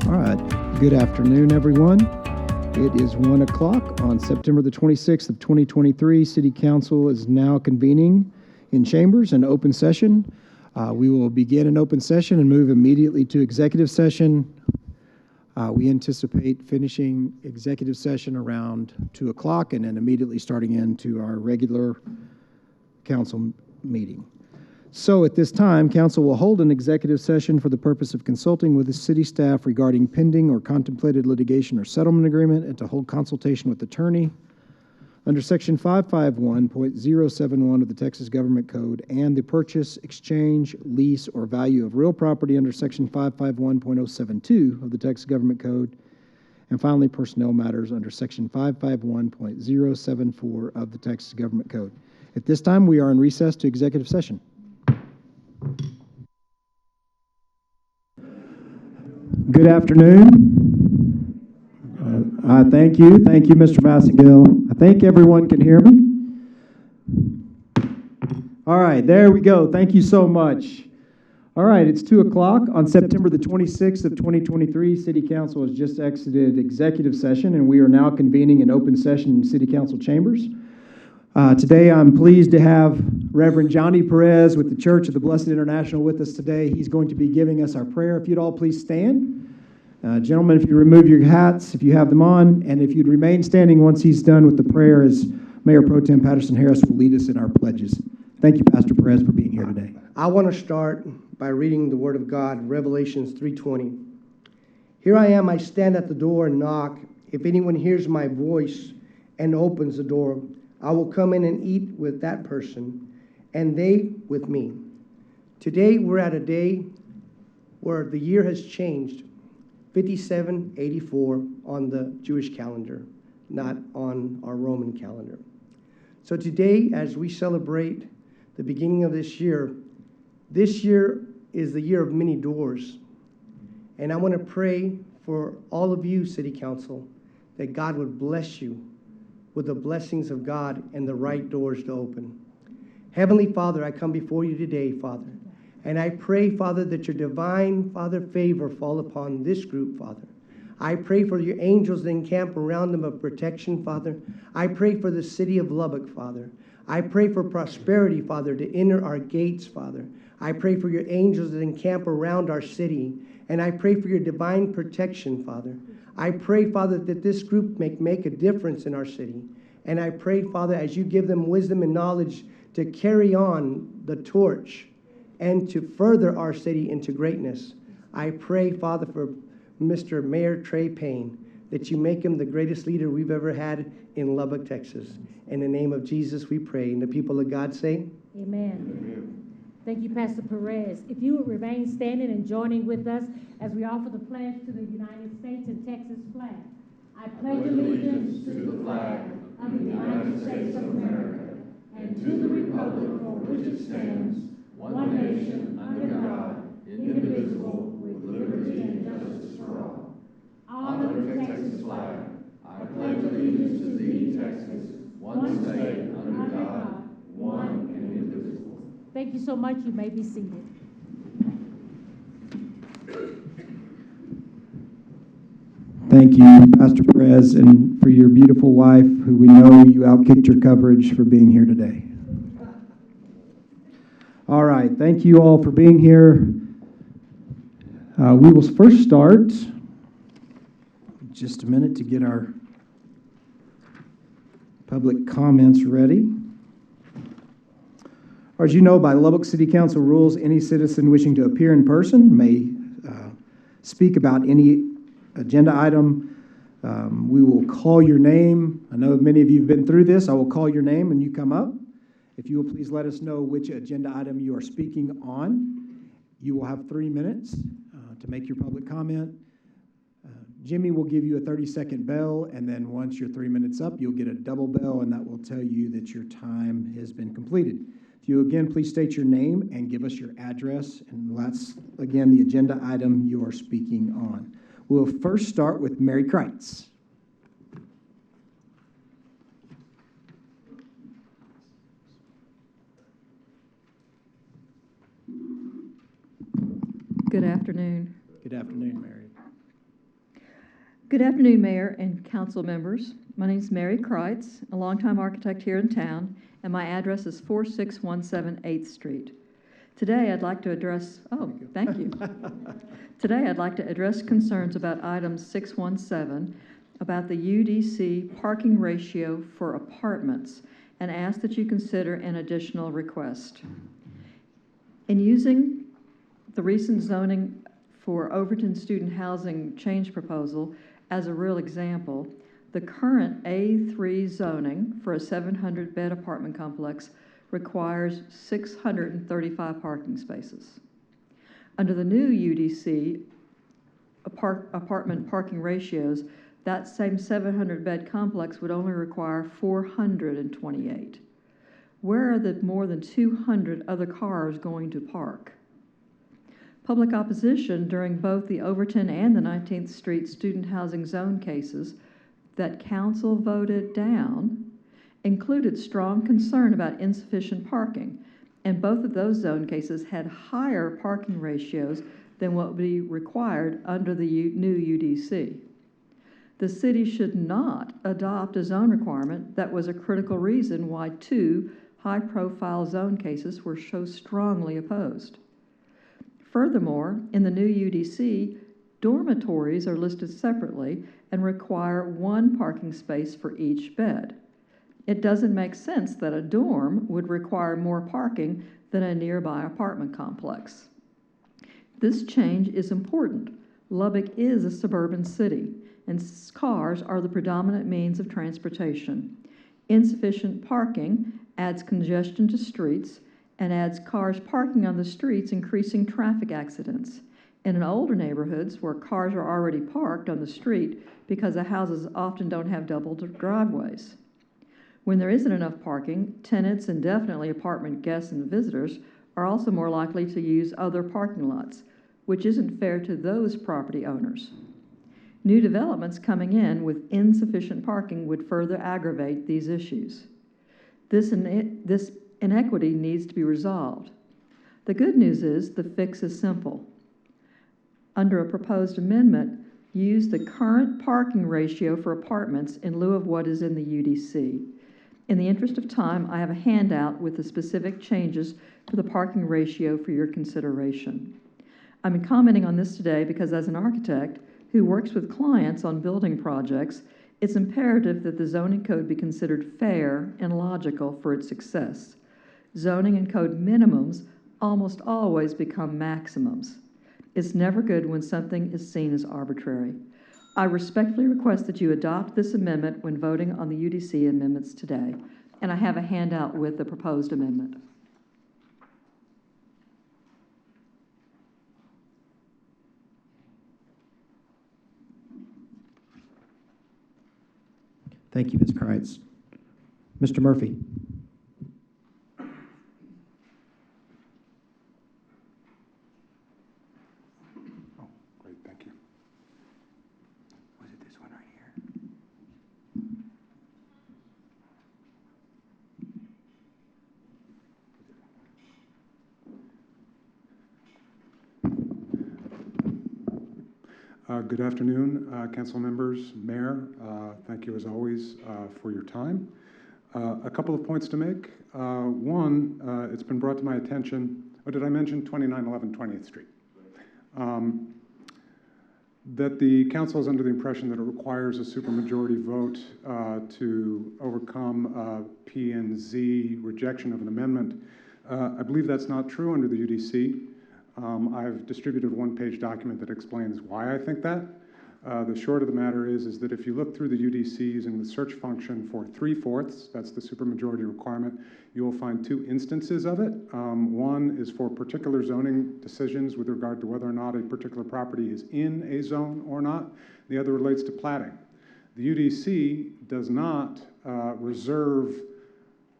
All right. Good afternoon, everyone. It is 1 o'clock on September the 26th of 2023. City Council is now convening in chambers in open session. We will begin an open session and move immediately to executive session. We anticipate finishing executive session around 2 o'clock and then immediately starting into our regular council meeting. So at this time, council will hold an executive session for the purpose of consulting with the city staff regarding pending or contemplated litigation or settlement agreement and to hold consultation with attorney under section 551.071 of the Texas Government Code and the purchase, exchange, lease, or value of real property under section 551.072 of the Texas Government Code, and finally, personnel matters under section 551.074 of the Texas Government Code. At this time, we are in recess to executive session. Good afternoon. Thank you, Mr. Massengill. I think everyone can hear me. All right, there we go. Thank you so much. All right, it's 2 o'clock on September the 26th of 2023. City Council has just exited executive session, and we are now convening an open session in City Council chambers. Today, I'm pleased to have Reverend Johnny Perez with the Church of the Blessed International with us today. He's going to be giving us our prayer. If you'd all please stand. Gentlemen, if you remove your hats, if you have them on, and if you'd remain standing once he's done with the prayer, as Mayor Pro Tem Patterson Harris will lead us in our pledges. Thank you, Pastor Perez, for being here today. I want to start by reading the Word of God, Revelations 3:20. Here I am, I stand at the door and knock. If anyone hears my voice and opens the door, I will come in and eat with that person, and they with me. Today, we're at a day where the year has changed, 5784 on the Jewish calendar, not on our Roman calendar. So today, as we celebrate the beginning of this year is the year of many doors. And I want to pray for all of you, City Council, that God would bless you with the blessings of God and the right doors to open. Heavenly Father, I come before you today, Father, and I pray, Father, that your divine, Father, favor fall upon this group, Father. I pray for your angels that encamp around them of protection, Father. I pray for the city of Lubbock, Father. I pray for prosperity, Father, to enter our gates, Father. I pray for your angels that encamp around our city, and I pray for your divine protection, Father. I pray, Father, that this group make a difference in our city. And I pray, Father, as you give them wisdom and knowledge to carry on the torch and to further our city into greatness. I pray, Father, for Mr. Mayor Trey Payne, that you make him the greatest leader we've ever had in Lubbock, Texas. In the name of Jesus, we pray. And the people of God say, Amen. Amen. Thank you, Pastor Perez. If you would remain standing and joining with us as we offer the pledge to the United States and Texas flag. I pledge allegiance to the flag of the United States of America and to the republic for which it stands, one nation, under God, indivisible, with liberty and justice for all. Honor the Texas flag. I pledge allegiance to thee, Texas, one state, under God, one and indivisible. Thank you so much. You may be seated. Thank you, Pastor Perez, and for your beautiful wife, who we know you outkicked your coverage for being here today. All right, thank you all for being here. We will first start, just a minute to get our public comments ready. As you know, by Lubbock City Council rules, any citizen wishing to appear in person may speak about any agenda item. We will call your name. I know many of you have been through this. I will call your name and you come up. If you will please let us know which agenda item you are speaking on. You will have 3 minutes to make your public comment. Jimmy will give you a 30-second bell, and then once your 3 minutes up, you'll get a double bell, and that will tell you that your time has been completed. If you again, please state your name and give us your address, and that's, again, the agenda item you are speaking on. We'll first start with Mary Kreitz. Good afternoon. Good afternoon, Mary. Good afternoon, Mayor and council members. My name is Mary Kreitz, a longtime architect here in town, and my address is 4617 8th Street. Today, I'd like to address, thank you. Today, I'd like to address concerns about item 617 about the UDC parking ratio for apartments and ask that you consider an additional request. In using the recent zoning for Overton student housing change proposal as a real example, the current A3 zoning for a 700-bed apartment complex requires 635 parking spaces. Under the new UDC apartment parking ratios, that same 700-bed complex would only require 428. Where are the more than 200 other cars going to park? Public opposition during both the Overton and the 19th Street student housing zone cases that council voted down included strong concern about insufficient parking, and both of those zone cases had higher parking ratios than what would be required under the new UDC. The city should not adopt a zone requirement that was a critical reason why two high-profile zone cases were so strongly opposed. Furthermore, in the new UDC, dormitories are listed separately and require one parking space for each bed. It doesn't make sense that a dorm would require more parking than a nearby apartment complex. This change is important. Lubbock is a suburban city, and cars are the predominant means of transportation. Insufficient parking adds congestion to streets and adds cars parking on the streets, increasing traffic accidents. And in older neighborhoods where cars are already parked on the street because the houses often don't have double driveways. When there isn't enough parking, tenants and definitely apartment guests and visitors are also more likely to use other parking lots, which isn't fair to those property owners. New developments coming in with insufficient parking would further aggravate these issues. This inequity needs to be resolved. The good news is the fix is simple. Under a proposed amendment, use the current parking ratio for apartments in lieu of what is in the UDC. In the interest of time, I have a handout with the specific changes for the parking ratio for your consideration. I'm commenting on this today because as an architect who works with clients on building projects, it's imperative that the zoning code be considered fair and logical for its success. Zoning and code minimums almost always become maximums. It's never good when something is seen as arbitrary. I respectfully request that you adopt this amendment when voting on the UDC amendments today, and I have a handout with the proposed amendment. Thank you, Ms. Kreitz. Mr. Murphy. Great, thank you. Was it this one right here? Good afternoon, council members, mayor. Thank you as always for your time. A couple of points to make. One, it's been brought to my attention, or did I mention 2911 20th Street? That the council is under the impression that it requires a supermajority vote to overcome P and Z rejection of an amendment. I believe that's not true under the UDC. I've distributed a one-page document that explains why I think that. The short of the matter is that if you look through the UDC using the search function for 3/4, that's the supermajority requirement, you will find two instances of it. One is for particular zoning decisions with regard to whether or not a particular property is in a zone or not. The other relates to platting. The UDC does not reserve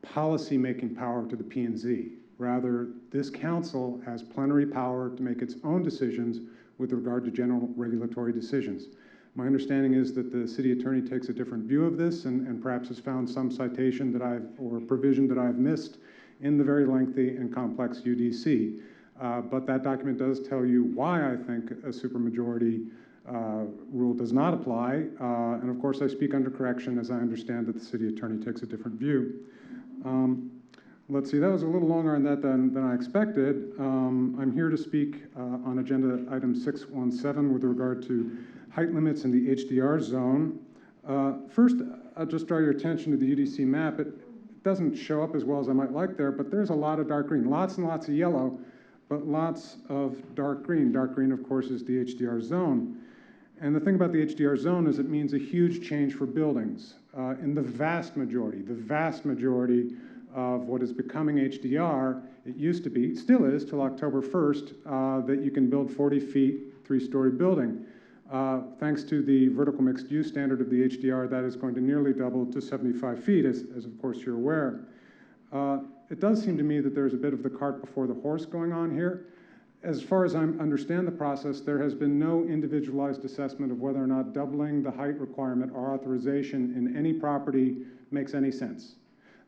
policy-making power to the P and Z. Rather, this council has plenary power to make its own decisions with regard to general regulatory decisions. My understanding is that the city attorney takes a different view of this and perhaps has found some citation that or provision that I've missed in the very lengthy and complex UDC. But that document does tell you why I think a supermajority rule does not apply. And of course, I speak under correction as I understand that the city attorney takes a different view. Let's see, that was a little longer on that than I expected. I'm here to speak on agenda item 617 with regard to height limits in the HDR zone. First, I'll just draw your attention to the UDC map. It doesn't show up as well as I might like there, but there's a lot of dark green, lots and lots of yellow, but lots of dark green. Dark green, of course, is the HDR zone. And the thing about the HDR zone is it means a huge change for buildings. In the vast majority of what is becoming HDR, it used to be, still is till October 1st, that you can build 40 feet, three-story building. Thanks to the vertical mixed use standard of the HDR, that is going to nearly double to 75 feet, as of course you're aware. It does seem to me that there's a bit of the cart before the horse going on here. As far as I understand the process, there has been no individualized assessment of whether or not doubling the height requirement or authorization in any property makes any sense.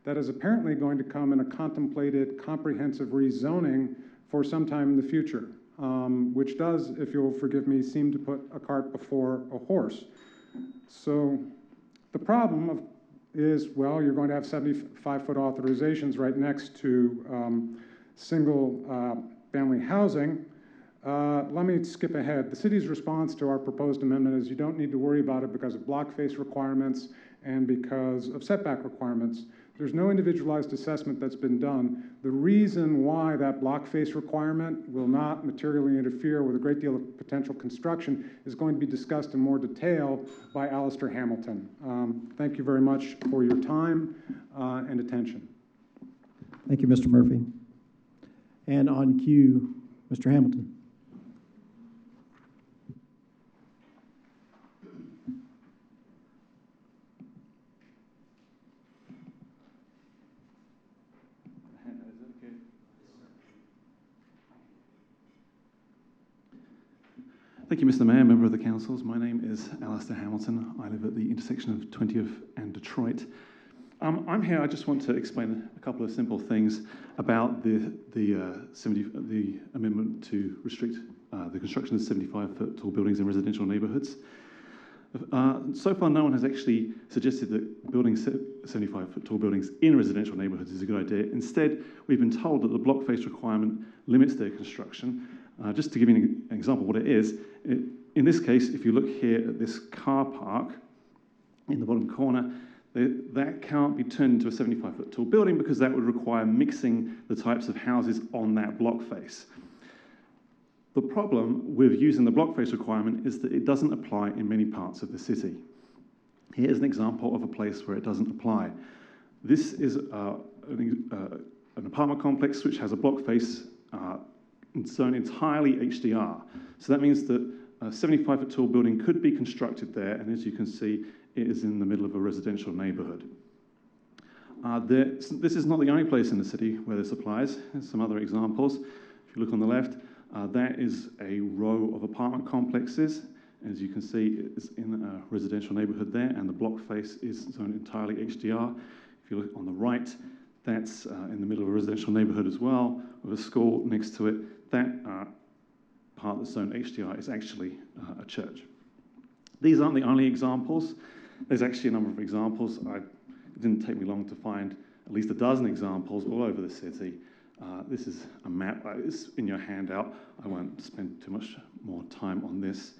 That is apparently going to come in a contemplated comprehensive rezoning for some time in the future, which does, if you'll forgive me, seem to put a cart before a horse. So the problem is, well, you're going to have 75-foot authorizations right next to single family housing. Let me skip ahead. The city's response to our proposed amendment is you don't need to worry about it because of block face requirements and because of setback requirements. There's no individualized assessment that's been done. The reason why that block face requirement will not materially interfere with a great deal of potential construction is going to be discussed in more detail by Alistair Hamilton. Thank you very much for your time and attention. Thank you, Mr. Murphy. And on cue, Mr. Hamilton. Thank you, Mr. Mayor, member of the councils. My name is Alistair Hamilton. I live at the intersection of 20th and Detroit. I'm here, I just want to explain a couple of simple things about the amendment to restrict the construction of 75-foot tall buildings in residential neighborhoods. So far, no one has actually suggested that building 75-foot tall buildings in residential neighborhoods is a good idea. Instead, we've been told that the block face requirement limits their construction. Just to give you an example of what it is, in this case, if you look here at this car park in the bottom corner, that can't be turned into a 75-foot tall building because that would require mixing the types of houses on that block face. The problem with using the block face requirement is that it doesn't apply in many parts of the city. Here's an example of a place where it doesn't apply. This is an apartment complex which has a block face zone entirely HDR. So that means that a 75-foot tall building could be constructed there, and as you can see, it is in the middle of a residential neighborhood. This is not the only place in the city where this applies. There's some other examples. If you look on the left, that is a row of apartment complexes. As you can see, it's in a residential neighborhood there, and the block face is zoned entirely HDR. If you look on the right, that's in the middle of a residential neighborhood as well, with a school next to it. That part that's zoned HDR is actually a church. These aren't the only examples. There's actually a number of examples. It didn't take me long to find at least a dozen examples all over the city. This is a map. It's in your handout. I won't spend too much more time on this.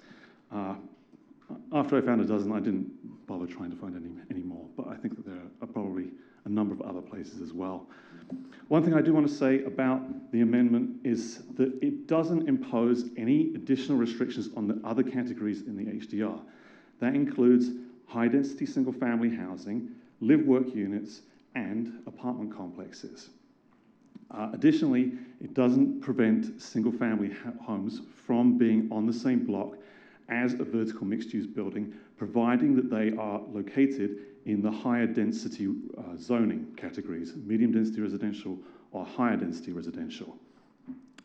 After I found a dozen, I didn't bother trying to find any more, but I think that there are probably a number of other places as well. One thing I do want to say about the amendment is that it doesn't impose any additional restrictions on the other categories in the HDR. That includes high-density single-family housing, live-work units, and apartment complexes. Additionally, it doesn't prevent single-family homes from being on the same block as a vertical mixed-use building, providing that they are located in the higher density zoning categories, medium density residential or higher density residential.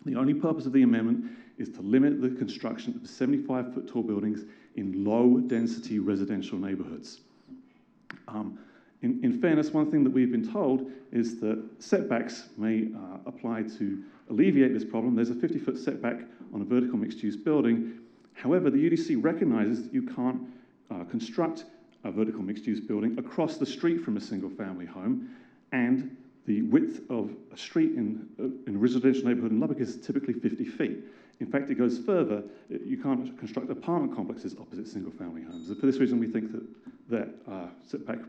The only purpose of the amendment is to limit the construction of 75-foot tall buildings in low density residential neighborhoods. In fairness, one thing that we've been told is that setbacks may apply to alleviate this problem. There's a 50-foot setback on a vertical mixed-use building. However, the UDC recognizes that you can't construct a vertical mixed-use building across the street from a single-family home, and the width of a street in a residential neighborhood in Lubbock is typically 50 feet. In fact, it goes further. You can't construct apartment complexes opposite single-family homes. And for this reason, we think that setback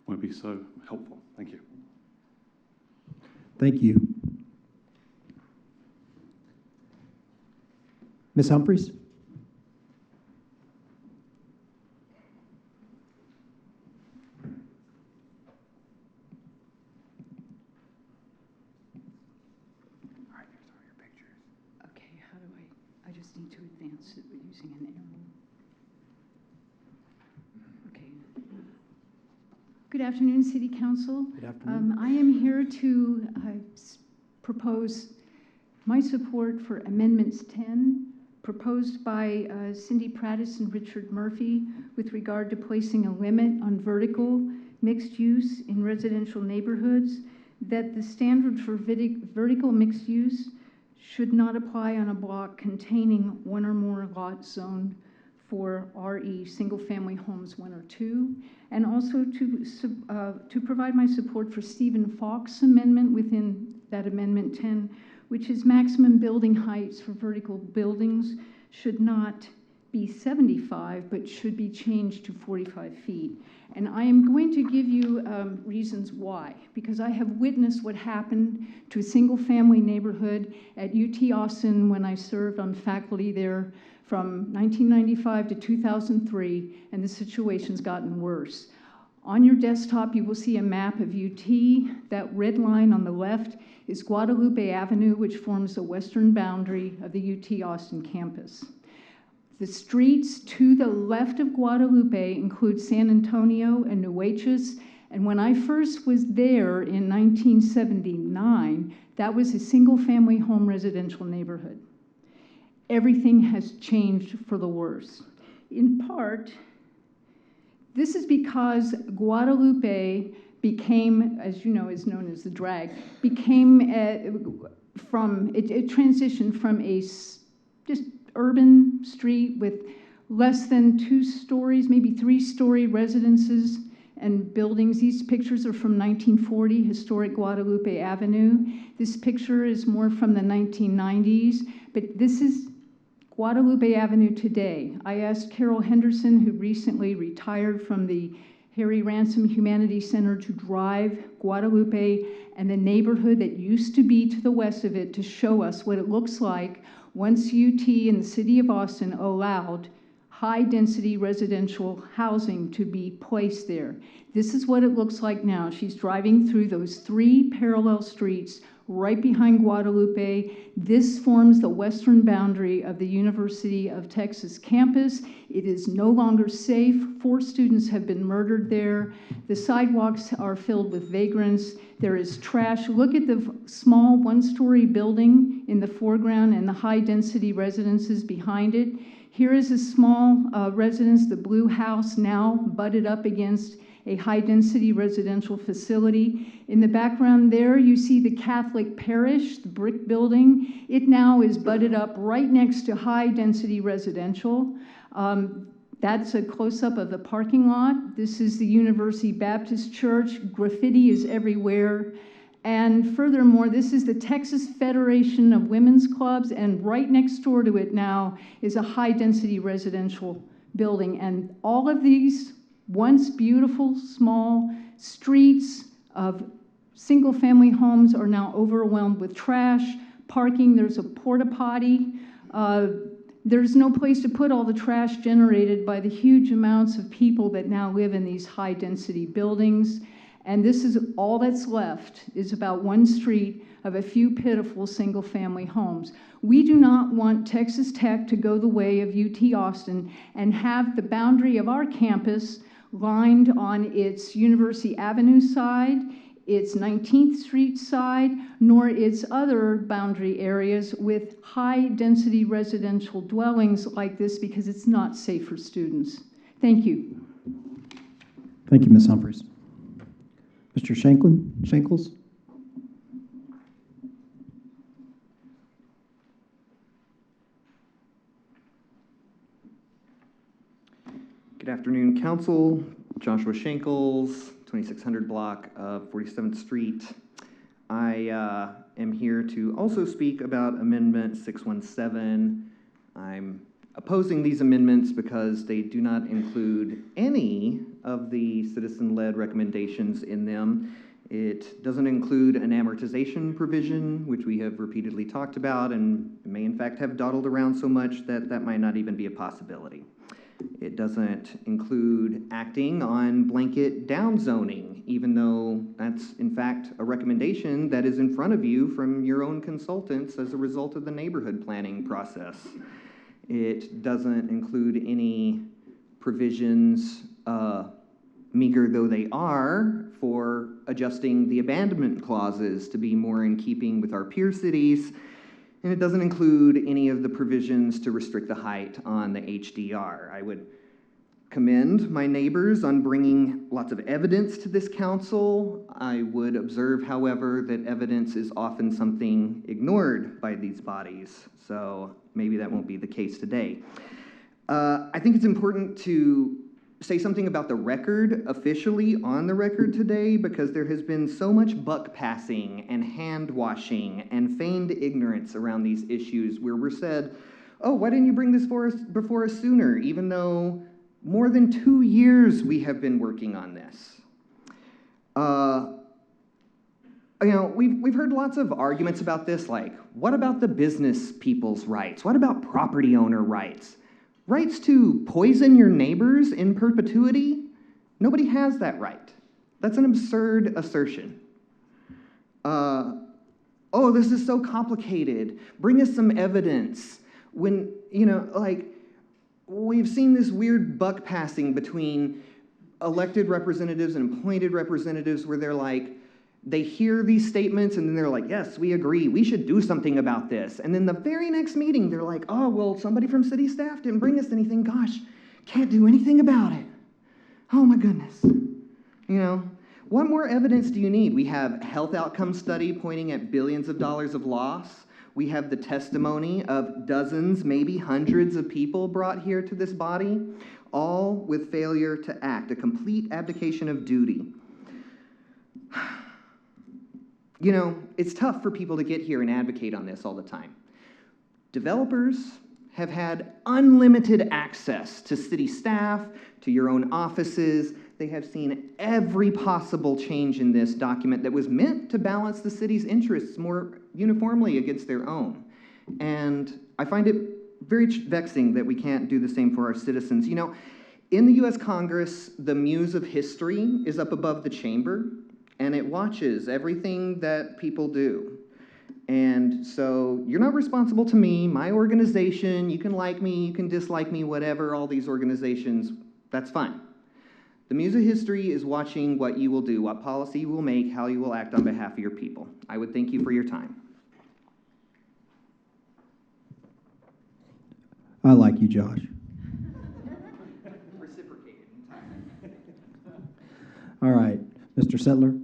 won't be so helpful. Thank you. Thank you. Ms. Humphries? Okay, how do I just need to advance it using an arrow. Okay. Good afternoon, City Council. Good afternoon. I am here to propose my support for Amendments 10, proposed by Cindy Prattis and Richard Murphy with regard to placing a limit on vertical mixed use in residential neighborhoods, that the standard for vertical mixed use should not apply on a block containing one or more lots zoned for RE, single-family homes 1 or 2, and also to provide my support for Stephen Falk's amendment within that Amendment 10, which is maximum building heights for vertical buildings should not be 75, but should be changed to 45 feet. And I am going to give you reasons why, because I have witnessed what happened to a single-family neighborhood at UT Austin when I served on faculty there from 1995 to 2003, and the situation's gotten worse. On your desktop, you will see a map of UT. That red line on the left is Guadalupe Avenue, which forms the western boundary of the UT Austin campus. The streets to the left of Guadalupe include San Antonio and Nueces, and when I first was there in 1979, that was a single-family home residential neighborhood. Everything has changed for the worse. In part, this is because Guadalupe became, as you know, is known as the drag, became it transitioned from a just urban street with less than 2 stories, maybe 3-story residences and buildings. These pictures are from 1940, historic Guadalupe Avenue. This picture is more from the 1990s, but this is Guadalupe Avenue today. I asked Carol Henderson, who recently retired from the Harry Ransom Humanities Center, to drive Guadalupe and the neighborhood that used to be to the west of it to show us what it looks like once UT and the City of Austin allowed high-density residential housing to be placed there. This is what it looks like now. She's driving through those 3 parallel streets right behind Guadalupe. This forms the western boundary of the University of Texas campus. It is no longer safe. 4 students have been murdered there. The sidewalks are filled with vagrants. There is trash. Look at the small 1-story building in the foreground and the high-density residences behind it. Here is a small residence, the Blue House, now butted up against a high-density residential facility. In the background there, you see the Catholic parish, the brick building. It now is butted up right next to high-density residential. That's a close-up of the parking lot. This is the University Baptist Church. Graffiti is everywhere. And furthermore, this is the Texas Federation of Women's Clubs, and right next door to it now is a high-density residential building. And all of these once beautiful, small streets of single-family homes are now overwhelmed with trash, parking. There's a porta potty. There's no place to put all the trash generated by the huge amounts of people that now live in these high-density buildings. And this is all that's left, is about 1 street of a few pitiful single-family homes. We do not want Texas Tech to go the way of UT Austin and have the boundary of our campus lined on its University Avenue side, its 19th Street side, nor its other boundary areas with high-density residential dwellings like this, because it's not safe for students. Thank you. Thank you, Ms. Humphries. Mr. Shankles? Good afternoon, Council. Joshua Shankles, 2600 block of 47th Street. I am here to also speak about Amendment 617. I'm opposing these amendments because they do not include any of the citizen-led recommendations in them. It doesn't include an amortization provision, which we have repeatedly talked about and may in fact have dawdled around so much that that might not even be a possibility. It doesn't include acting on blanket downzoning, even though that's in fact a recommendation that is in front of you from your own consultants as a result of the neighborhood planning process. It doesn't include any provisions, meager though they are, for adjusting the abandonment clauses to be more in keeping with our peer cities. And it doesn't include any of the provisions to restrict the height on the HDR. I would commend my neighbors on bringing lots of evidence to this council. I would observe, however, that evidence is often something ignored by these bodies. So maybe that won't be the case today. I think it's important to say something about the record officially on the record today, because there has been so much buck passing and hand washing and feigned ignorance around these issues where we're said, oh, why didn't you bring this before us sooner, even though more than 2 years we have been working on this. You know, we've heard lots of arguments about this, like, what about the business people's rights? What about property owner rights? Rights to poison your neighbors in perpetuity? Nobody has that right. That's an absurd assertion. Oh, this is so complicated. Bring us some evidence. When, you know, like, we've seen this weird buck passing between elected representatives and appointed representatives where they're like, they hear these statements and then they're like, yes, we agree, we should do something about this. And then the very next meeting, they're like, oh, well, somebody from city staff didn't bring us anything. Gosh, can't do anything about it. Oh my goodness. You know, what more evidence do you need? We have health outcome study pointing at billions of dollars of loss. We have the testimony of dozens, maybe hundreds of people brought here to this body, all with failure to act, a complete abdication of duty. You know, it's tough for people to get here and advocate on this all the time. Developers have had unlimited access to city staff, to your own offices. They have seen every possible change in this document that was meant to balance the city's interests more uniformly against their own. And I find it very vexing that we can't do the same for our citizens. You know, in the US Congress, the muse of history is up above the chamber, and it watches everything that people do. And so you're not responsible to me, my organization. You can like me, you can dislike me, whatever, all these organizations, that's fine. The muse of history is watching what you will do, what policy you will make, how you will act on behalf of your people. I would thank you for your time. I like you, Josh. Reciprocated. All right, Mr. Settler.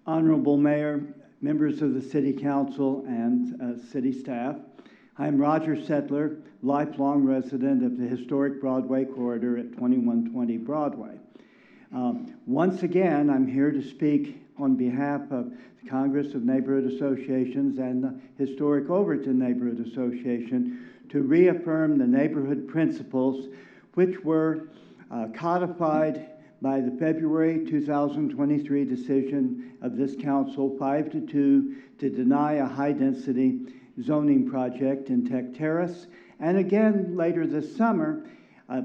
Honorable Mayor, members of the City Council, and city staff, I'm Roger Settler, lifelong resident of the historic Broadway corridor at 2120 Broadway. Once again, I'm here to speak on behalf of the Congress of Neighborhood Associations and the Historic Overton Neighborhood Association to reaffirm the neighborhood principles which were codified by the February 2023 decision of this council 5-2 to deny a high-density zoning project in Tech Terrace, and again later this summer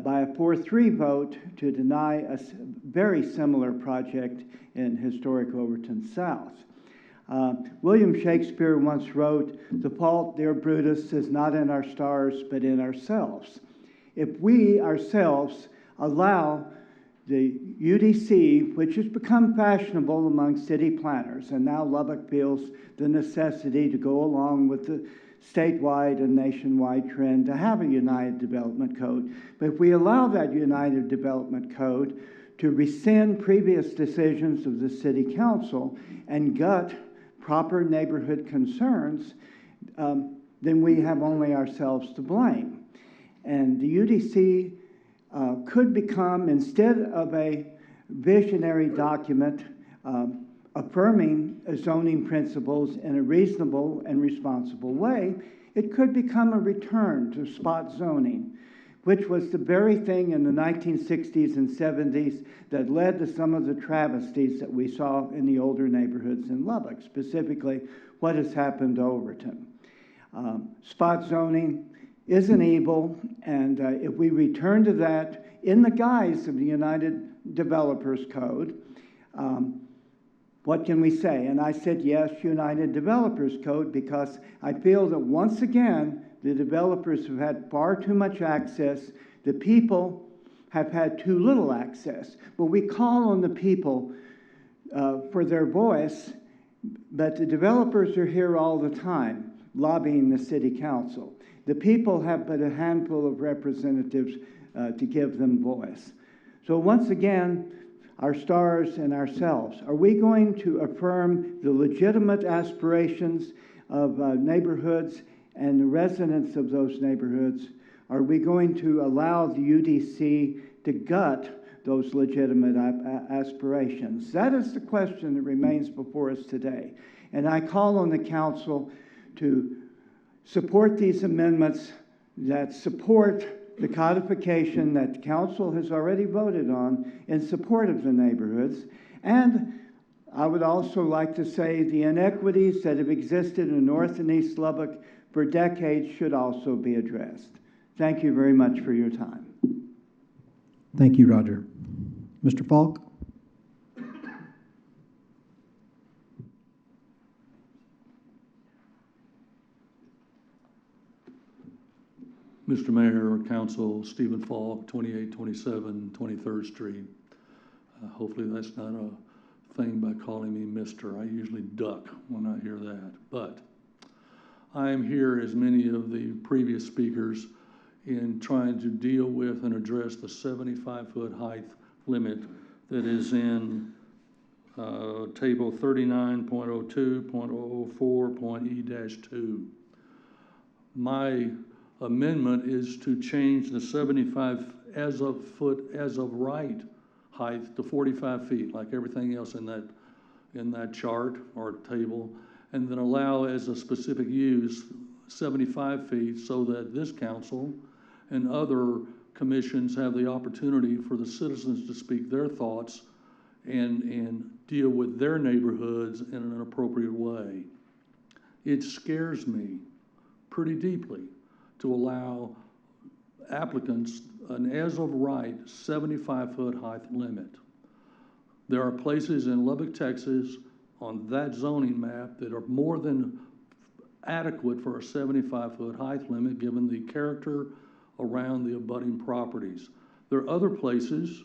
by a 4-3 vote to deny a very similar project in historic Overton South. William Shakespeare once wrote, "The fault, dear Brutus, is not in our stars, but in ourselves." If we ourselves allow the UDC, which has become fashionable among city planners, and now Lubbock feels the necessity to go along with the statewide and nationwide trend to have a United Development Code. But if we allow that United Development Code to rescind previous decisions of the City Council and gut proper neighborhood concerns, then we have only ourselves to blame. And the UDC could become, instead of a visionary document affirming zoning principles in a reasonable and responsible way, it could become a return to spot zoning, which was the very thing in the 1960s and 70s that led to some of the travesties that we saw in the older neighborhoods in Lubbock, specifically what has happened to Overton. Spot zoning is an evil, and if we return to that in the guise of the United Developers Code, what can we say? And I said, yes, United Developers Code, because I feel that once again, the developers have had far too much access. The people have had too little access. But we call on the people for their voice, but the developers are here all the time, lobbying the City Council. The people have but a handful of representatives to give them voice. So once again, our stars and ourselves, are we going to affirm the legitimate aspirations of neighborhoods and the residents of those neighborhoods? Are we going to allow the UDC to gut those legitimate aspirations? That is the question that remains before us today. And I call on the council to support these amendments that support the codification that the council has already voted on in support of the neighborhoods. And I would also like to say the inequities that have existed in North and East Lubbock for decades should also be addressed. Thank you very much for your time. Thank you, Roger. Mr. Falk? Mr. Mayor, Council, Stephen Falk, 2827 23rd Street. Hopefully that's not a thing by calling me Mr. I usually duck when I hear that. But I am here, as many of the previous speakers, in trying to deal with and address the 75-foot height limit that is in Table 39.02.004.E-2. My amendment is to change the 75 as of right height to 45 feet, like everything else in that chart or table, and then allow as a specific use 75 feet so that this council and other commissions have the opportunity for the citizens to speak their thoughts and deal with their neighborhoods in an appropriate way. It scares me pretty deeply to allow applicants an as of right 75-foot height limit. There are places in Lubbock, Texas on that zoning map that are more than adequate for a 75-foot height limit given the character around the abutting properties. There are other places,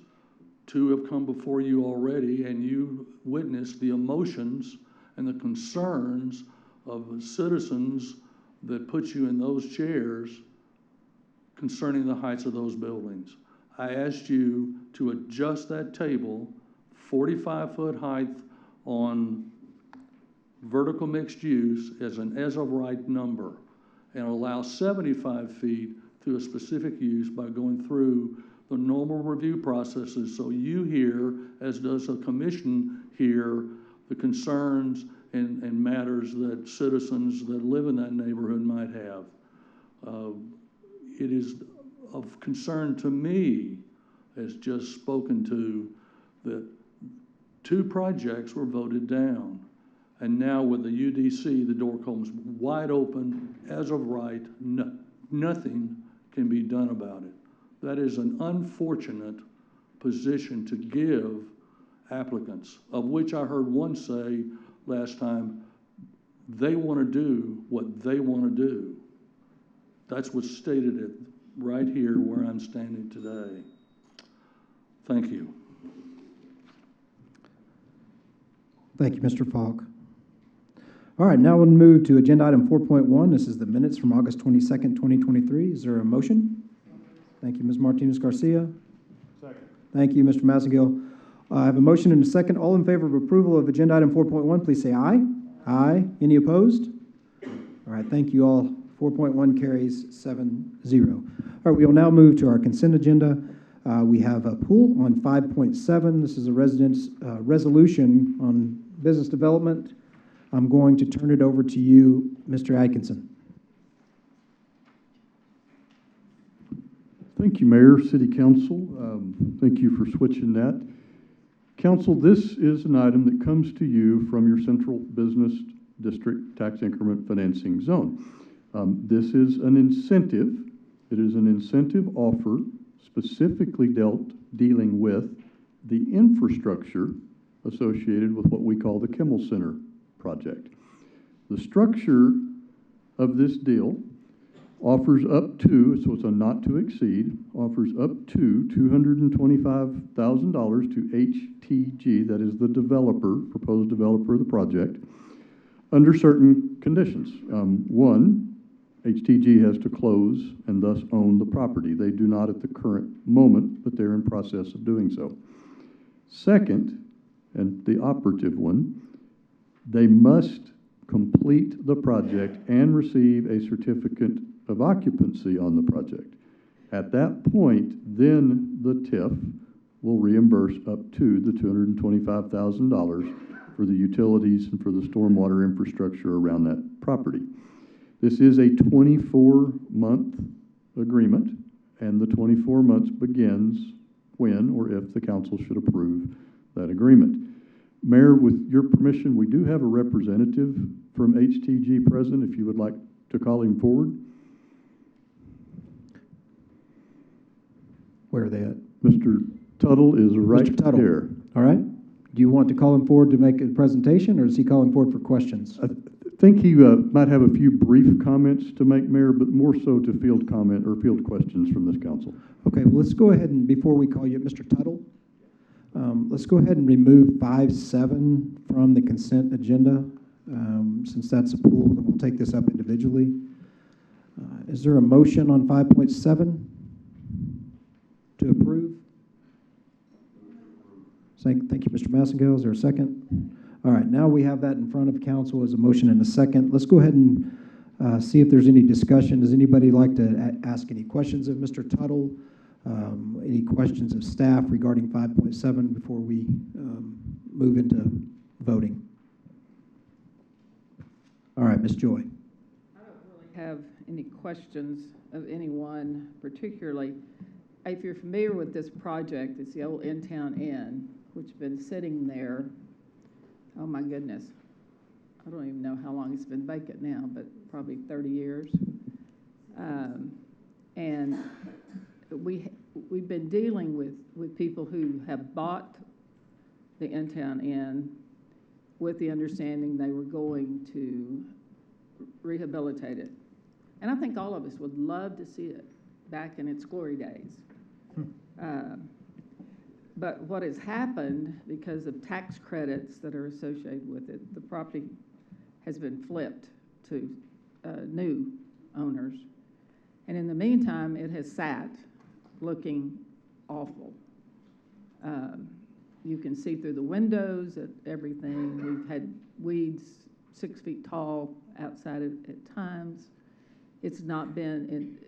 two have come before you already, and you witnessed the emotions and the concerns of citizens that put you in those chairs concerning the heights of those buildings. I asked you to adjust that table, 45-foot height on vertical mixed use as an as of right number, and allow 75 feet through a specific use by going through the normal review processes so you hear, as does the commission hear, the concerns and matters that citizens that live in that neighborhood might have. It is of concern to me, as just spoken to, that 2 projects were voted down. And now with the UDC, the door comes wide open, as of right, nothing can be done about it. That is an unfortunate position to give applicants, of which I heard one say last time, they want to do what they want to do. That's what's stated it right here where I'm standing today. Thank you. Thank you, Mr. Falk. All right, now we'll move to agenda item 4.1. This is the minutes from August 22nd, 2023. Is there a motion? Thank you, Ms. Martinez Garcia. Second. Thank you, Mr. Massengill. I have a motion and a second. All in favor of approval of agenda item 4.1, please say aye. Aye. Any opposed? All right, thank you all. 4.1 carries 7-0. All right, we will now move to our consent agenda. We have a pool on 5.7. This is a residence resolution on business development. I'm going to turn it over to you, Mr. Atkinson. Thank you, Mayor, City Council. Thank you for switching that. Council, this is an item that comes to you from your Central Business District Tax Increment Financing Zone. This is an incentive. It is an incentive offer specifically dealing with the infrastructure associated with what we call the Kimmel Center project. The structure of this deal offers up to, so it's a not to exceed, offers up to $225,000 to HTG, that is the developer, proposed developer of the project, under certain conditions. One, HTG has to close and thus own the property. They do not at the current moment, but they're in process of doing so. Second, and the operative one, they must complete the project and receive a certificate of occupancy on the project. At that point, then the TIF will reimburse up to the $225,000 for the utilities and for the stormwater infrastructure around that property. This is a 24-month agreement, and the 24 months begins when or if the council should approve that agreement. Mayor, with your permission, we do have a representative from HTG present, if you would like to call him forward. Where are they at? Mr. Tuttle is right Mr. Tuttle. here. All right. Do you want to call him forward to make a presentation, or is he calling forward for questions? I think he might have a few brief comments to make, Mayor, but more so to field comment or field questions from this council. Okay, well, let's go ahead and, before we call you Mr. Tuttle, let's go ahead and remove 5.7 from the consent agenda. Since that's a pool, then we'll take this up individually. Is there a motion on 5.7 to approve? Thank you, Mr. Massengale. Is there a second? All right, now we have that in front of council as a motion and a second. Let's go ahead and see if there's any discussion. Does anybody like to ask any questions of Mr. Tuttle? Any questions of staff regarding 5.7 before we move into voting? All right, Ms. Joy. I don't really have any questions of anyone particularly. If you're familiar with this project, it's the old In-Town Inn, which has been sitting there, oh my goodness, I don't even know how long it's been vacant now, but probably 30 years. And we've been dealing with people who have bought the In-Town Inn with the understanding they were going to rehabilitate it. And I think all of us would love to see it back in its glory days. But what has happened, because of tax credits that are associated with it, the property has been flipped to new owners. And in the meantime, it has sat looking awful. You can see through the windows at everything. We've had weeds 6 feet tall outside at times. It's not been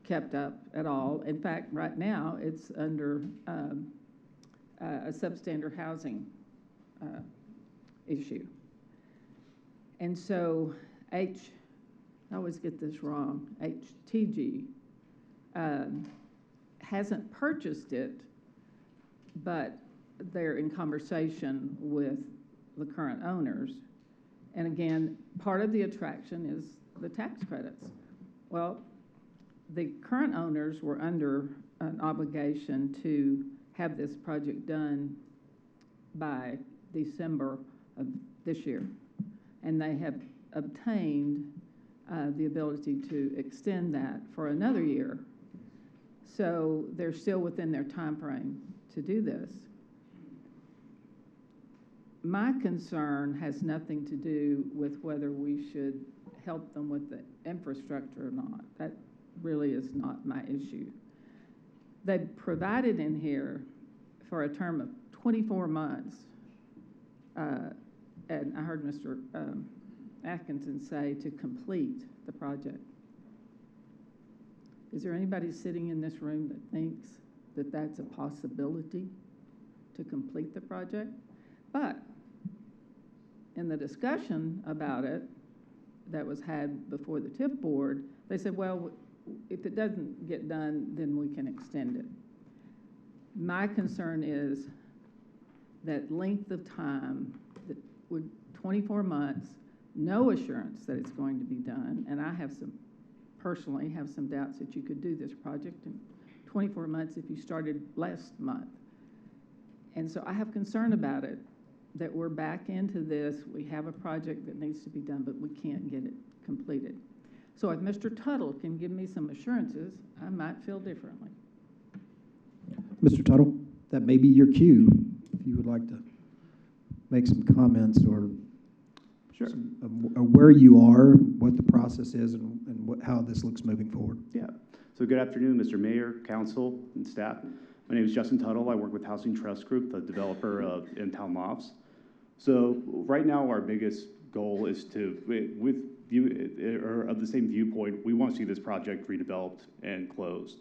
kept up at all. In fact, right now, it's under a substandard housing issue. And so I always get this wrong, HTG hasn't purchased it, but they're in conversation with the current owners. And again, part of the attraction is the tax credits. Well, the current owners were under an obligation to have this project done by December of this year. And they have obtained the ability to extend that for another year. So they're still within their time frame to do this. My concern has nothing to do with whether we should help them with the infrastructure or not. That really is not my issue. They provided in here for a term of 24 months, and I heard Mr. Atkinson say to complete the project. Is there anybody sitting in this room that thinks that that's a possibility to complete the project? But in the discussion about it that was had before the TIF board, they said, well, if it doesn't get done, then we can extend it. My concern is that length of time, that would 24 months, no assurance that it's going to be done, and I personally have some doubts that you could do this project in 24 months if you started last month. And so I have concern about it, that we're back into this. We have a project that needs to be done, but we can't get it completed. So if Mr. Tuttle can give me some assurances, I might feel differently. Mr. Tuttle, that may be your cue, if you would like to make some comments or where you are, what the process is, and how this looks moving forward. Yeah. So good afternoon, Mr. Mayor, council, and staff. My name is Justin Tuttle. I work with Housing Trust Group, the developer of In-Town Lofts. So right now, our biggest goal is to, of the same viewpoint, we want to see this project redeveloped and closed.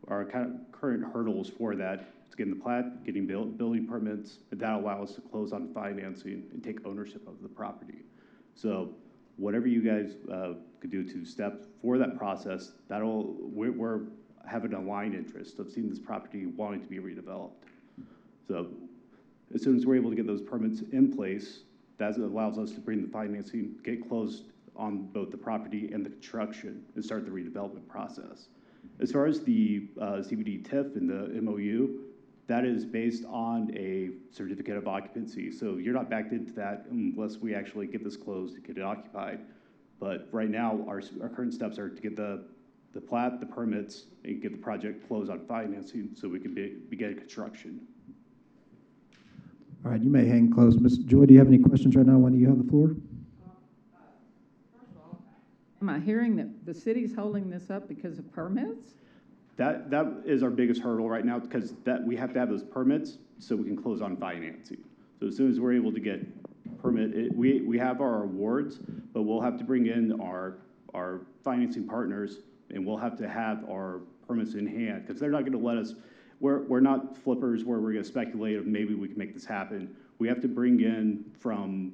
Our current hurdles for that is getting the plat, getting building permits, and that allow us to close on financing and take ownership of the property. So whatever you guys could do to step for that process, we're having an aligned interest of seeing this property wanting to be redeveloped. So as soon as we're able to get those permits in place, that allows us to bring the financing, get closed on both the property and the construction, and start the redevelopment process. As far as the CBD TIF and the MOU, that is based on a certificate of occupancy. So you're not backed into that unless we actually get this closed and get it occupied. But right now, our current steps are to get the plat, the permits, and get the project closed on financing so we can begin construction. All right, you may hang close. Ms. Joy, do you have any questions right now? Why do you have the floor? Am I hearing that the city's holding this up because of permits? That is our biggest hurdle right now, because we have to have those permits so we can close on financing. So as soon as we're able to get permit, we have our awards, but we'll have to bring in our financing partners, and we'll have to have our permits in hand, because they're not going to let us. We're not flippers where we're going to speculate of maybe we can make this happen. We have to bring in from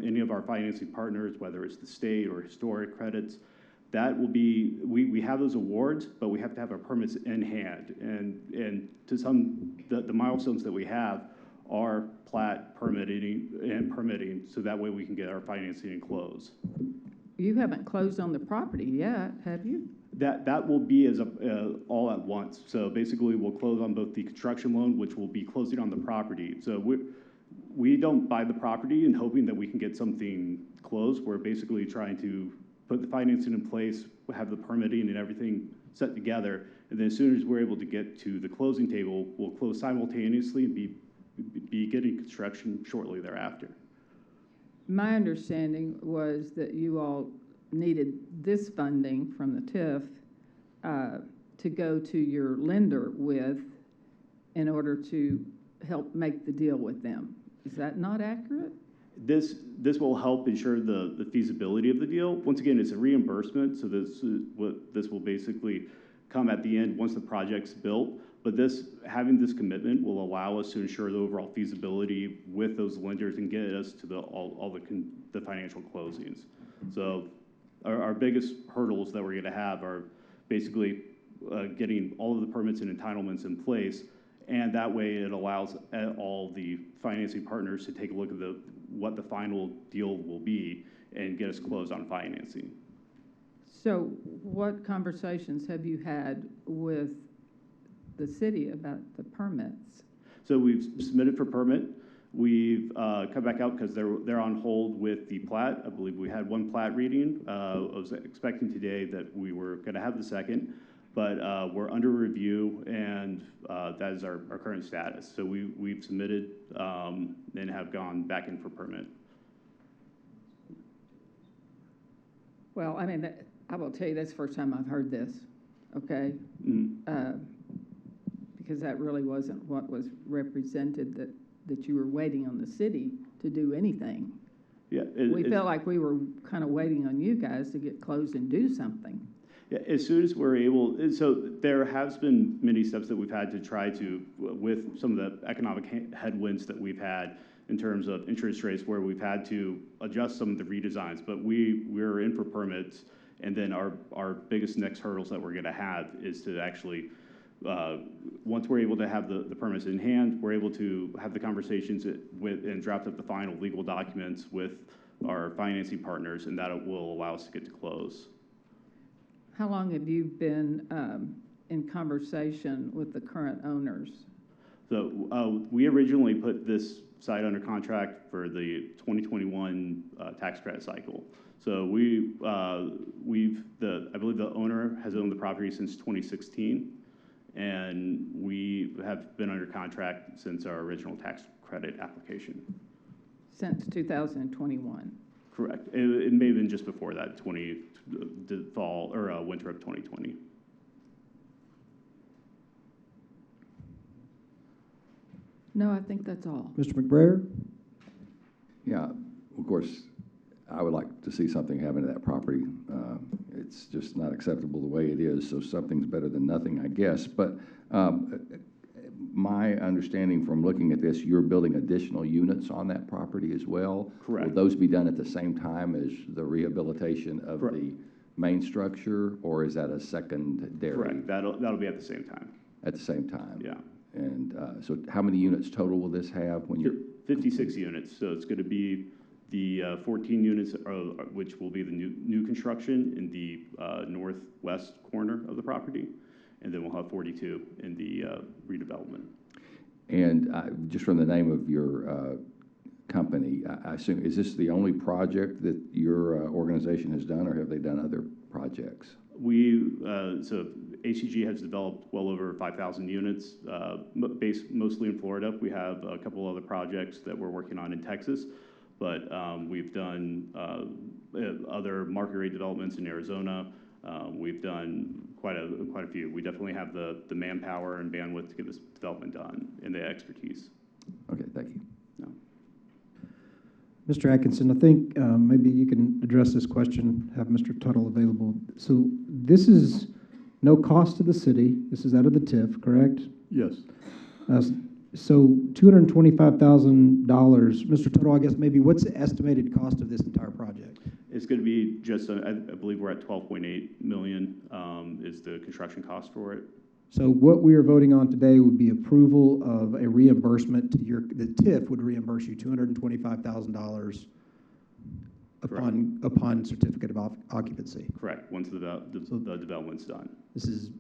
any of our financing partners, whether it's the state or historic credits. That will be, we have those awards, but we have to have our permits in hand. And to the milestones that we have are plat, permitting, so that way we can get our financing and close. You haven't closed on the property yet, have you? That will be as all at once. So basically, we'll close on both the construction loan, which will be closing on the property. So we don't buy the property and hoping that we can get something closed. We're basically trying to put the financing in place, have the permitting and everything set together, and then as soon as we're able to get to the closing table, we'll close simultaneously and be getting construction shortly thereafter. My understanding was that you all needed this funding from the TIF to go to your lender with in order to help make the deal with them. Is that not accurate? This will help ensure the feasibility of the deal. Once again, it's a reimbursement, so this will basically come at the end once the project's built. But having this commitment will allow us to ensure the overall feasibility with those lenders and get us to all the financial closings. So our biggest hurdles that we're going to have are basically getting all of the permits and entitlements in place, and that way it allows all the financing partners to take a look at what the final deal will be and get us closed on financing. So what conversations have you had with the city about the permits? So we've submitted for permit. We've come back out because they're on hold with the plat. I believe we had one plat reading. I was expecting today that we were going to have the second, but we're under review, and that is our current status. So we've submitted and have gone back in for permit. Well, I mean, I will tell you, that's the first time I've heard this, okay? Because because that really wasn't what was represented, that you were waiting on the city to do anything. Yeah. We felt like we were kind of waiting on you guys to get closed and do something. Yeah, as soon as we're able, so there has been many steps that we've had to try to, with some of the economic headwinds that we've had in terms of interest rates, where we've had to adjust some of the redesigns, but we're in for permits, and then our biggest next hurdles that we're gonna have is to actually, once we're able to have the permits in hand, we're able to have the conversations with and draft up the final legal documents with our financing partners, and that will allow us to get to close. How long have you been in conversation with the current owners? So we originally put this site under contract for the 2021 tax credit cycle. So I believe the owner has owned the property since 2016, and we have been under contract since our original tax credit application. Since 2021? Correct. It may have been just before that, the fall or winter of 2020. No, I think that's all. Mr. McBrayer? Yeah, of course, I would like to see something happen to that property. It's just not acceptable the way it is, so something's better than nothing, I guess. But my understanding from looking at this, you're building additional units on that property as well? Correct. Will those be done at the same time as the rehabilitation of Correct. the main structure, or is that a secondary? Correct. That'll be at the same time. At the same time? Yeah. And so how many units total will this have when you're? 56 units. So it's going to be the 14 units, which will be the new construction in the northwest corner of the property, and then we'll have 42 in the redevelopment. And just from the name of your company, I assume, is this the only project that your organization has done, or have they done other projects? So HCG has developed well over 5,000 units, based mostly in Florida. We have a couple other projects that we're working on in Texas, but we've done other market rate developments in Arizona. We've done quite a few. We definitely have the manpower and bandwidth to get this development done, and the expertise. Okay, thank you. No. Mr. Atkinson, I think maybe you can address this question, have Mr. Tuttle available. So this is no cost to the city. This is out of the TIF, correct? Yes. So $225,000. Mr. Tuttle, I guess maybe what's the estimated cost of this entire project? It's going to be just, I believe we're at 12.8 million is the construction cost for it. So what we are voting on today would be approval of a reimbursement to the TIF would reimburse you $225,000 upon certificate of occupancy. Correct, once the development's done. This is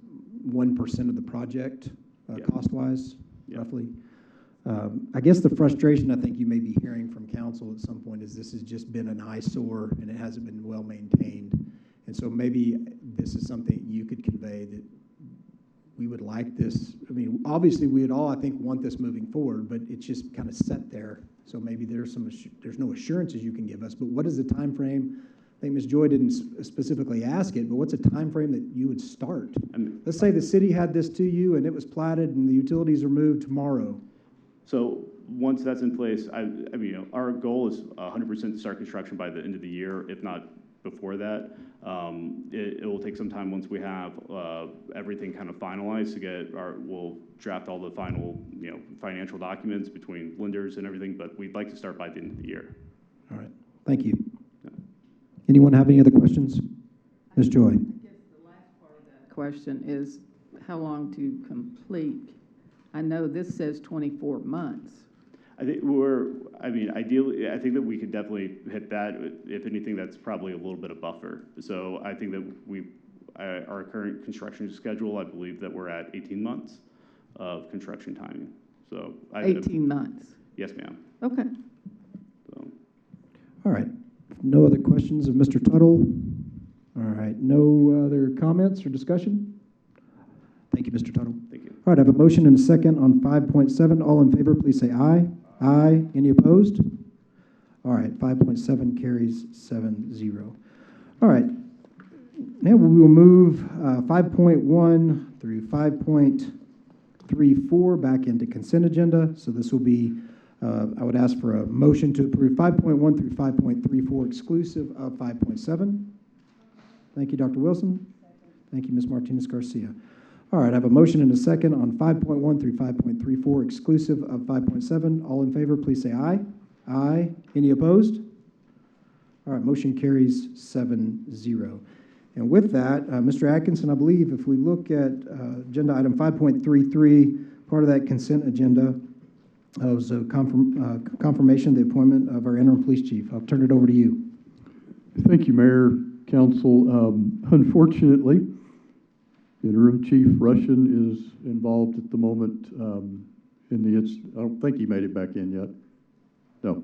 1% of the project, Yeah. cost-wise, Yeah. roughly. I guess the frustration I think you may be hearing from council at some point is this has just been an eyesore and it hasn't been well maintained. And so maybe this is something you could convey that we would like this. I mean, obviously we would all, I think, want this moving forward, but it's just kind of set there. So maybe there's no assurances you can give us, but what is the time frame? I think Ms. Joy didn't specifically ask it, but what's a time frame that you would start? Let's say the city had this to you and it was platted and the utilities are moved tomorrow. So once that's in place, I mean, our goal is 100% to start construction by the end of the year, if not before that. It will take some time once we have everything kind of finalized to we'll draft all the final, financial documents between lenders and everything, but we'd like to start by the end of the year. All right, thank you. Anyone have any other questions? Ms. Joy? I guess the last part of that question is how long to complete? I know this says 24 months. I think ideally, I think that we could definitely hit that. If anything, that's probably a little bit of buffer. So I think that our current construction schedule, I believe that we're at 18 months of construction timing. So 18 months? Yes, ma'am. Okay. So. All right. No other questions of Mr. Tuttle? All right. No other comments or discussion? Thank you, Mr. Tuttle. Thank you. All right. I have a motion and a second on 5.7. All in favor, please say aye. Aye. Any opposed? All right. 5.7 carries 7-0. All right. Now we will move 5.1 through 5.10. 5.34 back into consent agenda. So this will be, I would ask for a motion to approve 5.1 through 5.34 exclusive of 5.7. Thank you, Dr. Wilson. Thank you, Ms. Martinez Garcia. All right, I have a motion and a second on 5.1 through 5.34 exclusive of 5.7. All in favor, please say aye. Aye. Any opposed? All right, motion carries 7-0. And with that, Mr. Atkinson, I believe if we look at agenda item 5.33, part of that consent agenda was a confirmation of the appointment of our interim police chief. I'll turn it over to you. Thank you, Mayor, Council. Unfortunately, interim Chief Russian is involved at the moment I don't think he made it back in yet. No.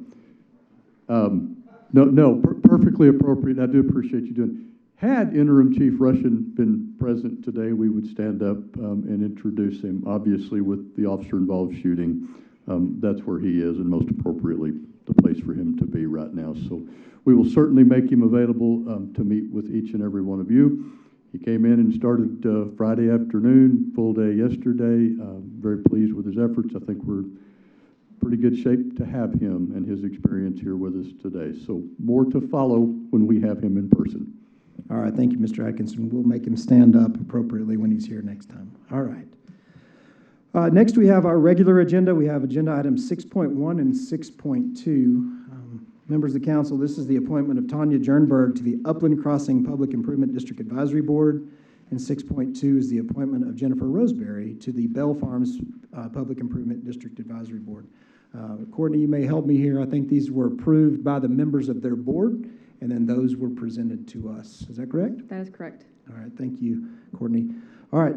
Perfectly appropriate. I do appreciate you doing it. Had interim Chief Russian been present today, we would stand up and introduce him. Obviously, with the officer-involved shooting, that's where he is, and most appropriately, the place for him to be right now. So we will certainly make him available to meet with each and every one of you. He came in and started Friday afternoon, full day yesterday. Very pleased with his efforts. I think we're in pretty good shape to have him and his experience here with us today. So more to follow when we have him in person. All right, thank you, Mr. Atkinson. We'll make him stand up appropriately when he's here next time. All right. Next, we have our regular agenda. We have agenda items 6.1 and 6.2. Members of the council, this is the appointment of Tanya Jernberg to the Upland Crossing Public Improvement District Advisory Board, and 6.2 is the appointment of Jennifer Roseberry to the Bell Farms Public Improvement District Advisory Board. Courtney, you may help me here. I think these were approved by the members of their board, and then those were presented to us. Is that correct? That is correct. All right, thank you, Courtney. All right,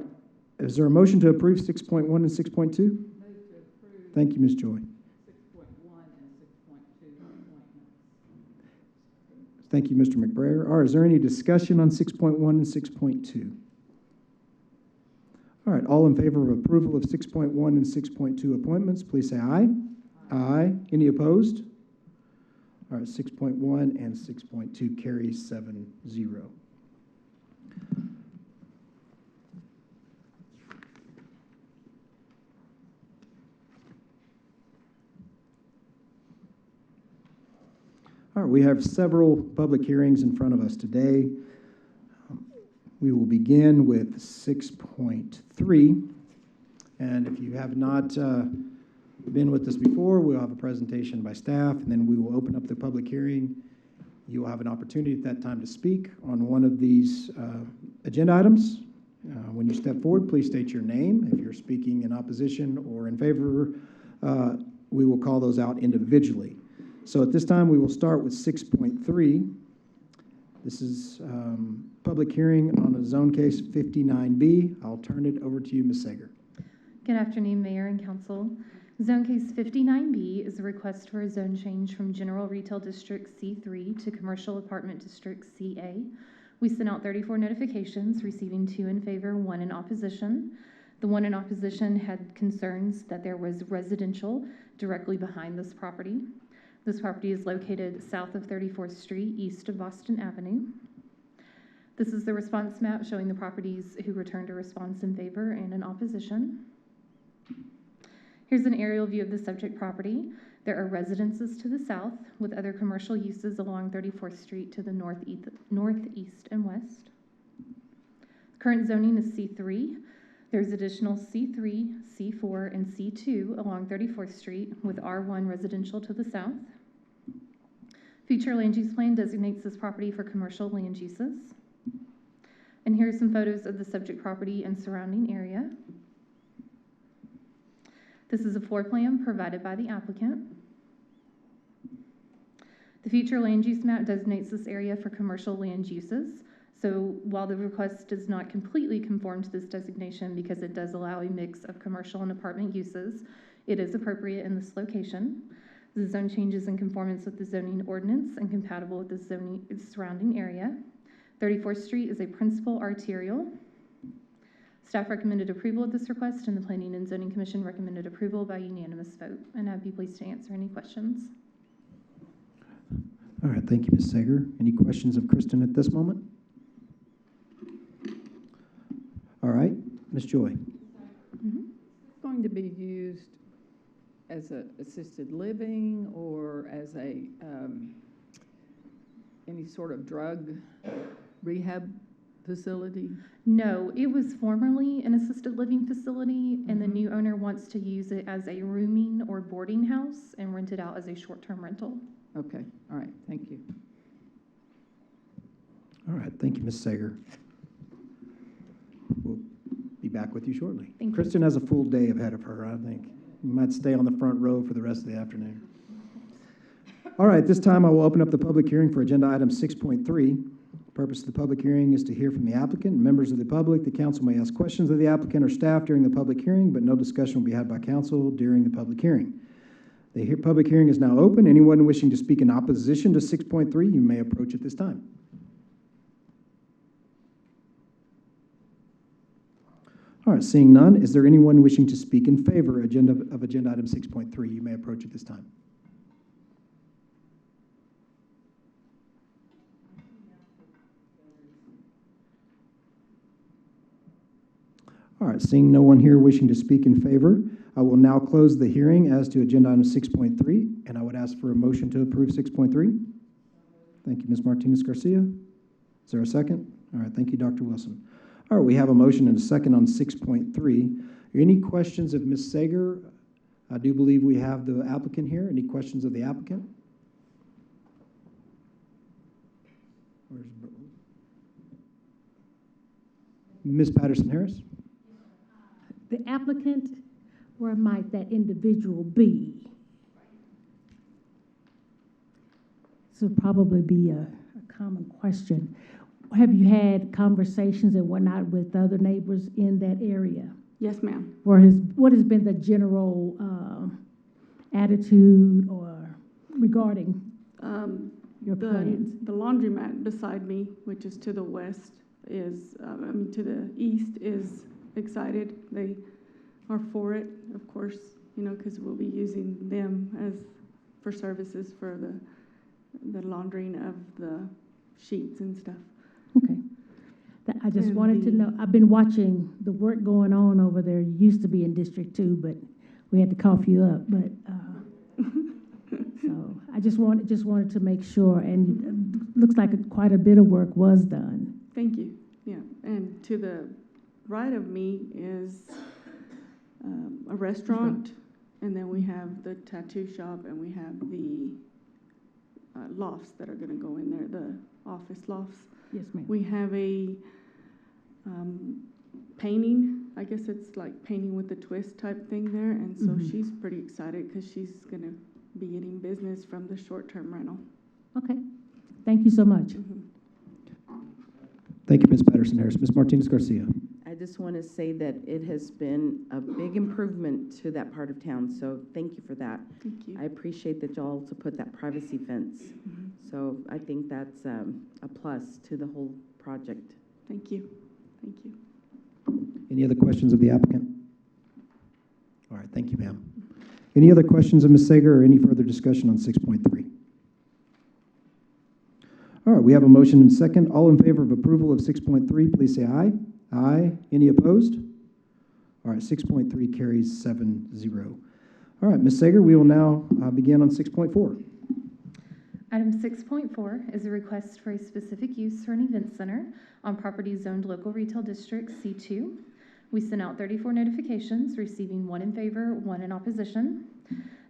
is there a motion to approve 6.1 and 6.2? Move to approve. Thank you, Ms. Joy. 6.1 and 6.2 appointments. Thank you, Mr. McBrayer. All right, is there any discussion on 6.1 and 6.2? All right, all in favor of approval of 6.1 and 6.2 appointments, please say aye. Aye. Any opposed? All right, 6.1 and 6.2 carries 7-0. All right, we have several public hearings in front of us today. We will begin with 6.3. And if you have not been with us before, we'll have a presentation by staff, and then we will open up the public hearing. You will have an opportunity at that time to speak on one of these agenda items. When you step forward, please state your name. If you're speaking in opposition or in favor, we will call those out individually. So at this time, we will start with 6.3. This is public hearing on a zone case 59B. I'll turn it over to you, Ms. Sager. Good afternoon, Mayor and Council. Zone case 59B is a request for a zone change from General Retail District C3 to Commercial Apartment District CA. We sent out 34 notifications, receiving 2 in favor, 1 in opposition. The 1 in opposition had concerns that there was residential directly behind this property. This property is located south of 34th Street, east of Boston Avenue. This is the response map showing the properties who returned a response in favor and in opposition. Here's an aerial view of the subject property. There are residences to the south with other commercial uses along 34th Street to the northeast and west. Current zoning is C3. There's additional C3, C4, and C2 along 34th Street with R1 residential to the south. Future land use plan designates this property for commercial land uses. And here are some photos of the subject property and surrounding area. This is a floor plan provided by the applicant. The future land use map designates this area for commercial land uses. So while the request does not completely conform to this designation because it does allow a mix of commercial and apartment uses, it is appropriate in this location. The zone change is in conformance with the zoning ordinance and compatible with the surrounding area. 34th Street is a principal arterial. Staff recommended approval of this request, and the Planning and Zoning Commission recommended approval by unanimous vote. And I'd be pleased to answer any questions. All right, thank you, Ms. Sager. Any questions of Kristen at this moment? All right, Ms. Joy. going to be used as a assisted living or as a, any sort of drug rehab facility? No, it was formerly an assisted living facility, and the new owner wants to use it as a rooming or boarding house and rent it out as a short-term rental. Okay, all right, thank you. All right, thank you, Ms. Sager. We'll be back with you shortly. Thank you. Kristen has a full day ahead of her, I think. You might stay on the front row for the rest of the afternoon. All right, this time I will open up the public hearing for agenda item 6.3. The purpose of the public hearing is to hear from the applicant and members of the public. The council may ask questions of the applicant or staff during the public hearing, but no discussion will be had by council during the public hearing. The public hearing is now open. Anyone wishing to speak in opposition to 6.3, you may approach at this time. All right, seeing none, is there anyone wishing to speak in favor of agenda item 6.3? You may approach at this time. All right, seeing no one here wishing to speak in favor, I will now close the hearing as to agenda item 6.3, and I would ask for a motion to approve 6.3. Thank you, Ms. Martinez Garcia. Is there a second? All right, thank you, Dr. Wilson. All right, we have a motion and a second on 6.3. Any questions of Ms. Sager? I do believe we have the applicant here. Any questions of the applicant? Ms. Patterson-Harris? The applicant, where might that individual be? This would probably be a common question. Have you had conversations and whatnot with other neighbors in that area? Yes, ma'am. What has been the general attitude or regarding your plans? The laundromat beside me, which is to the west, is, to the east, is excited. They are for it, of course, because we'll be using them for services for the laundering of the sheets and stuff. Okay. I just wanted to know, I've been watching the work going on over there. You used to be in District 2, but we had to cough you up. But so I just wanted to make sure, and it looks like quite a bit of work was done. Thank you. Yeah, and to the right of me is a restaurant, and then we have the tattoo shop, and we have the lofts that are going to go in there, the office lofts. Yes, ma'am. We have a painting, I guess it's like painting with a twist type thing there, and so she's pretty excited because she's going to be getting business from the short-term rental. Okay. Thank you so much. Thank you, Ms. Patterson-Harris. Ms. Martinez Garcia. I just want to say that it has been a big improvement to that part of town, so thank you for that. Thank you. I appreciate that y'all also put that privacy fence. So I think that's a plus to the whole project. Thank you. Thank you. Any other questions of the applicant? All right, thank you, ma'am. Any other questions of Ms. Sager or any further discussion on 6.3? All right, we have a motion and second. All in favor of approval of 6.3, please say aye. Aye. Any opposed? All right, 6.3 carries 7-0. All right, Ms. Sager, we will now begin on 6.4. Item 6.4 is a request for a specific use for an event center on property zoned local retail district C2. We sent out 34 notifications, receiving 1 in favor, 1 in opposition.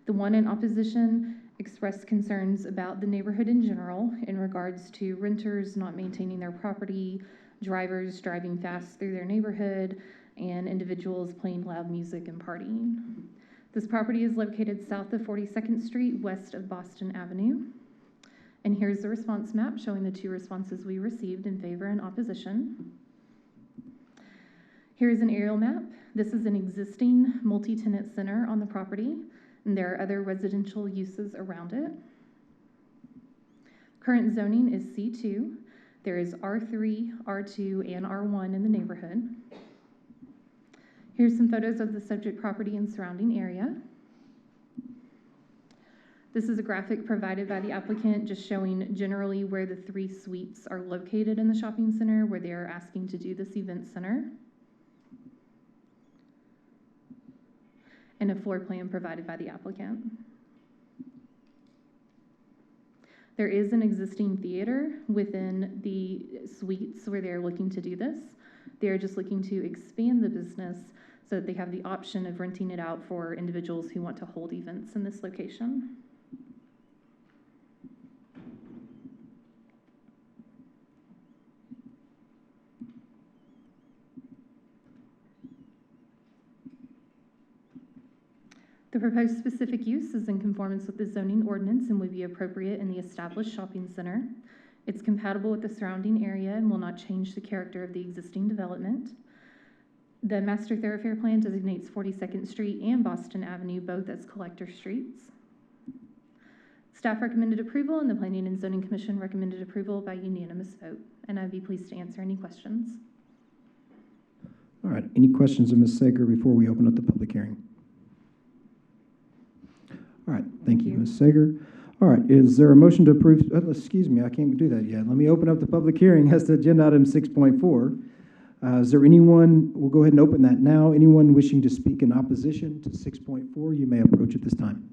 The 1 in opposition expressed concerns about the neighborhood in general in regards to renters not maintaining their property, drivers driving fast through their neighborhood, and individuals playing loud music and partying. This property is located south of 42nd Street, west of Boston Avenue. And here's the response map showing the 2 responses we received in favor and opposition. Here's an aerial map. This is an existing multi-tenant center on the property, and there are other residential uses around it. Current zoning is C2. There is R3, R2, and R1 in the neighborhood. Here's some photos of the subject property and surrounding area. This is a graphic provided by the applicant just showing generally where the 3 suites are located in the shopping center where they are asking to do this event center. and a floor plan provided by the applicant. There is an existing theater within the suites where they're looking to do this. They're just looking to expand the business so that they have the option of renting it out for individuals who want to hold events in this location. The proposed specific use is in conformance with the zoning ordinance and would be appropriate in the established shopping center. It's compatible with the surrounding area and will not change the character of the existing development. The master thoroughfare plan designates 42nd Street and Boston Avenue both as collector streets. Staff recommended approval and the Planning and Zoning Commission recommended approval by unanimous vote. And I'd be pleased to answer any questions. All right, any questions of Ms. Sager before we open up the public hearing? All right, thank you, Ms. Sager. All right, is there a motion to approve? Excuse me, I can't do that yet. Let me open up the public hearing as to agenda item 6.4. Is there anyone, we'll go ahead and open that now. Anyone wishing to speak in opposition to 6.4, you may approach at this time.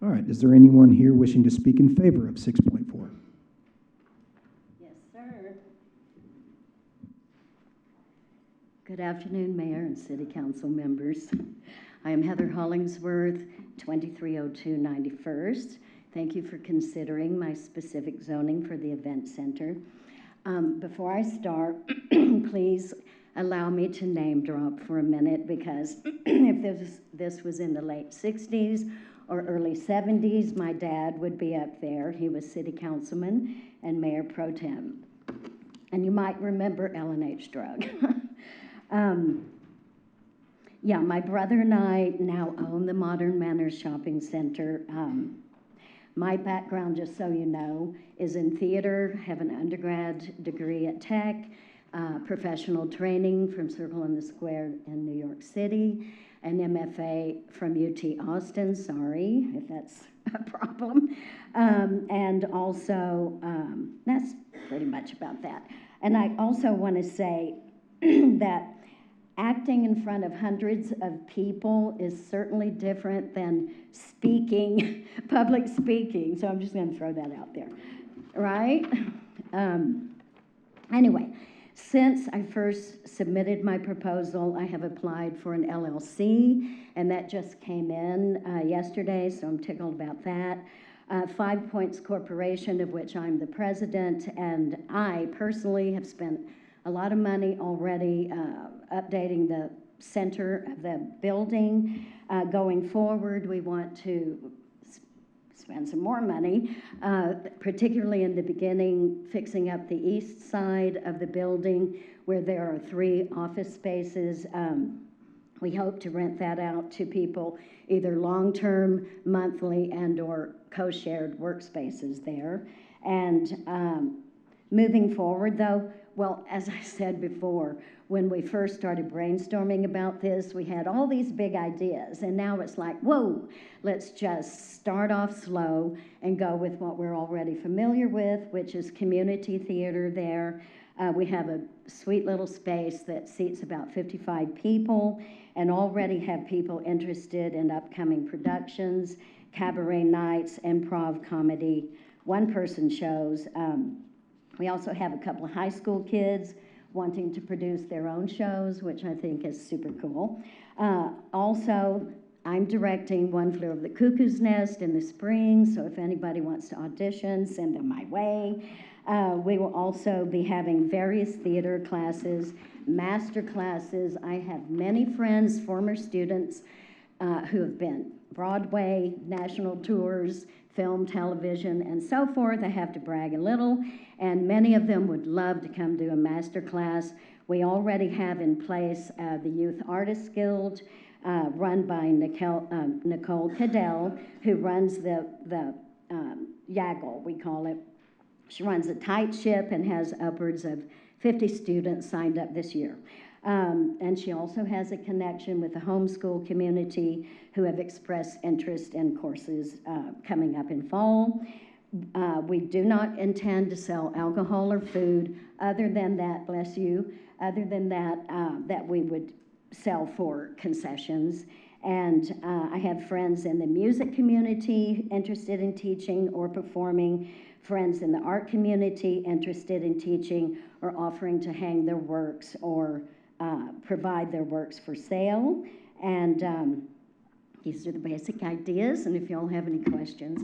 All right, is there anyone here wishing to speak in favor of 6.4? Yes, sir. Good afternoon, Mayor and City Council members. I am Heather Hollingsworth, 2302 91st. Thank you for considering my specific zoning for the event center. Before I start, please allow me to name drop for a minute, because if this was in the late 60s or early 70s, my dad would be up there. He was city councilman and mayor pro tem. And you might remember Ellen H. Drug. Yeah, my brother and I now own the Modern Manners Shopping Center. My background, just so you know, is in theater, have an undergrad degree at Tech, professional training from Circle in the Square in New York City, an MFA from UT Austin, sorry if that's a problem. And also, that's pretty much about that. And I also want to say that acting in front of hundreds of people is certainly different than speaking, public speaking. So I'm just going to throw that out there, right? Anyway, since I first submitted my proposal, I have applied for an LLC, and that just came in yesterday, so I'm tickled about that. 5 Points Corporation, of which I'm the president, and I personally have spent a lot of money already updating the center of the building. Going forward, we want to spend some more money, particularly in the beginning, fixing up the east side of the building where there are 3 office spaces. We hope to rent that out to people, either long-term, monthly, and or co-shared workspaces there. And moving forward, though, well, as I said before, when we first started brainstorming about this, we had all these big ideas, and now it's like, whoa, let's just start off slow and go with what we're already familiar with, which is community theater there. We have a sweet little space that seats about 55 people and already have people interested in upcoming productions, cabaret nights, improv comedy, one-person shows. We also have a couple of high school kids wanting to produce their own shows, which I think is super cool. Also, I'm directing One Flew Over the Cuckoo's Nest in the spring, so if anybody wants to audition, send them my way. We will also be having various theater classes, master classes. I have many friends, former students, who have been Broadway, national tours, film, television, and so forth. I have to brag a little, and many of them would love to come do a master class. We already have in place the Youth Artists Guild, run by Nicole Cadell, who runs the Yaggle, we call it. She runs a tight ship and has upwards of 50 students signed up this year. And she also has a connection with the homeschool community who have expressed interest in courses coming up in fall. We do not intend to sell alcohol or food other than that, bless you, other than that, that we would sell for concessions. And I have friends in the music community interested in teaching or performing, friends in the art community interested in teaching or offering to hang their works or provide their works for sale. And these are the basic ideas, and if y'all have any questions,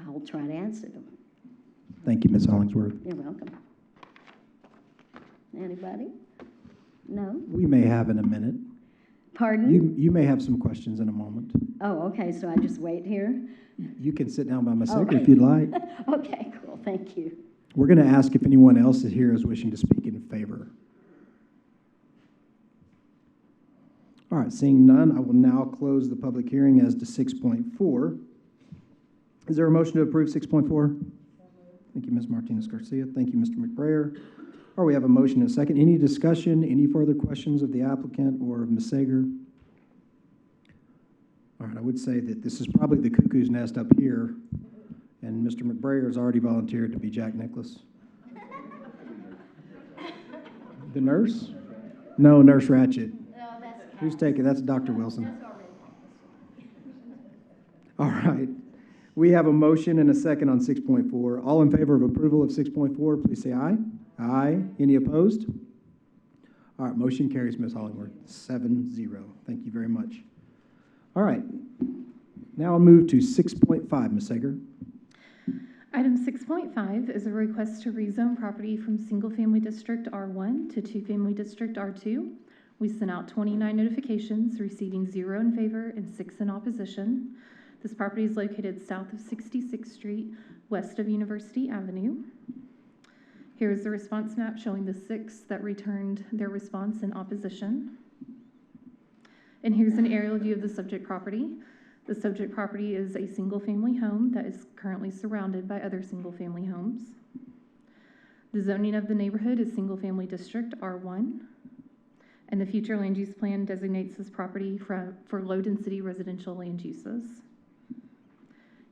I'll try to answer them. Thank you, Ms. Hollingsworth. You're welcome. Anybody? No? We may have in a minute. Pardon? You may have some questions in a moment. Oh, okay, so I just wait here? You can sit down by my Oh. secretary if you'd like. Okay, cool, thank you. We're going to ask if anyone else is here is wishing to speak in favor. All right, seeing none, I will now close the public hearing as to 6.4. Is there a motion to approve 6.4? Thank you, Ms. Martinez Garcia. Thank you, Mr. McBrayer. All right, we have a motion and a second. Any discussion, any further questions of the applicant or of Ms. Sager? All right, I would say that this is probably the cuckoo's nest up here, and Mr. McBrayer has already volunteered to be Jack Nicklaus. The nurse? No, Nurse Ratchet. Who's taking? That's Dr. Wilson. All right. We have a motion and a second on 6.4. All in favor of approval of 6.4, please say aye. Aye. Any opposed? All right, motion carries, Ms. Hollingworth, 7-0. Thank you very much. All right. Now I'll move to 6.5, Ms. Sager. Item 6.5 is a request to rezone property from single-family district R1 to two-family district R2. We sent out 29 notifications, receiving 0 in favor and 6 in opposition. This property is located south of 66th Street, west of University Avenue. Here is the response map showing the 6 that returned their response in opposition. And here's an aerial view of the subject property. The subject property is a single-family home that is currently surrounded by other single-family homes. The zoning of the neighborhood is single-family district R1. And the future land use plan designates this property for low-density residential land uses.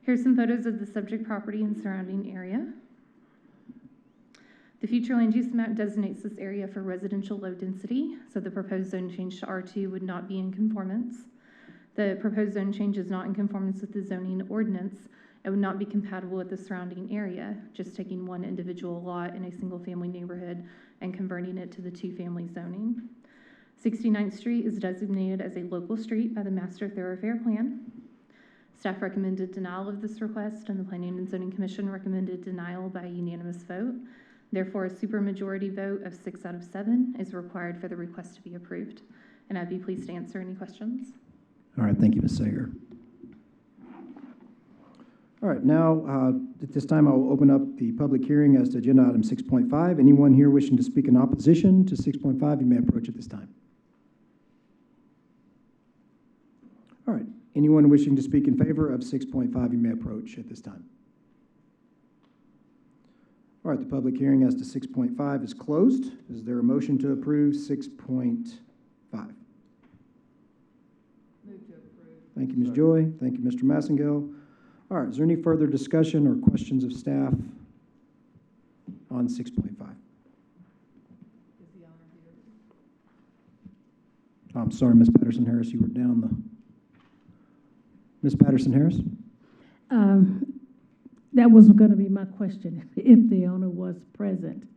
Here's some photos of the subject property and surrounding area. The future land use map designates this area for residential low density, so the proposed zone change to R2 would not be in conformance. The proposed zone change is not in conformance with the zoning ordinance. It would not be compatible with the surrounding area, just taking one individual lot in a single-family neighborhood and converting it to the two-family zoning. 69th Street is designated as a local street by the Master Thoroughfare Plan. Staff recommended denial of this request, and the Planning and Zoning Commission recommended denial by a unanimous vote. Therefore, a supermajority vote of 6 out of 7 is required for the request to be approved. And I'd be pleased to answer any questions. All right, thank you, Ms. Sager. All right, now, at this time, I will open up the public hearing as to agenda item 6.5. Anyone here wishing to speak in opposition to 6.5, you may approach at this time. All right, anyone wishing to speak in favor of 6.5, you may approach at this time. All right, the public hearing as to 6.5 is closed. Is there a motion to approve 6.5? Thank you, Ms. Joy. Thank you, Mr. Massengale. All right, is there any further discussion or questions of staff on 6.5? I'm sorry, Ms. Patterson-Harris, you were down the... Ms. Patterson-Harris? That was going to be my question, if the owner was present.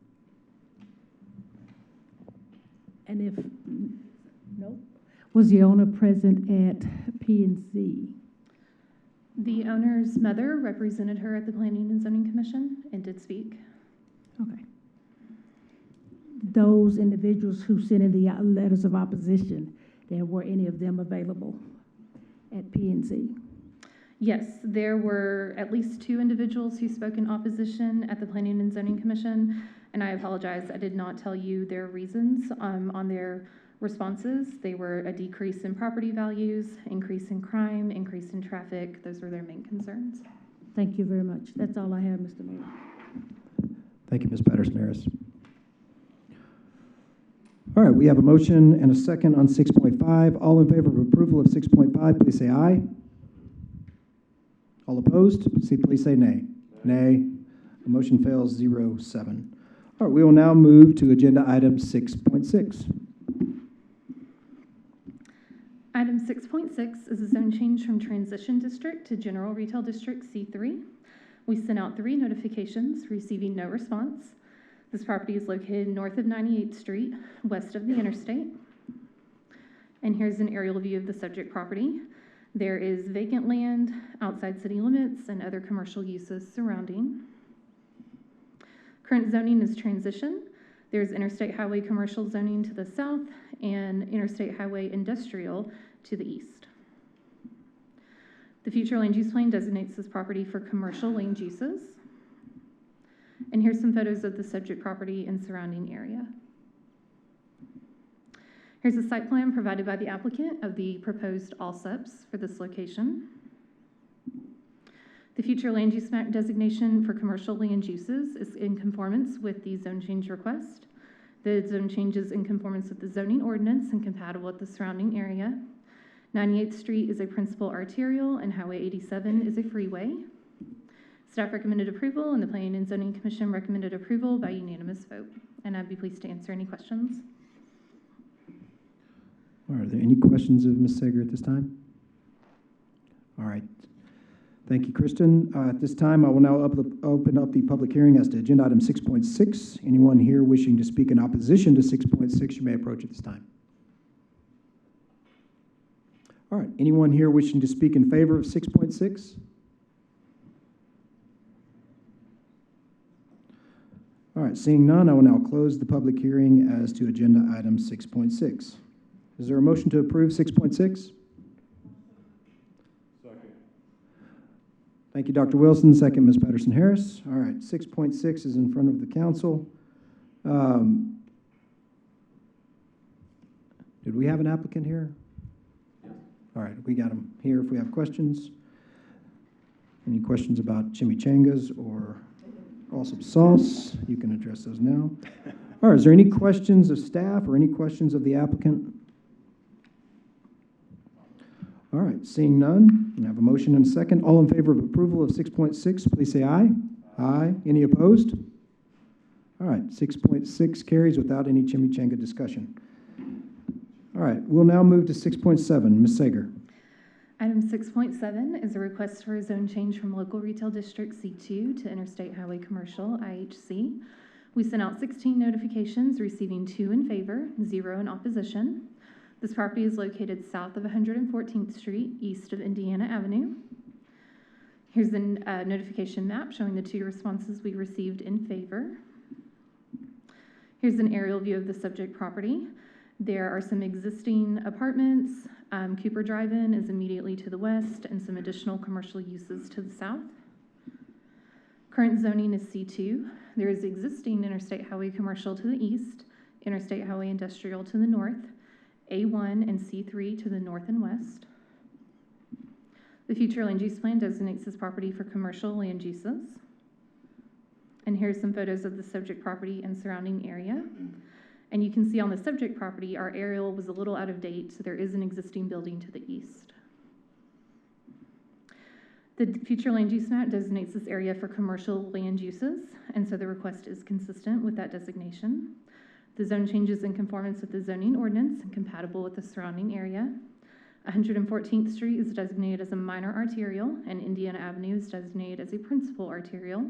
And if, no, was the owner present at P&Z? The owner's mother represented her at the Planning and Zoning Commission and did speak. Okay. Those individuals who sent in the letters of opposition, there were any of them available at P&Z? Yes, there were at least 2 individuals who spoke in opposition at the Planning and Zoning Commission, and I apologize, I did not tell you their reasons on their responses. They were a decrease in property values, increase in crime, increase in traffic. Those were their main concerns. Thank you very much. That's all I have, Mr. Mayor. Thank you, Ms. Patterson-Harris. All right, we have a motion and a second on 6.5. All in favor of approval of 6.5, please say aye. All opposed, please say nay. Nay. The motion fails 0-7. All right, we will now move to agenda item 6.6. Item 6.6 is a zone change from Transition District to General Retail District C3. We sent out 3 notifications, receiving no response. This property is located north of 98th Street, west of the interstate. And here's an aerial view of the subject property. There is vacant land outside city limits and other commercial uses surrounding. Current zoning is transition. There's interstate highway commercial zoning to the south and interstate highway industrial to the east. The future land use plan designates this property for commercial land uses. And here's some photos of the subject property and surrounding area. Here's a site plan provided by the applicant of the proposed ALSEPs for this location. The future land use map designation for commercial land uses is in conformance with the zone change request. The zone change is in conformance with the zoning ordinance and compatible with the surrounding area. 98th Street is a principal arterial and Highway 87 is a freeway. Staff recommended approval and the Planning and Zoning Commission recommended approval by unanimous vote. And I'd be pleased to answer any questions. Are there any questions of Ms. Sager at this time? All right. Thank you, Kristen. At this time, I will now open up the public hearing as to agenda item 6.6. Anyone here wishing to speak in opposition to 6.6, you may approach at this time. All right. Anyone here wishing to speak in favor of 6.6? All right. Seeing none, I will now close the public hearing as to agenda item 6.6. Is there a motion to approve 6.6? Thank you, Dr. Wilson. Second, Ms. Patterson-Harris. All right, 6.6 is in front of the council. Did we have an applicant here? All right, we got him here if we have questions. Any questions about chimichangas or Allsop sauce? You can address those now. All right, is there any questions of staff or any questions of the applicant? All right, seeing none, we have a motion and a second. All in favor of approval of 6.6, please say aye. Aye. Any opposed? All right, 6.6 carries without any chimichanga discussion. All right, we'll now move to 6.7. Ms. Sager. Item 6.7 is a request for a zone change from local retail district C2 to interstate highway commercial IHC. We sent out 16 notifications, receiving 2 in favor, 0 in opposition. This property is located south of 114th Street, east of Indiana Avenue. Here's the notification map showing the 2 responses we received in favor. Here's an aerial view of the subject property. There are some existing apartments. Cooper Drive-In is immediately to the west and some additional commercial uses to the south. Current zoning is C2. There is existing interstate highway commercial to the east, interstate highway industrial to the north, A1 and C3 to the north and west. The future land use plan designates this property for commercial land uses. And here's some photos of the subject property and surrounding area. And you can see on the subject property, our aerial was a little out of date, so there is an existing building to the east. The future land use map designates this area for commercial land uses, and so the request is consistent with that designation. The zone changes in conformance with the zoning ordinance and compatible with the surrounding area. 114th Street is designated as a minor arterial, and Indiana Avenue is designated as a principal arterial.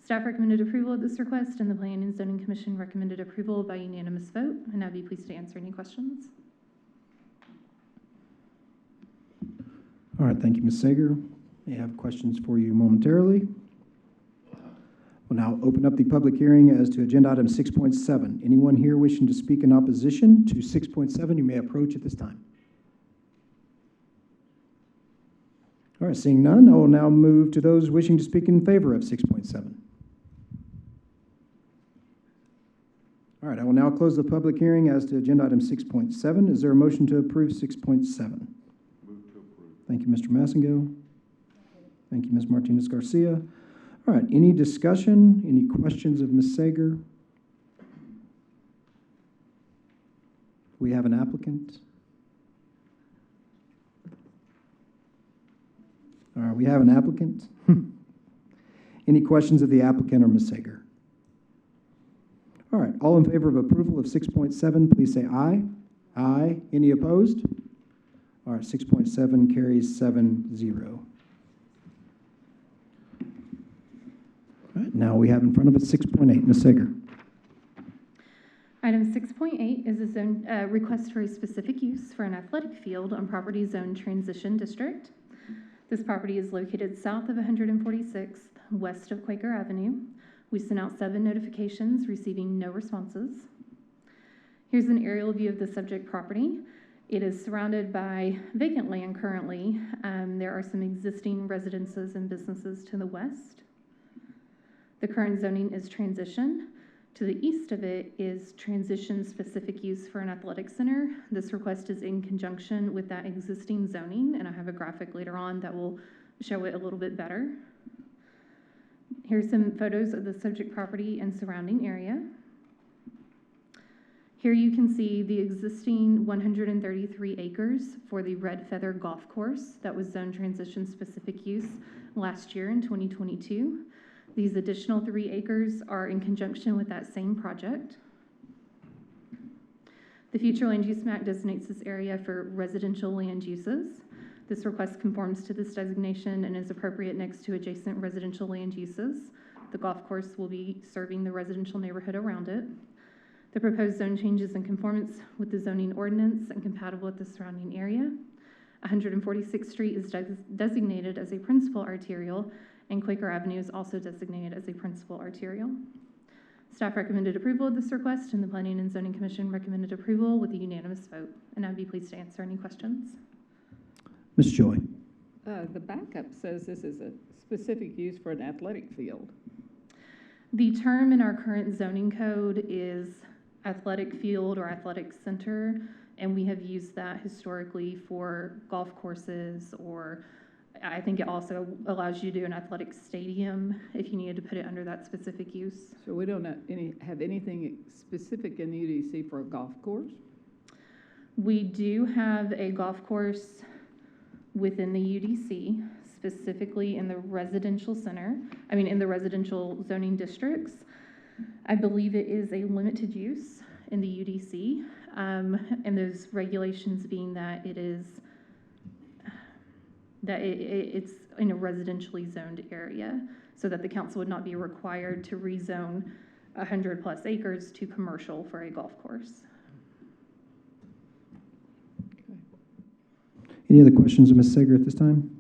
Staff recommended approval of this request, and the Planning and Zoning Commission recommended approval by unanimous vote, and I'd be pleased to answer any questions. All right, thank you, Ms. Sager. I have questions for you momentarily. We'll now open up the public hearing as to agenda item 6.7. Anyone here wishing to speak in opposition to 6.7, you may approach at this time. All right, seeing none, I will now move to those wishing to speak in favor of 6.7. All right, I will now close the public hearing as to agenda item 6.7. Is there a motion to approve 6.7? Move to approve. Thank you, Mr. Massengill. Thank you, Ms. Martinez-Garcia. All right, any discussion, any questions of Ms. Sager? We have an applicant. All right, we have an applicant. Any questions of the applicant or Ms. Sager? All right, all in favor of approval of 6.7, please say aye. Aye. Any opposed? All right, 6.7 carries 7-0. All right, now we have in front of us 6.8. Ms. Sager. Item 6.8 is a zone, request for a specific use for an athletic field on property zone transition district. This property is located south of 146th, west of Quaker Avenue. We sent out 7 notifications, receiving no responses. Here's an aerial view of the subject property. It is surrounded by vacant land currently. There are some existing residences and businesses to the west. The current zoning is transition. To the east of it is transition-specific use for an athletic center. This request is in conjunction with that existing zoning, and I have a graphic later on that will show it a little bit better. Here's some photos of the subject property and surrounding area. Here you can see the existing 133 acres for the Red Feather Golf Course that was zone transition-specific use last year in 2022. These additional 3 acres are in conjunction with that same project. The future land use map designates this area for residential land uses. This request conforms to this designation and is appropriate next to adjacent residential land uses. The golf course will be serving the residential neighborhood around it. The proposed zone change is in conformance with the zoning ordinance and compatible with the surrounding area. 146th Street is designated as a principal arterial, and Quaker Avenue is also designated as a principal arterial. Staff recommended approval of this request, and the Planning and Zoning Commission recommended approval with a unanimous vote. And I'd be pleased to answer any questions. Ms. Joy. The backup says this is a specific use for an athletic field. The term in our current zoning code is athletic field or athletic center, and we have used that historically for golf courses, or I think it also allows you to do an athletic stadium if you needed to put it under that specific use. So we don't have anything specific in UDC for a golf course? We do have a golf course within the UDC, specifically in the residential center, in the residential zoning districts. I believe it is a limited use in the UDC, and those regulations being that it's in a residentially zoned area, so that the council would not be required to rezone 100+ acres to commercial for a golf course. Any other questions of Ms. Sager at this time?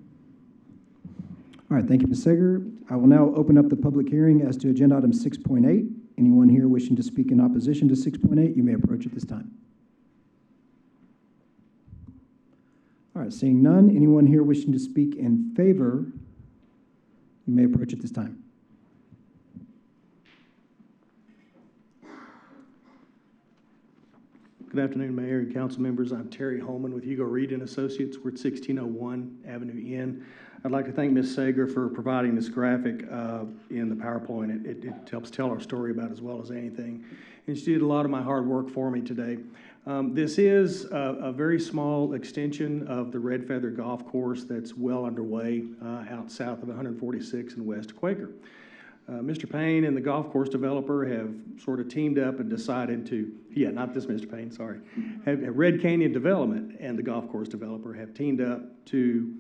All right, thank you, Ms. Sager. I will now open up the public hearing as to agenda item 6.8. Anyone here wishing to speak in opposition to 6.8, you may approach at this time. All right, seeing none, anyone here wishing to speak in favor, you may approach at this time. Good afternoon, Mayor and council members. I'm Terry Holman with Hugo Reed and Associates. We're at 1601 Avenue N. I'd like to thank Ms. Sager for providing this graphic in the PowerPoint. It helps tell our story about as well as anything. And she did a lot of my hard work for me today. This is a very small extension of the Red Feather Golf Course that's well underway out south of 146 and west of Quaker. Mr. Payne and the golf course developer have sort of teamed up and decided to, not this Mr. Payne, sorry, Red Canyon Development and the golf course developer have teamed up to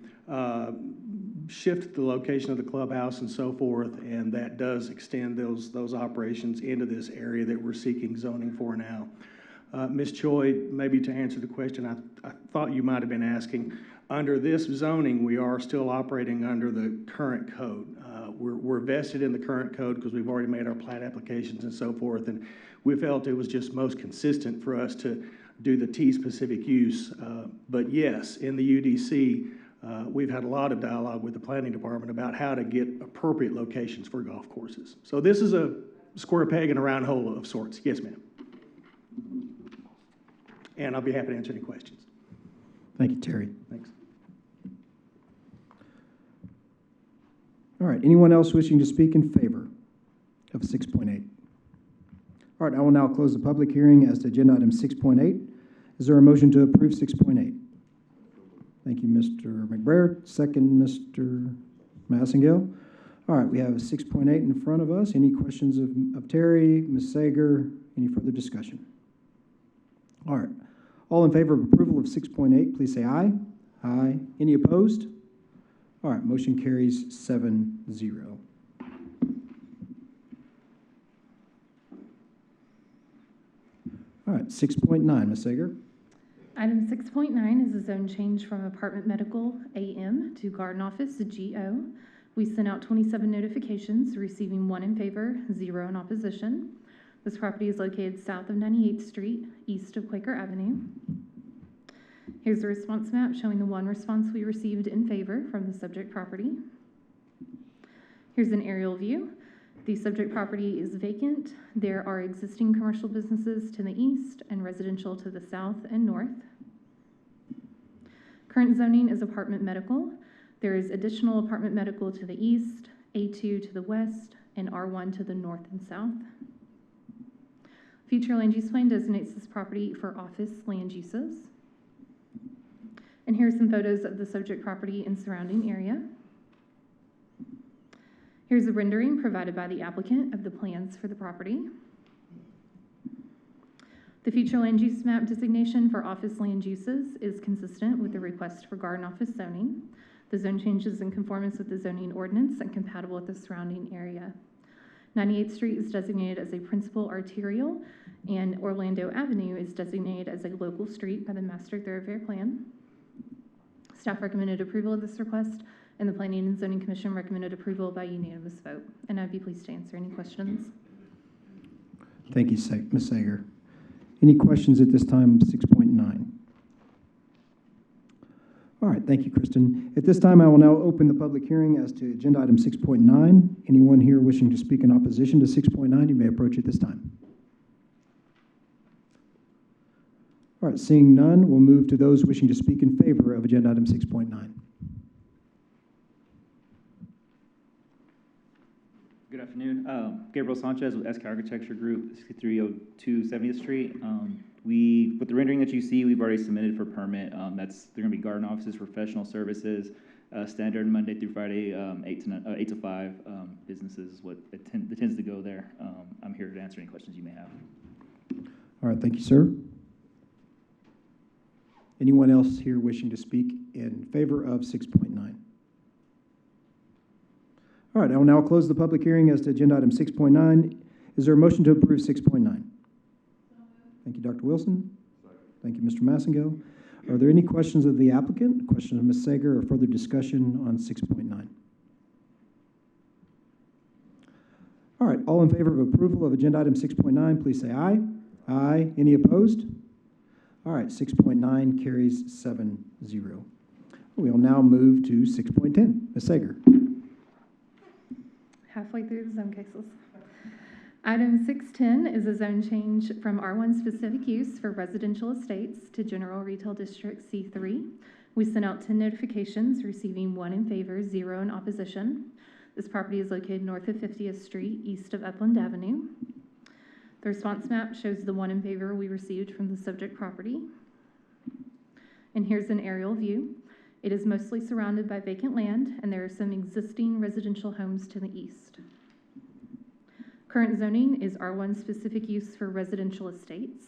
shift the location of the clubhouse and so forth, and that does extend those operations into this area that we're seeking zoning for now. Ms. Choi, maybe to answer the question I thought you might have been asking, under this zoning, we are still operating under the current code. We're vested in the current code because we've already made our plat applications and so forth, and we felt it was just most consistent for us to do the T-specific use. But yes, in the UDC, we've had a lot of dialogue with the planning department about how to get appropriate locations for golf courses. So this is a square peg in a round hole of sorts. Yes, ma'am. And I'll be happy to answer any questions. Thank you, Terry. Thanks. All right, anyone else wishing to speak in favor of 6.8? All right, I will now close the public hearing as to agenda item 6.8. Is there a motion to approve 6.8? Thank you, Mr. McBrayer. Second, Mr. Massengale. All right, we have 6.8 in front of us. Any questions of Terry, Ms. Sager? Any further discussion? All right. All in favor of approval of 6.8, please say aye. Aye. Any opposed? All right, motion carries 7-0. All right, 6.9, Ms. Sager. Item 6.9 is a zone change from apartment medical AM to garden office GO. We sent out 27 notifications, receiving 1 in favor, 0 in opposition. This property is located south of 98th Street, east of Quaker Avenue. Here's the response map showing the 1 response we received in favor from the subject property. Here's an aerial view. The subject property is vacant. There are existing commercial businesses to the east and residential to the south and north. Current zoning is apartment medical. There is additional apartment medical to the east, A2 to the west, and R1 to the north and south. Future land use plan designates this property for office land uses. And here's some photos of the subject property and surrounding area. Here's a rendering provided by the applicant of the plans for the property. The future land use map designation for office land uses is consistent with the request for garden office zoning. The zone change is in conformance with the zoning ordinance and compatible with the surrounding area. 98th Street is designated as a principal arterial, and Orlando Avenue is designated as a local street by the Master Thoroughfare Plan. Staff recommended approval of this request, and the Planning and Zoning Commission recommended approval by unanimous vote. And I'd be pleased to answer any questions. Thank you, Ms. Sager. Any questions at this time, 6.9? All right, thank you, Kristen. At this time, I will now open the public hearing as to agenda item 6.9. Anyone here wishing to speak in opposition to 6.9, you may approach at this time. All right, seeing none, we'll move to those wishing to speak in favor of agenda item 6.9. Good afternoon. Gabriel Sanchez with SK Architecture Group, 6302 70th Street. With the rendering that you see, we've already submitted for permit. They're going to be garden offices, professional services, standard Monday through Friday, 8 to 5 businesses is what it tends to go there. I'm here to answer any questions you may have. All right, thank you, sir. Anyone else here wishing to speak in favor of 6.9? All right, I will now close the public hearing as to agenda item 6.9. Is there a motion to approve 6.9? Thank you, Dr. Wilson. Thank you, Mr. Massengill. Are there any questions of the applicant, questions of Ms. Sager, or further discussion on 6.9? All right, all in favor of approval of agenda item 6.9, please say aye. Aye. Any opposed? All right, 6.9 carries 7-0. We'll now move to 6.10. Ms. Sager. Halfway through the zone cases. Item 610 is a zone change from R1 specific use for residential estates to General Retail District C3. We sent out 10 notifications, receiving 1 in favor, 0 in opposition. This property is located north of 50th Street, east of Upland Avenue. The response map shows the 1 in favor we received from the subject property. And here's an aerial view. It is mostly surrounded by vacant land, and there are some existing residential homes to the east. Current zoning is R1 specific use for residential estates.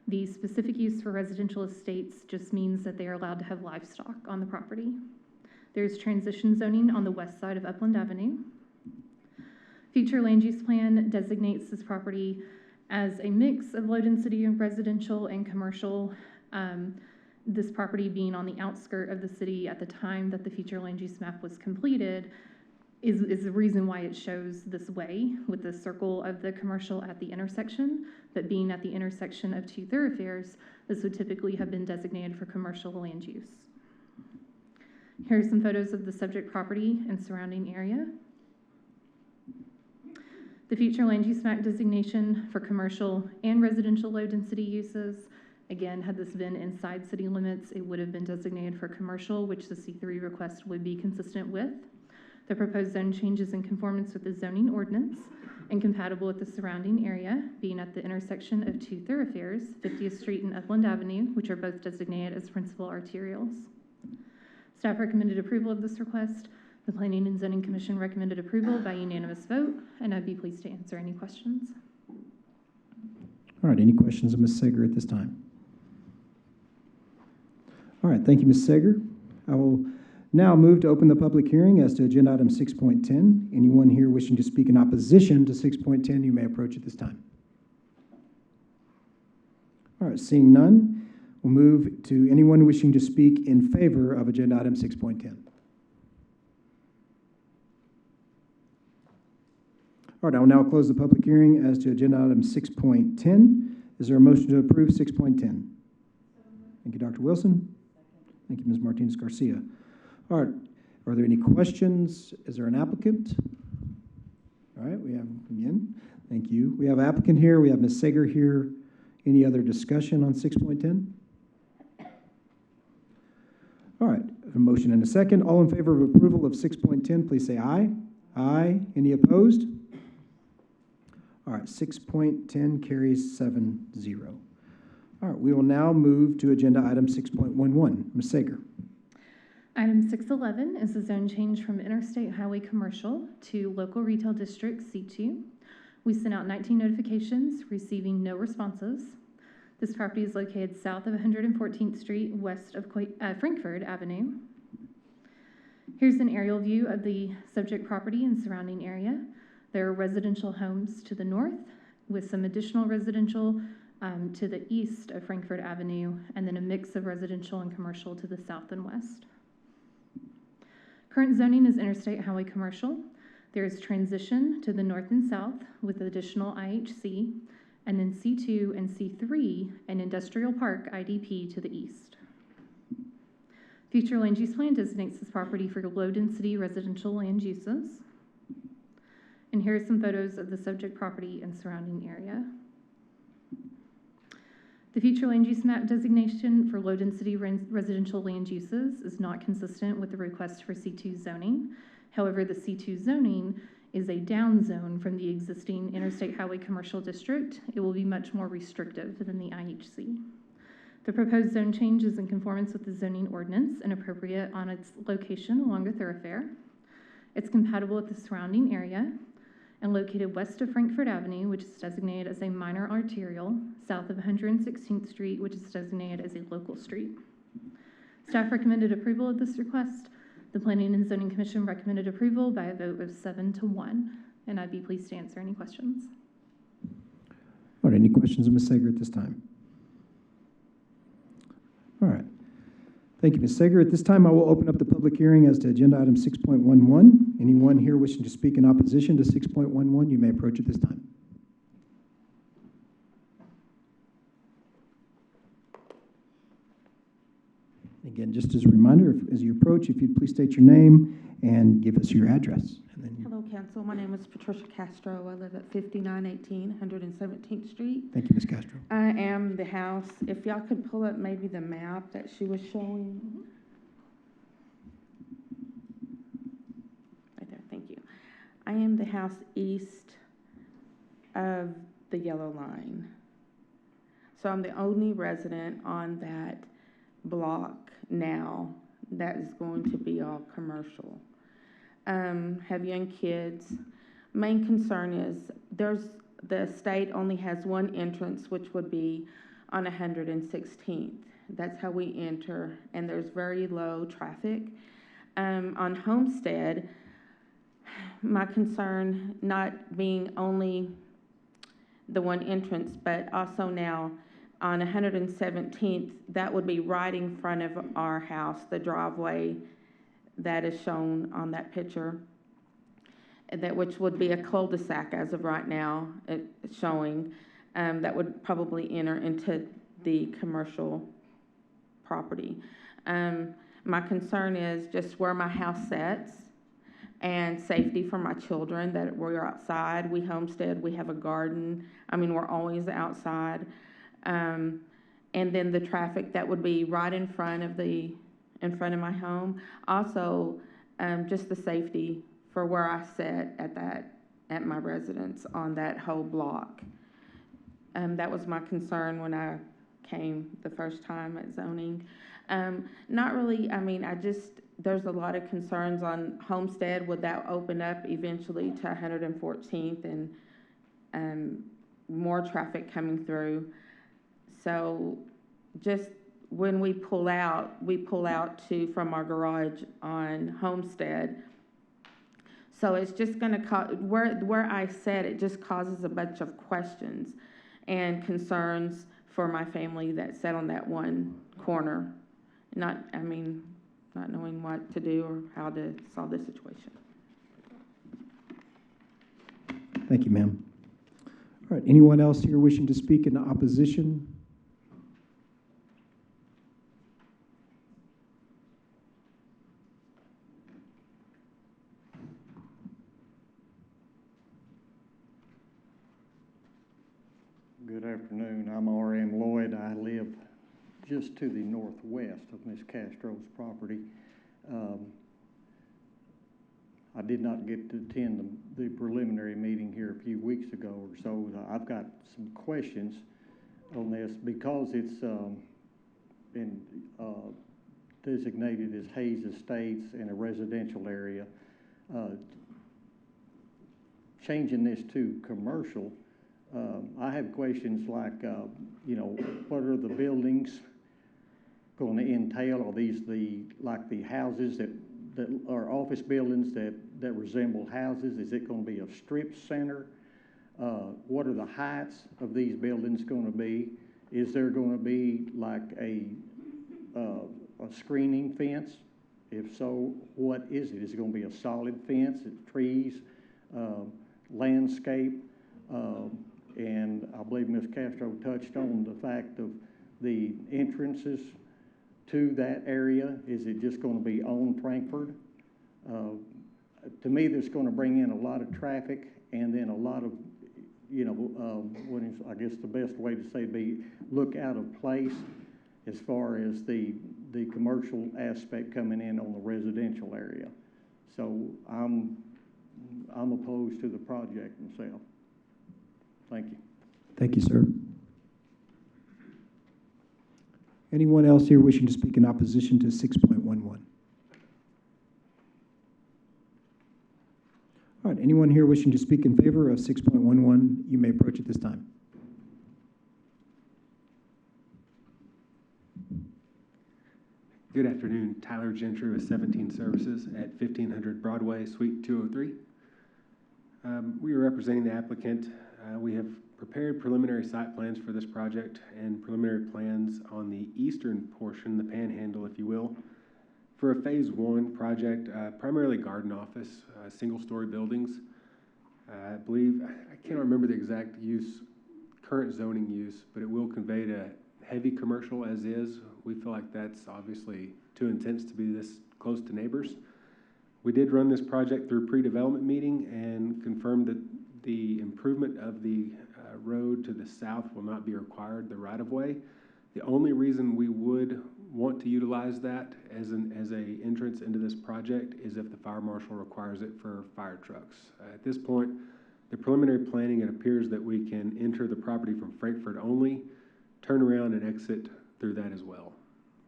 The specific use for residential estates just means that they are allowed to have livestock on the property. There's transition zoning on the west side of Upland Avenue. Future land use plan designates this property as a mix of low density of residential and commercial. This property being on the outskirt of the city at the time that the future land use map was completed is the reason why it shows this way with the circle of the commercial at the intersection. But being at the intersection of 2 thoroughfares, this would typically have been designated for commercial land use. Here are some photos of the subject property and surrounding area. The future land use map designation for commercial and residential low density uses. Again, had this been inside city limits, it would have been designated for commercial, which the C3 request would be consistent with. The proposed zone changes in conformance with the zoning ordinance and compatible with the surrounding area, being at the intersection of 2 thoroughfares, 50th Street and Upland Avenue, which are both designated as principal arterials. Staff recommended approval of this request. The Planning and Zoning Commission recommended approval by unanimous vote, and I'd be pleased to answer any questions. All right, any questions of Ms. Sager at this time? All right, thank you, Ms. Sager. I will now move to open the public hearing as to agenda item 6.10. Anyone here wishing to speak in opposition to 6.10, you may approach at this time. All right, seeing none, we'll move to anyone wishing to speak in favor of agenda item 6.10. All right, I will now close the public hearing as to agenda item 6.10. Is there a motion to approve 6.10? Thank you, Dr. Wilson. Thank you, Ms. Martinez Garcia. All right, are there any questions? Is there an applicant? All right, we have, again, thank you. We have an applicant here. We have Ms. Sager here. Any other discussion on 6.10? All right, a motion and a second. All in favor of approval of 6.10, please say aye. Aye. Any opposed? All right, 6.10 carries 7-0. All right, we will now move to agenda item 6.11. Ms. Sager. Item 6.11 is a zone change from Interstate Highway Commercial to Local Retail District C2. We sent out 19 notifications, receiving no responses. This property is located south of 114th Street, west of Frankford Avenue. Here's an aerial view of the subject property and surrounding area. There are residential homes to the north with some additional residential to the east of Frankford Avenue, and then a mix of residential and commercial to the south and west. Current zoning is Interstate Highway Commercial. There is transition to the north and south with additional IHC, and then C2 and C3 and Industrial Park IDP to the east. Future land use plan designates this property for low-density residential land uses. And here are some photos of the subject property and surrounding area. The future land use map designation for low-density residential land uses is not consistent with the request for C2 zoning. However, the C2 zoning is a down zone from the existing Interstate Highway Commercial District. It will be much more restrictive than the IHC. The proposed zone change is in conformance with the zoning ordinance and appropriate on its location along a thoroughfare. It's compatible with the surrounding area and located west of Frankford Avenue, which is designated as a minor arterial, south of 116th Street, which is designated as a local street. Staff recommended approval of this request. The Planning and Zoning Commission recommended approval by a vote of 7-1, and I'd be pleased to answer any questions. All right, any questions of Ms. Sager at this time? All right. Thank you, Ms. Sager. At this time, I will open up the public hearing as to agenda item 6.11. Anyone here wishing to speak in opposition to 6.11, you may approach at this time. Again, just as a reminder, as you approach, if you'd please state your name and give us your address. And then Hello, Council. My name is Patricia Castro. I live at 5918 117th Street. Thank you, Ms. Castro. I am the house. If y'all could pull up maybe the map that she was showing. Right there. Thank you. I am the house east of the yellow line. So I'm the only resident on that block now that is going to be all commercial. Have young kids. Main concern is the estate only has one entrance, which would be on 116th. That's how we enter, and there's very low traffic. On Homestead, my concern not being only the one entrance, but also now on 117th, that would be right in front of our house, the driveway that is shown on that picture, which would be a cul-de-sac as of right now, it's showing, that would probably enter into the commercial property. My concern is just where my house sits and safety for my children, that we're outside. We homestead, we have a garden. I mean, we're always outside. And then the traffic that would be right in front of my home. Also, just the safety for where I sit at my residence on that whole block. That was my concern when I came the first time at zoning. Not really, I mean, there's a lot of concerns on Homestead. Would that open up eventually to 114th and more traffic coming through? So just when we pull out from our garage on Homestead. So it's just going to where I said it just causes a bunch of questions and concerns for my family that sat on that one corner. Not knowing what to do or how to solve this situation. Thank you, ma'am. All right, anyone else here wishing to speak in opposition? Good afternoon. I'm R.M. Lloyd. I live just to the northwest of Ms. Castro's property. I did not get to attend the preliminary meeting here a few weeks ago or so. I've got some questions on this because it's been designated as Hayes Estates in a residential area. Changing this to commercial, I have questions like, what are the buildings going to entail? Are these the houses that are office buildings that resemble houses? Is it going to be a strip center? What are the heights of these buildings going to be? Is there going to be like a screening fence? If so, what is it? Is it going to be a solid fence, trees, landscape? And I believe Ms. Castro touched on the fact of the entrances to that area. Is it just going to be on Frankford? To me, that's going to bring in a lot of traffic and then a lot of, what is, I guess the best way to say be look out of place as far as the commercial aspect coming in on the residential area. So I'm opposed to the project myself. Thank you. Thank you, sir. Anyone else here wishing to speak in opposition to 6.11? All right, anyone here wishing to speak in favor of 6.11, you may approach at this time. Good afternoon, Tyler Gentry with 17 Services at 1500 Broadway, Suite 203. We are representing the applicant. We have prepared preliminary site plans for this project and preliminary plans on the eastern portion, the panhandle, if you will, for a phase one project, primarily garden office, single-story buildings. I believe, I can't remember the exact use, current zoning use, but it will convey to heavy commercial as is. We feel like that's obviously too intense to be this close to neighbors. We did run this project through pre-development meeting and confirmed that the improvement of the road to the south will not be required, the right-of-way. The only reason we would want to utilize that as a entrance into this project is if the fire marshal requires it for fire trucks. At this point, the preliminary planning, it appears that we can enter the property from Frankfurt only, turn around and exit through that as well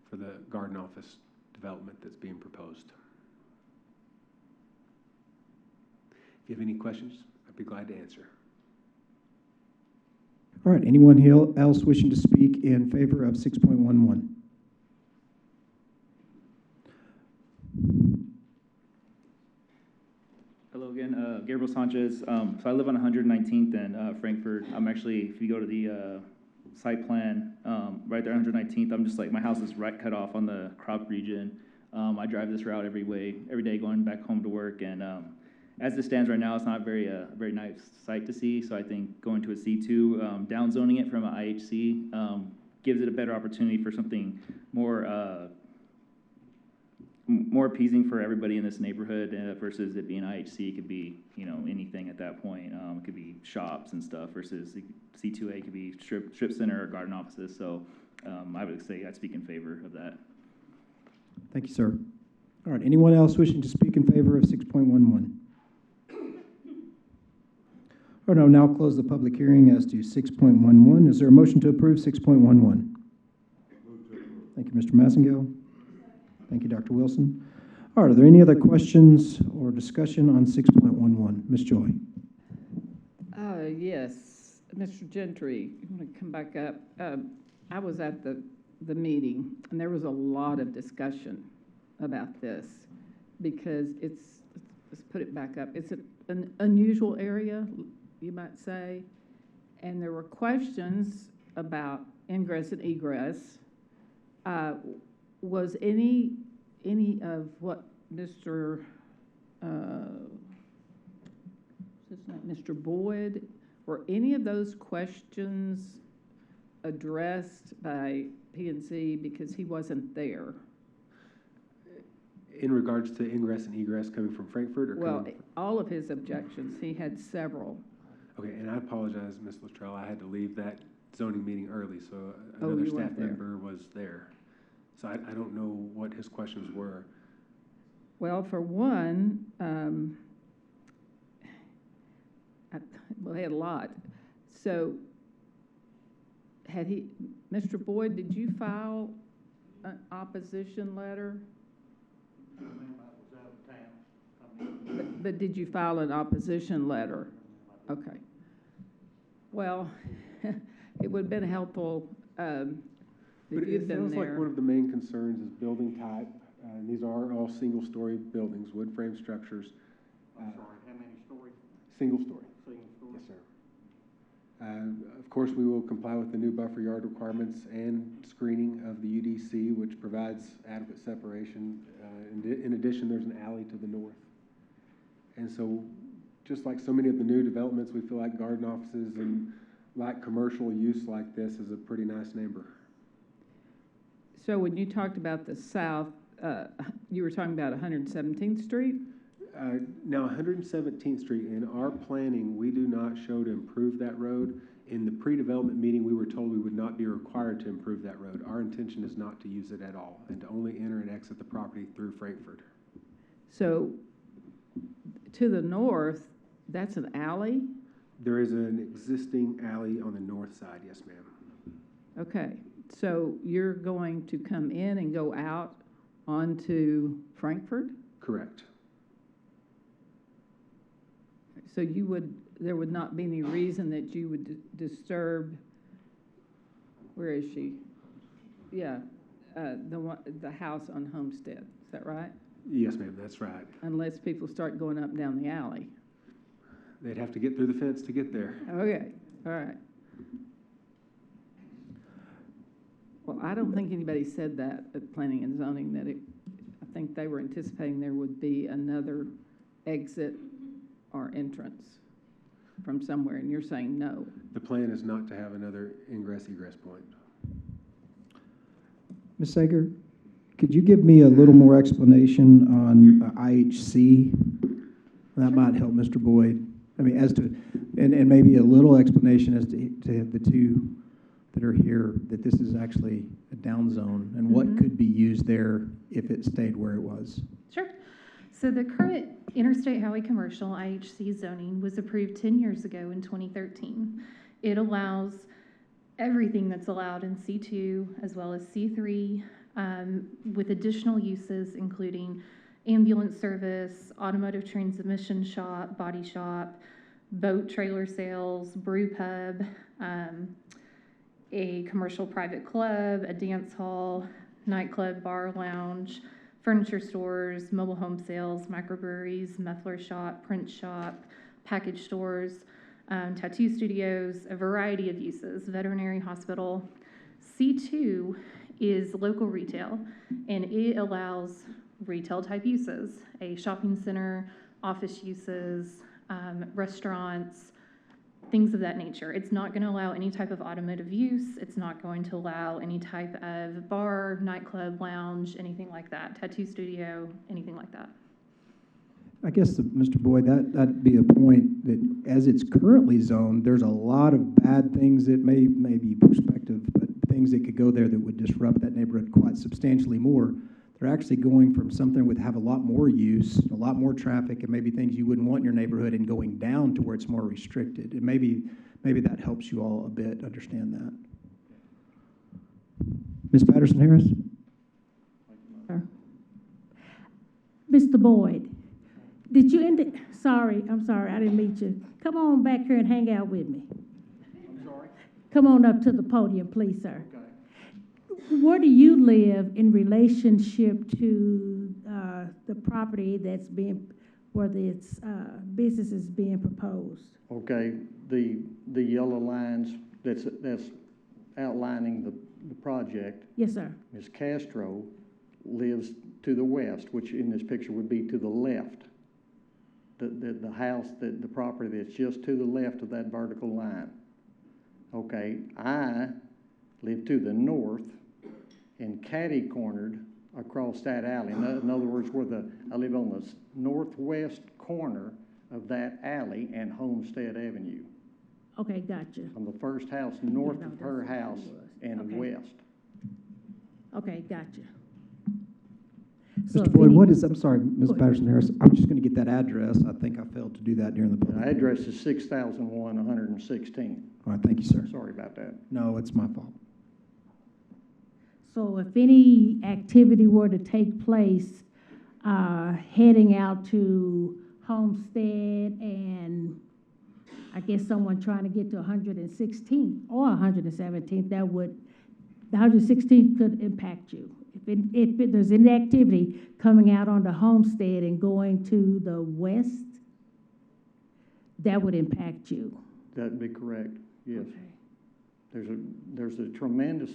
for the garden office development that's being proposed. If you have any questions, I'd be glad to answer. All right, anyone else wishing to speak in favor of 6.11? Hello again, Gabriel Sanchez. So I live on 119th and Frankfurt. I'm actually, if you go to the site plan, right there on 119th, I'm just like, my house is right cut off on the crop region. I drive this route every day going back home to work, and as it stands right now, it's not very nice sight to see. So I think going to a C2, downzoning it from an IHC gives it a better opportunity for something more appeasing for everybody in this neighborhood versus it being IHC. It could be anything at that point. It could be shops and stuff versus C2A could be strip center or garden offices. So I would say I'd speak in favor of that. Thank you, sir. All right, anyone else wishing to speak in favor of 6.11? All right, I'll now close the public hearing as to 6.11. Is there a motion to approve 6.11? Thank you, Mr. Massengill. Thank you, Dr. Wilson. All All right, are there any other questions or discussion on 6.11? Ms. Joy? Yes, Mr. Gentry, you want to come back up? I was at the meeting, and there was a lot of discussion about this because let's put it back up. It's an unusual area, you might say, and there were questions about ingress and egress. Was any of what Mr. Mr. Boyd, were any of those questions addressed by P&Z because he wasn't there? In regards to ingress and egress coming from Frankfurt or Well, all of his objections, he had several. Okay, and I apologize, Ms. Luttrell, I had to leave that zoning meeting early, so Oh, another you weren't staff there. member was there. So I don't know what his questions were. Well, for one, well, he had a lot. So had he, Mr. Boyd, did you file an opposition letter? But did you file an opposition letter? Okay. Well, it would have been helpful But if it you'd been sounds like there. one of the main concerns is building type. And these are all single-story buildings, wood frame structures. I'm sorry, how many stories? Single story. Single story? Yes, sir. Of course, we will comply with the new buffer yard requirements and screening of the UDC, which provides adequate separation. In addition, there's an alley to the north. And so, just like so many of the new developments, we feel like garden offices and light commercial use like this is a pretty nice neighbor. So when you talked about the south, you were talking about 117th Street? Now, 117th Street, in our planning, we do not show to improve that road. In the pre-development meeting, we were told we would not be required to improve that road. Our intention is not to use it at all and to only enter and exit the property through Frankfurt. So to the north, that's an alley? There is an existing alley on the north side, yes, ma'am. Okay, so you're going to come in and go out onto Frankfurt? Correct. So there would not be any reason that you would disturb, where is she? Yeah, the house on Homestead, is that right? Yes, ma'am, that's right. Unless people start going up and down the alley. They'd have to get through the fence to get there. Okay, all right. Well, I don't think anybody said that at Planning and Zoning, I think they were anticipating there would be another exit or entrance from somewhere, and you're saying no. The plan is not to have another ingress-egress point. Ms. Sager, could you give me a little more explanation on IHC? That might help Mr. Boyd. I mean, as to, and maybe a little explanation as to the two that are here, that this is actually a down zone, and what could be used there if it stayed where it was. Sure. So the current Interstate Highway Commercial IHC zoning was approved 10 years ago in 2013. It allows everything that's allowed in C2 as well as C3 with additional uses including ambulance service, automotive transmission shop, body shop, boat trailer sales, brew pub, a commercial private club, a dance hall, nightclub, bar, lounge, furniture stores, mobile home sales, microbreweries, muffler shop, print shop, package stores, tattoo studios, a variety of uses, veterinary hospital. C2 is local retail, and it allows retail type uses, a shopping center, office uses, restaurants, things of that nature. It's not going to allow any type of automotive use. It's not going to allow any type of bar, nightclub, lounge, anything like that, tattoo studio, anything like that. I guess, Mr. Boyd, that'd be a point that as it's currently zoned, there's a lot of bad things that may be perspective, but things that could go there that would disrupt that neighborhood quite substantially more. They're actually going from something that would have a lot more use, a lot more traffic, and maybe things you wouldn't want in your neighborhood, and going down to where it's more restricted. And maybe that helps you all a bit understand that. Ms. Patterson-Harris? Mr. Boyd, did you end, sorry, I'm sorry, I didn't meet you. Come on back here and hang out with me. I'm sorry? Come on up to the podium, please, sir. Where do you live in relationship to the property that's being, where this business is being proposed? Okay, the yellow lines that's outlining the project. Yes, sir. Ms. Castro lives to the west, which in this picture would be to the left. The house, the property that's just to the left of that vertical line. Okay, I live to the north and catty-cornered across that alley. In other words, I live on the northwest corner of that alley and Homestead Avenue. Okay, gotcha. I'm the first house north of her house and west. Okay, gotcha. So Mr. if Boyd, any- what is, I'm sorry, Ms. Patterson Harris, I'm just going to get that address. I think I failed to do that during the The public. address is 6001 116. All right, thank you, sir. Sorry about that. No, it's my fault. So if any activity were to take place, heading out to Homestead and I guess someone trying to get to 116th or 117th, the 116th could impact you. If there's any activity coming out onto Homestead and going to the west, that would impact you. That'd be correct, yes. There's a tremendous,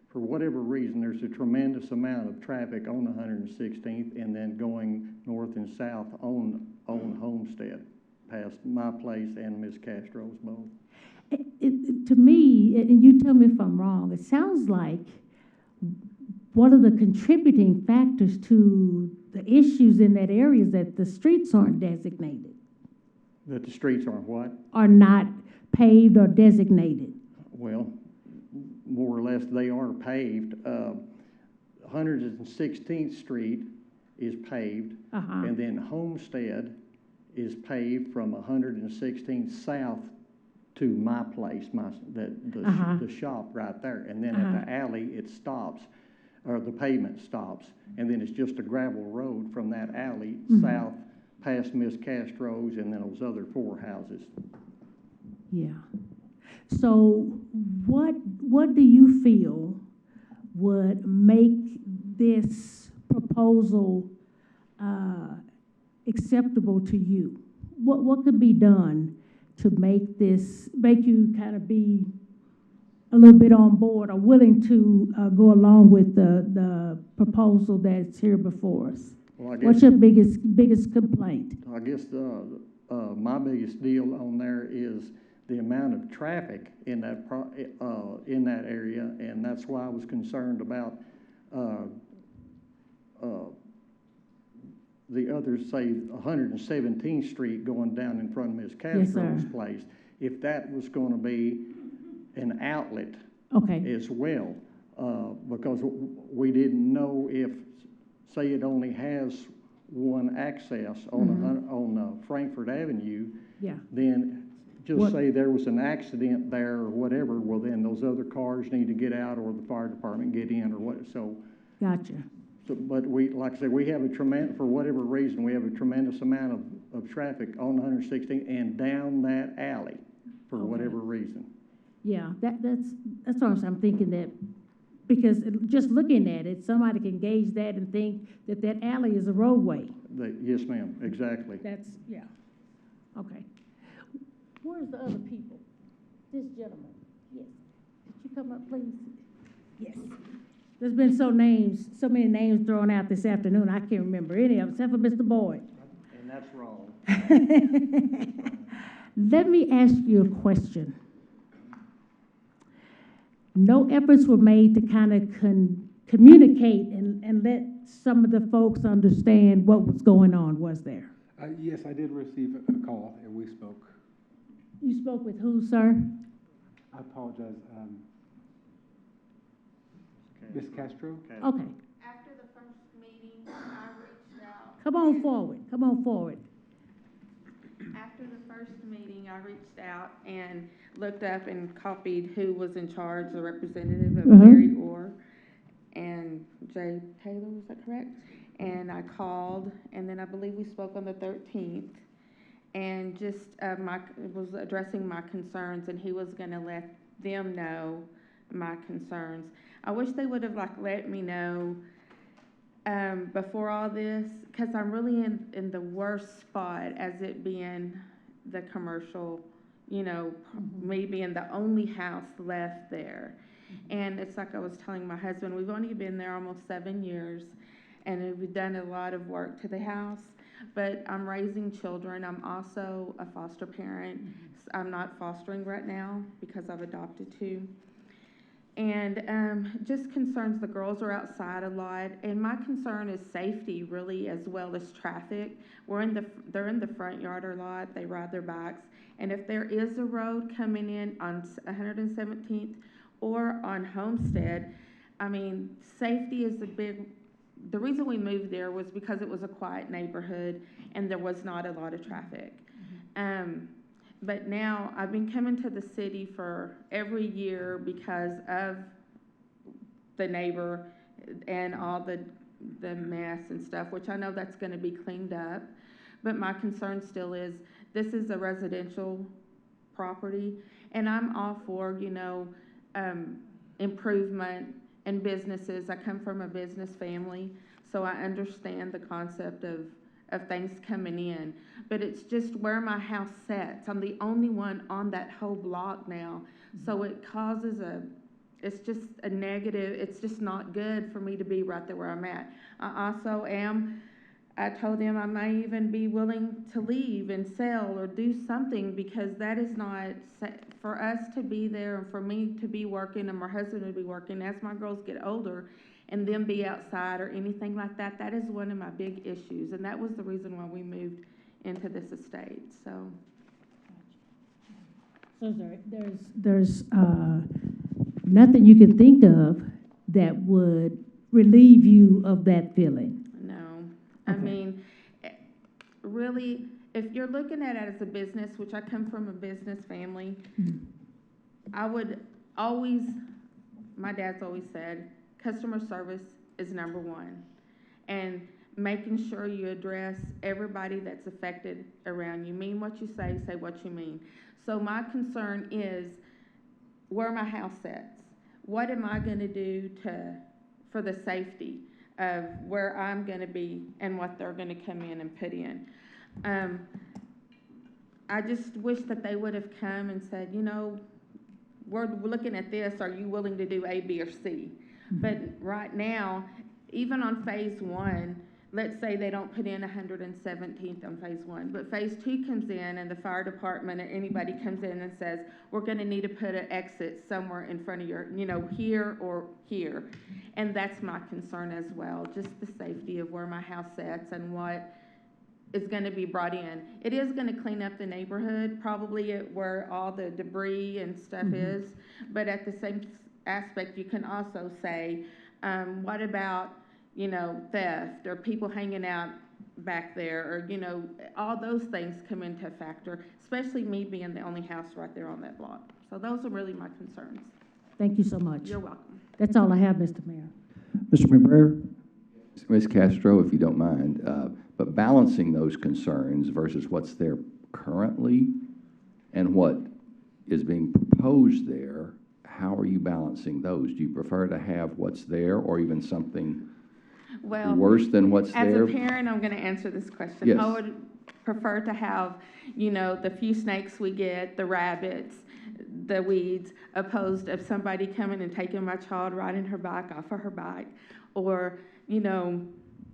for whatever reason, there's a tremendous amount of traffic on 116th and then going north and south on Homestead, past my place and Miss Castro's both. To me, and you tell me if I'm wrong, it sounds like one of the contributing factors to the issues in that area is that the streets aren't designated. That the streets aren't what? Are not paved or designated. Well, more or less, they are paved. 116th Street is paved, and then Homestead is paved from 116th South to my place, the shop right there. And then at the alley, it stops, or the pavement stops, and then it's just a gravel road from that alley south past Miss Castro's and then those other 4 houses. Yeah. So what do you feel would make this proposal acceptable to you? What could be done to make you kind of be a little bit on board or willing to go along with the proposal that's here before us? Well, I guess, what's your biggest complaint? I guess my biggest deal on there is the amount of traffic in that area, and that's why I was concerned about the other, say, 117th Street going down in front of Ms. Castro's place. If that was going to be an outlet as well, because we didn't know if, say, it only has one access on Frankfurt Avenue, then just say there was an accident there or whatever, well, then those other cars need to get out or the fire department get in or what, so. Gotcha. So, but like I said, we have for whatever reason, we have a tremendous amount of traffic on 116 and down that alley for whatever reason. Yeah, that's what I'm thinking that, because just looking at it, somebody can gauge that and think that alley is a roadway. Yes, ma'am, exactly. Yeah. Okay. Where's the other people? This gentleman. Yes. Could you come up, please? Yes. There's been so many names thrown out this afternoon, I can't remember any of them, except for Mr. Boyd. And that's wrong. Let me ask you a question. No efforts were made to kind of communicate and let some of the folks understand what was going on, was there? Yes, I did receive a call, and we spoke. You spoke with who, sir? I apologize. Ms. Castro? Okay. After the first meeting, I reached out. Come on forward. Come on forward. After the first meeting, I reached out and looked up and copied who was in charge, the representative of Mary Orr and Jay Taylor, is that correct? And I called, and then I believe we spoke on the 13th, and just was addressing my concerns, and he was going to let them know my concerns. I wish they would have let me know before all this, because I'm really in the worst spot as it being the commercial, me being the only house left there. And it's like I was telling my husband, we've only been there almost 7 years, and we've done a lot of work to the house, but I'm raising children. I'm also a foster parent. I'm not fostering right now because I've adopted 2. And just concerns, the girls are outside a lot, and my concern is safety really, as well as traffic. They're in the front yard a lot, they ride their bikes, and if there is a road coming in on 117th or on Homestead, I mean, safety is the reason we moved there was because it was a quiet neighborhood and there was not a lot of traffic. But now I've been coming to the city for every year because of the neighbor and all the mess and stuff, which I know that's going to be cleaned up. But my concern still is this is a residential property, and I'm all for, improvement and businesses. I come from a business family, so I understand the concept of things coming in, but it's just where my house sits. I'm the only one on that whole block now, so it causes it's just a negative. It's just not good for me to be right there where I'm at. I told them I may even be willing to leave and sell or do something, because that is not for us to be there and for me to be working and my husband to be working as my girls get older and them be outside or anything like that. That is one of my big issues, and that was the reason why we moved into this estate. So there's nothing you can think of that would relieve you of that feeling. No, Okay. I mean, really, if you're looking at it as a business, which I come from a business family, I would always, my dad's always said, customer service is number one, and making sure you address everybody that's affected around you. Mean what you say what you mean. So my concern is where my house sits. What am I going to do for the safety of where I'm going to be and what they're going to come in and put in? I just wish that they would have come and said, we're looking at this. Are you willing to do A, B, or C? But right now, even on phase 1, let's say they don't put in 117th on phase 1, but phase 2 comes in and the fire department or anybody comes in and says, we're going to need to put an exit somewhere in front of your, here or here. And that's my concern as well, just the safety of where my house sits and what is going to be brought in. It is going to clean up the neighborhood, probably where all the debris and stuff is, but at the same aspect, you can also say, what about, theft or people hanging out back there, or, all those things come into a factor, especially me being the only house right there on that block. So those are really my concerns. Thank you so much. You're welcome. That's all I have, Mr. Mayor. Mr. McBrayer? Ms. Castro, if you don't mind, but balancing those concerns versus what's there currently and what is being proposed there, how are you balancing those? Do you prefer to have what's there or even something worse than what's there? As a parent, I'm going to answer this question. Yes. I would prefer to have, the few snakes we get, the rabbits, the weeds, opposed of somebody coming and taking my child, riding her bike off of her bike, or,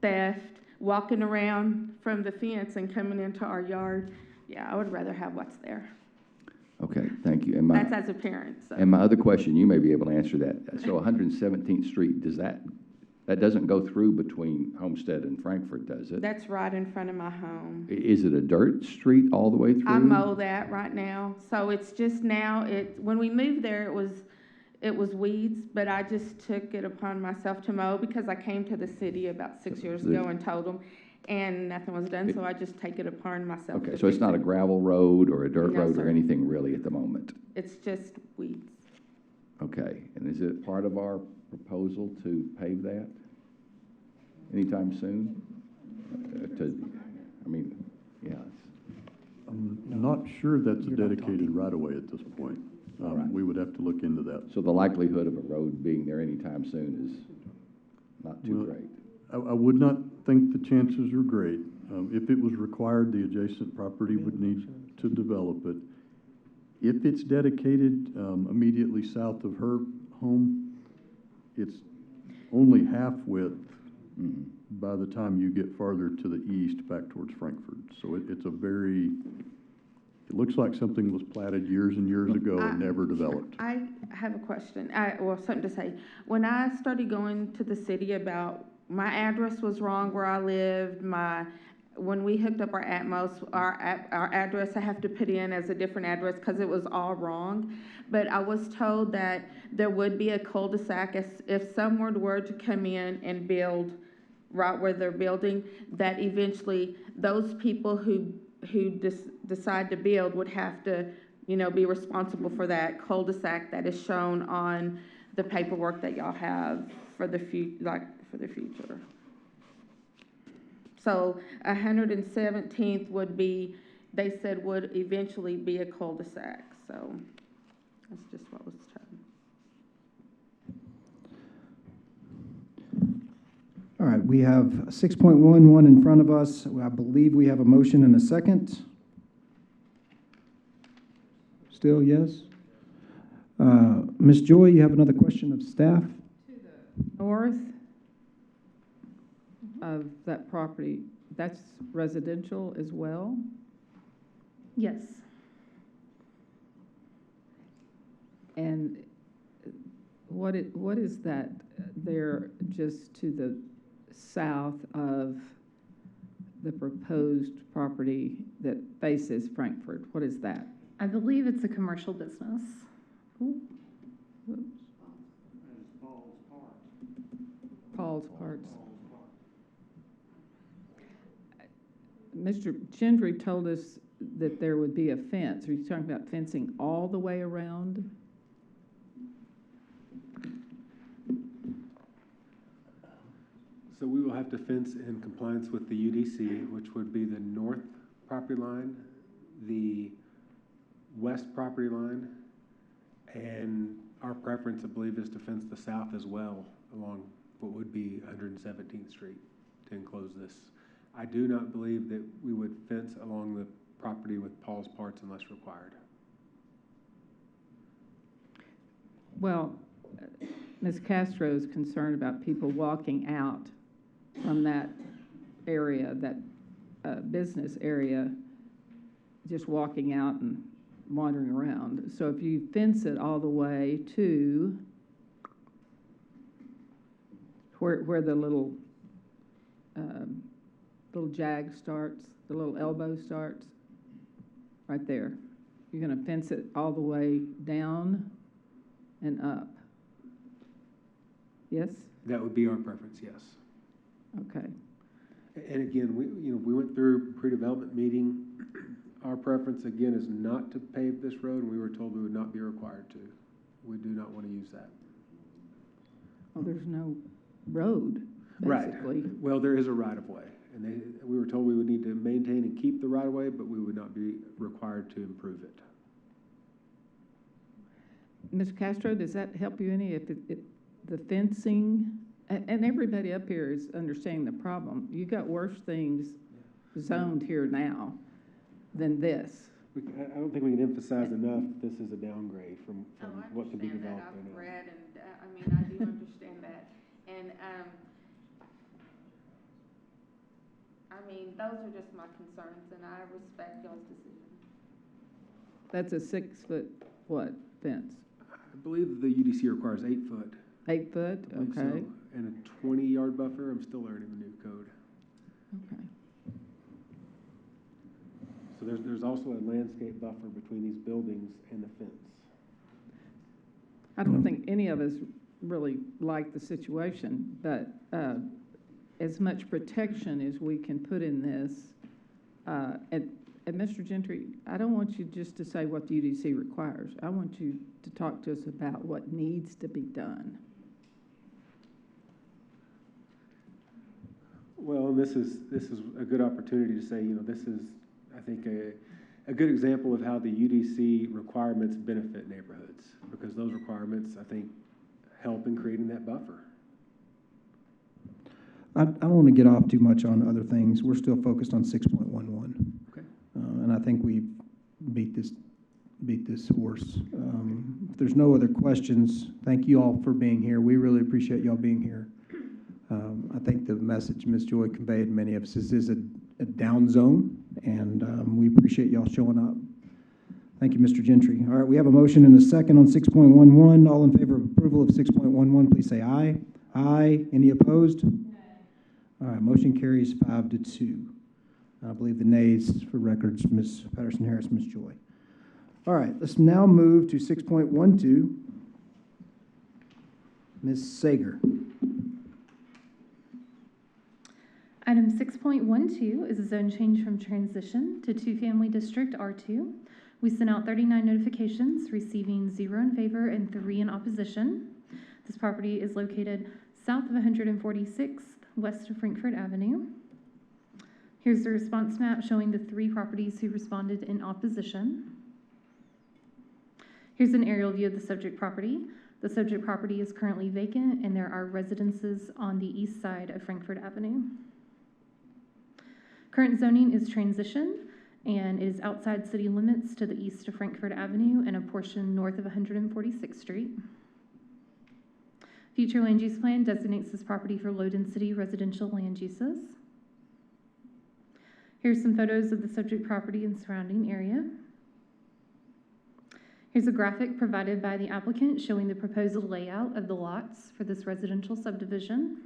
theft, walking around from the fence and coming into our yard. Yeah, I would rather have what's there. Okay, thank you. That's as a parent. So. And my other question, you may be able to answer that. So 117th Street, that doesn't go through between Homestead and Frankfurt, does it? That's right in front of my home. Is it a dirt street all the way through? I mow that right now. So it's just now, when we moved there, it was weeds, but I just took it upon myself to mow because I came to the city about 6 years ago and told them, and nothing was done, so I just take it upon myself. Okay, so it's not a gravel road or a dirt road sir. or anything really at the moment? It's just weeds. Okay, and is it part of our proposal to pave that? anytime soon? Yeah. I'm not sure that's a dedicated right-of-way at this point. We would have to look into that. So the likelihood of a road being there anytime soon is not too Well, great. I would not think the chances are great. If it was required, the adjacent property would need to develop it. If it's dedicated immediately south of her home, it's only half width by the time you get farther to the east back towards Frankfurt. So it's a very, it looks like something was platted years and years ago and never developed. I have a question, well, something to say. When I started going to the city about, my address was wrong where I lived, when we hooked up our Atmos, our address I have to put in as a different address because it was all wrong. But I was told that there would be a cul-de-sac if someone were to come in and build right where they're building, that eventually those people who decide to build would have to, be responsible for that cul-de-sac that is shown on the paperwork that y'all have for the future. So 117th would be, they said would eventually be a cul-de-sac, so that's just what was told. All right, we have 6.11 in front of us. I believe we have a motion and a second. Still, yes? Ms. Joy, you have another question of staff? North of that property, that's residential as well? Yes. And what is that there just to the south of the proposed property that faces Frankfurt? What is that? I believe it's a commercial business. Ooh. Whoops. Paul's Parts. Mr. Gentry told us that there would be a fence. Are you talking about fencing all the way around? So we will have to fence in compliance with the UDC, which would be the north property line, the west property line, and our preference, I believe, is to fence the south as well along what would be 117th Street to enclose this. I do not believe that we would fence along the property with Paul's Parts unless required. Well, Ms. Castro is concerned about people walking out from that area, that business area, just walking out and wandering around. So if you fence it all the way to where the little jag starts, the little elbow starts, right there. You're going to fence it all the way down and up. Yes? That would be our preference, yes. Okay. And again, we went through pre-development meeting. Our preference, again, is not to pave this road, and we were told we would not be required to. We do not want to use that. Well, there's no road, basically. Right. Well, there is a right-of-way, and we were told we would need to maintain and keep the right-of-way, but we would not be required to improve it. Ms. Castro, does that help you any if the fencing, and everybody up here is understanding the problem. You got worse things zoned here now than this. I don't think we can emphasize enough this is a downgrade from what can be developed. I've read, and I do understand that. And those are just my concerns, and I respect y'all's decision. That's a 6-foot, what, fence? I believe the UDC requires 8 foot. 8 foot, okay. So. And a 20-yard buffer. I'm still learning the new code. Okay. So there's also a landscape buffer between these buildings and the fence. I don't think any of us really like the situation, but as much protection as we can put in this, and Mr. Gentry, I don't want you just to say what the UDC requires. I want you to talk to us about what needs to be done. Well, and this is a good opportunity to say, this is, I think, a good example of how the UDC requirements benefit neighborhoods, because those requirements, I think, help in creating that buffer. I don't want to get off too much on other things. We're still focused on 6.11. Okay. And I think we beat this horse. If there's no other questions, thank you all for being here. We really appreciate y'all being here. I think the message Ms. Joy conveyed to many of us is a down zone, and we appreciate y'all showing up. Thank you, Mr. Gentry. All right, we have a motion and a second on 6.11. All in favor of approval of 6.11, please say aye. Aye. Any opposed? All right, motion carries 5-2. I believe the nays for records, Ms. Patterson-Harris, Ms. Joy. All right, let's now move to 6.12. Ms. Sager. Item 6.12 is a zone change from transition to two-family district R2. We sent out 39 notifications, receiving 0 in favor and 3 in opposition. This property is located south of 146th, west of Frankfurt Avenue. Here's the response map showing the 3 properties who responded in opposition. Here's an aerial view of the subject property. The subject property is currently vacant, and there are residences on the east side of Frankfurt Avenue. Current zoning is transition and is outside city limits to the east of Frankfurt Avenue and a portion north of 146th Street. Future land use plan designates this property for low-density residential land uses. Here's some photos of the subject property and surrounding area. Here's a graphic provided by the applicant showing the proposed layout of the lots for this residential subdivision.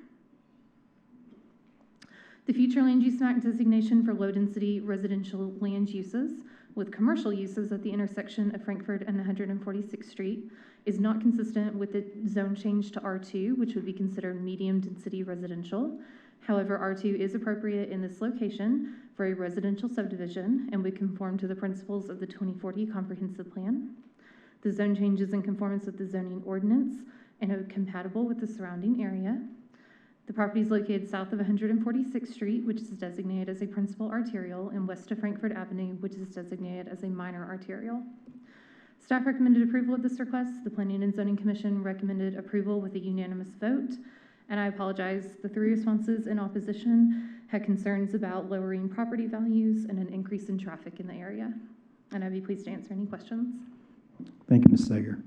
The future land use map designation for low-density residential land uses with commercial uses at the intersection of Frankfurt and 146th Street is not consistent with the zone change to R2, which would be considered medium-density residential. However, R2 is appropriate in this location for a residential subdivision and would conform to the principles of the 2040 Comprehensive Plan. The zone change is in conformance with the zoning ordinance and are compatible with the surrounding area. The property is located south of 146th Street, which is designated as a principal arterial, and west of Frankfurt Avenue, which is designated as a minor arterial. Staff recommended approval of this request. The Planning and Zoning Commission recommended approval with a unanimous vote. And I apologize, the 3 responses in opposition had concerns about lowering property values and an increase in traffic in the area. And I'd be pleased to answer any questions. Thank you, Ms. Sager.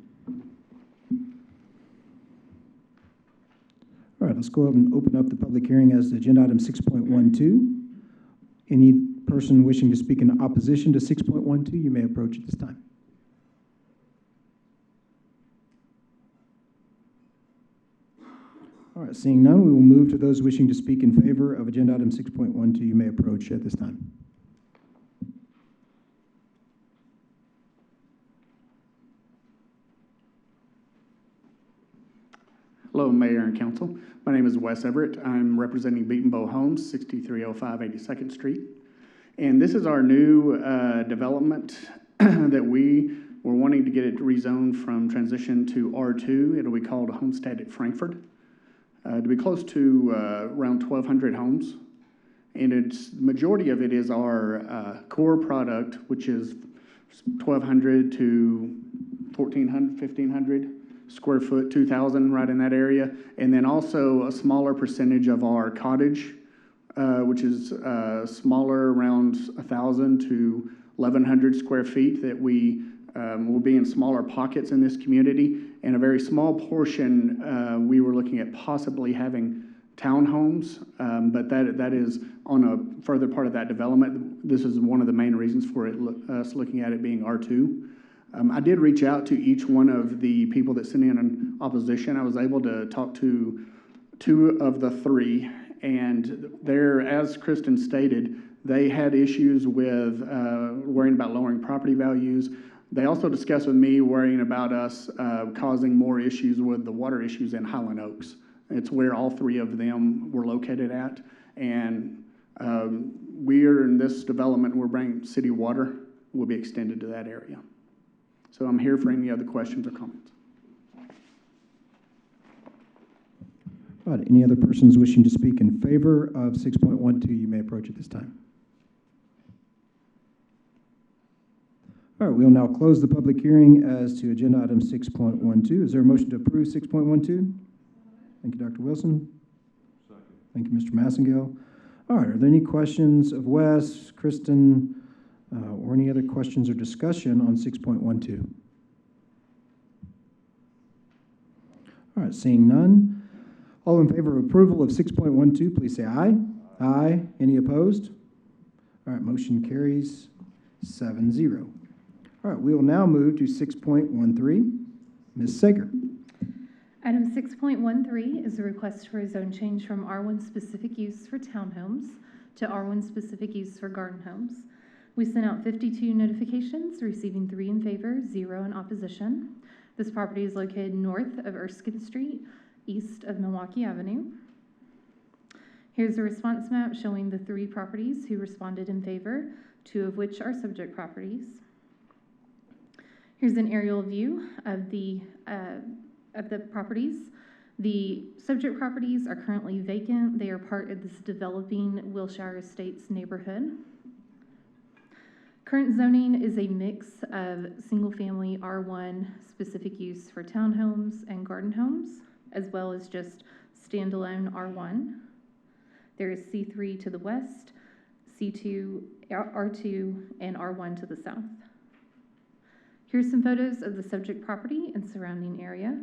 All right, let's go ahead and open up the public hearing as to agenda item 6.12. Any person wishing to speak in opposition to 6.12, you may approach at this time. All right, seeing none, we will move to those wishing to speak in favor of agenda item 6.12. You may approach at this time. Hello, Mayor and Council. My name is Wes Everett. I'm representing Beaton Bow Homes, 6305 82nd Street. And this is our new development that we were wanting to get it rezoned from transition to R2. It'll be called Homestead at Frankfurt. To be close to around 1,200 homes. And the majority of it is our core product, which is 1,200 to 1,400, 1,500 square foot, 2,000 right in that area. And then also a smaller percentage of our cottage, which is smaller, around 1,000 to 1,100 square feet, that we will be in smaller pockets in this community. And a very small portion, we were looking at possibly having townhomes, but that is on a further part of that development. This is one of the main reasons for us looking at it being R2. I did reach out to each one of the people that sent in opposition. I was able to talk to 2 of the 3, and there, as Kristen stated, they had issues with worrying about lowering property values. They also discussed with me worrying about us causing more issues with the water issues in Highland Oaks. It's where all 3 of them were located at, and we are in this development, we're bringing city water will be extended to that area. So I'm here for any other questions or comments. All right, any other persons wishing to speak in favor of 6.12, you may approach at this time. All right, we'll now close the public hearing as to agenda item 6.12. Is there a motion to approve 6.12? Thank you, Dr. Wilson. Second. Thank you, Mr. Massengale. All right, are there any questions of Wes, Kristen, or any other questions or discussion on 6.12? All right, seeing none. All in favor of approval of 6.12, please say aye. Aye. Any opposed? All right, motion carries 7-0. All right, we will now move to 6.13. Ms. Sager. Item 6.13 is a request for a zone change from R1 specific use for townhomes to R1 specific use for garden homes. We sent out 52 notifications, receiving 3 in favor, 0 in opposition. This property is located north of Erskine Street, east of Milwaukee Avenue. Here's a response map showing the 3 properties who responded in favor, 2 of which are subject properties. Here's an aerial view of the properties. The subject properties are currently vacant. They are part of this developing Wilshire Estates neighborhood. Current zoning is a mix of single-family R1 specific use for townhomes and garden homes, as well as just standalone R1. There is C3 to the west, C2, R2, and R1 to the south. Here's some photos of the subject property and surrounding area.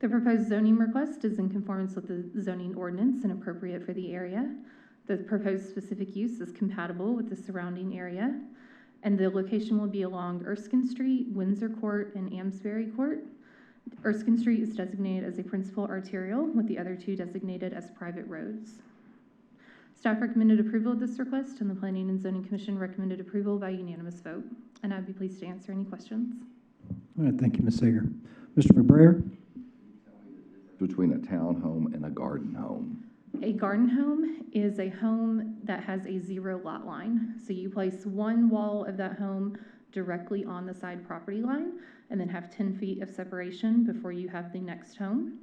The proposed zoning request is in conformance with the zoning ordinance and appropriate for the area. The proposed specific use is compatible with the surrounding area, and the location will be along Erskine Street, Windsor Court, and Amesbury Court. Erskine Street is designated as a principal arterial, with the other 2 designated as private roads. Staff recommended approval of this request, and the Planning and Zoning Commission recommended approval by unanimous vote. And I'd be pleased to answer any questions. All right, thank you, Ms. Sager. Mr. McBrayer? Between a townhome and a garden home. A garden home is a home that has a 0 lot line. So you place one wall of that home directly on the side property line and then have 10 feet of separation before you have the next home.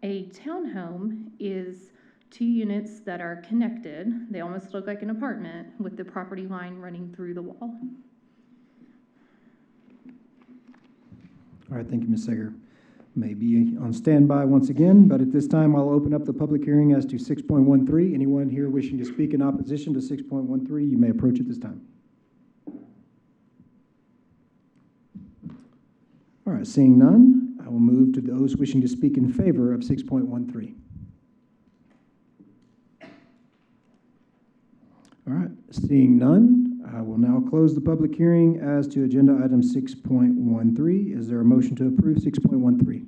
A townhome is 2 units that are connected. They almost look like an apartment with the property line running through the wall. All right, thank you, Ms. Sager. May be on standby once again, but at this time, I'll open up the public hearing as to 6.13. Anyone here wishing to speak in opposition to 6.13, you may approach at this time. All right, seeing none, I will move to those wishing to speak in favor of 6.13. All right, seeing none, I will now close the public hearing as to agenda item 6.13. Is there a motion to approve 6.13?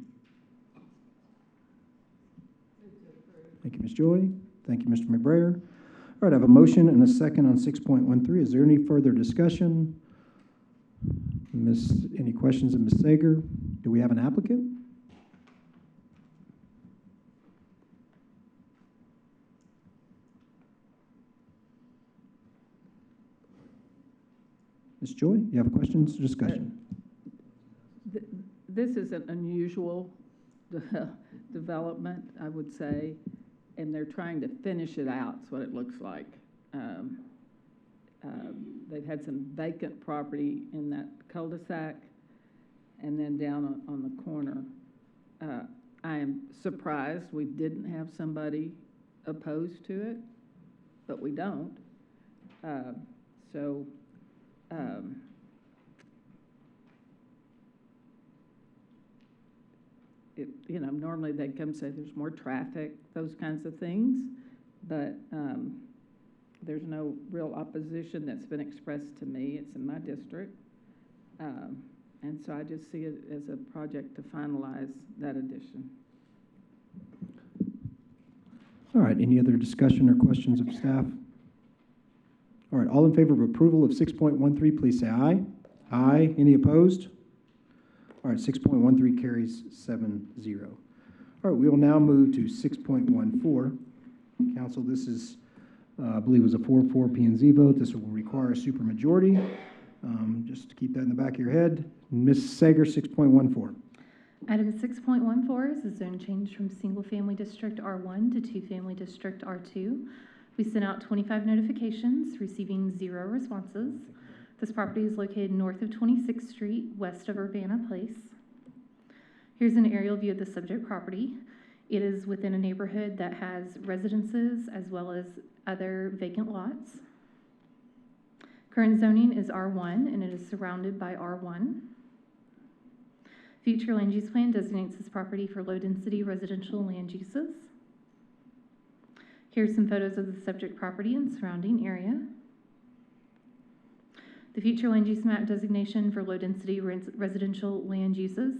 Thank you, Ms. Joy. Thank you, Mr. McBrayer. All right, I have a motion and a second on 6.13. Is there any further discussion? Any questions of Ms. Sager? Do we have an applicant? Ms. Joy, you have questions or discussion? This is an unusual development, I would say, and they're trying to finish it out, is what it looks like. They've had some vacant property in that cul-de-sac, and then down on the corner. I am surprised we didn't have somebody opposed to it, but we don't. Normally they'd come say there's more traffic, those kinds of things, but there's no real opposition that's been expressed to me. It's in my district. And so I just see it as a project to finalize that addition. All right, any other discussion or questions of staff? All right, all in favor of approval of 6.13, please say aye. Aye. Any opposed? All right, 6.13 carries 7-0. All right, we will now move to 6.14. Council, this is, I believe it was a 4-4 P&Z vote. This will require a supermajority. Just to keep that in the back of your head. Ms. Sager, 6.14. Item 6.14 is a zone change from single-family district R1 to two-family district R2. We sent out 25 notifications, receiving 0 responses. This property is located north of 26th Street, west of Urbana Place. Here's an aerial view of the subject property. It is within a neighborhood that has residences as well as other vacant lots. Current zoning is R1, and it is surrounded by R1. Future land use plan designates this property for low-density residential land uses. Here's some photos of the subject property and surrounding area. The future land use map designation for low-density residential land uses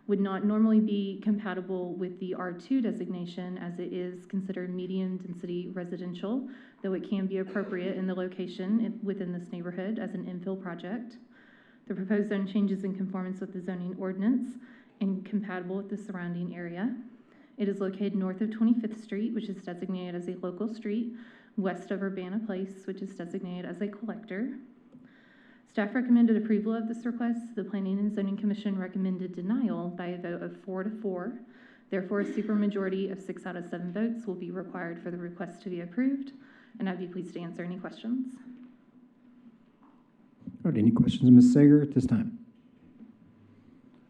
would not normally be compatible with the R2 designation, as it is considered medium-density residential, though it can be appropriate in the location within this neighborhood as an infill project. The proposed zone change is in conformance with the zoning ordinance and compatible with the surrounding area. It is located north of 25th Street, which is designated as a local street, west of Urbana Place, which is designated as a collector. Staff recommended approval of this request. The Planning and Zoning Commission recommended denial by a vote of 4 to 4. Therefore, a supermajority of 6 out of 7 votes will be required for the request to be approved, and I'd be pleased to answer any questions. All right, any questions of Ms. Sager at this time?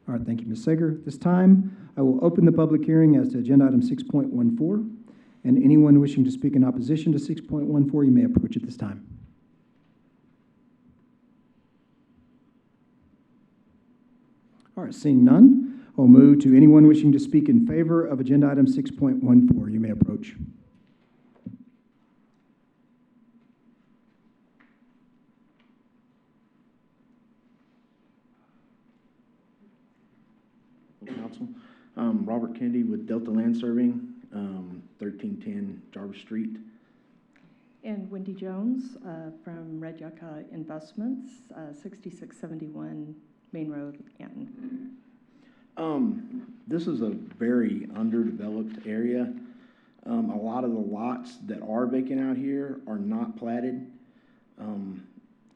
All right, thank you, Ms. Sager. At this time, I will open the public hearing as to agenda item 6.14, and anyone wishing to speak in opposition to 6.14, you may approach at this time. All right, seeing none, I'll move to anyone wishing to speak in favor of agenda item 6.14. You may approach. Council. Robert Kennedy with Delta Land Serving, 1310 Jarvis Street. And Wendy Jones from Red Yucca Investments, 6671 Main Road, Canton. This is a very underdeveloped area. A lot of the lots that are vacant out here are not platted.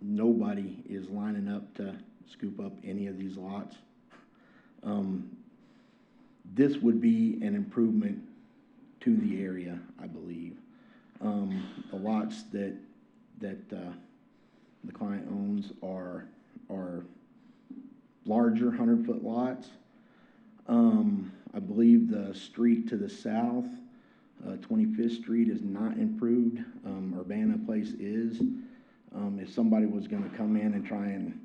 Nobody is lining up to scoop up any of these lots. This would be an improvement to the area, I believe. The lots that the client owns are larger 100-foot lots. I believe the street to the south, 25th Street, is not improved. Urbana Place is. If somebody was going to come in and try and,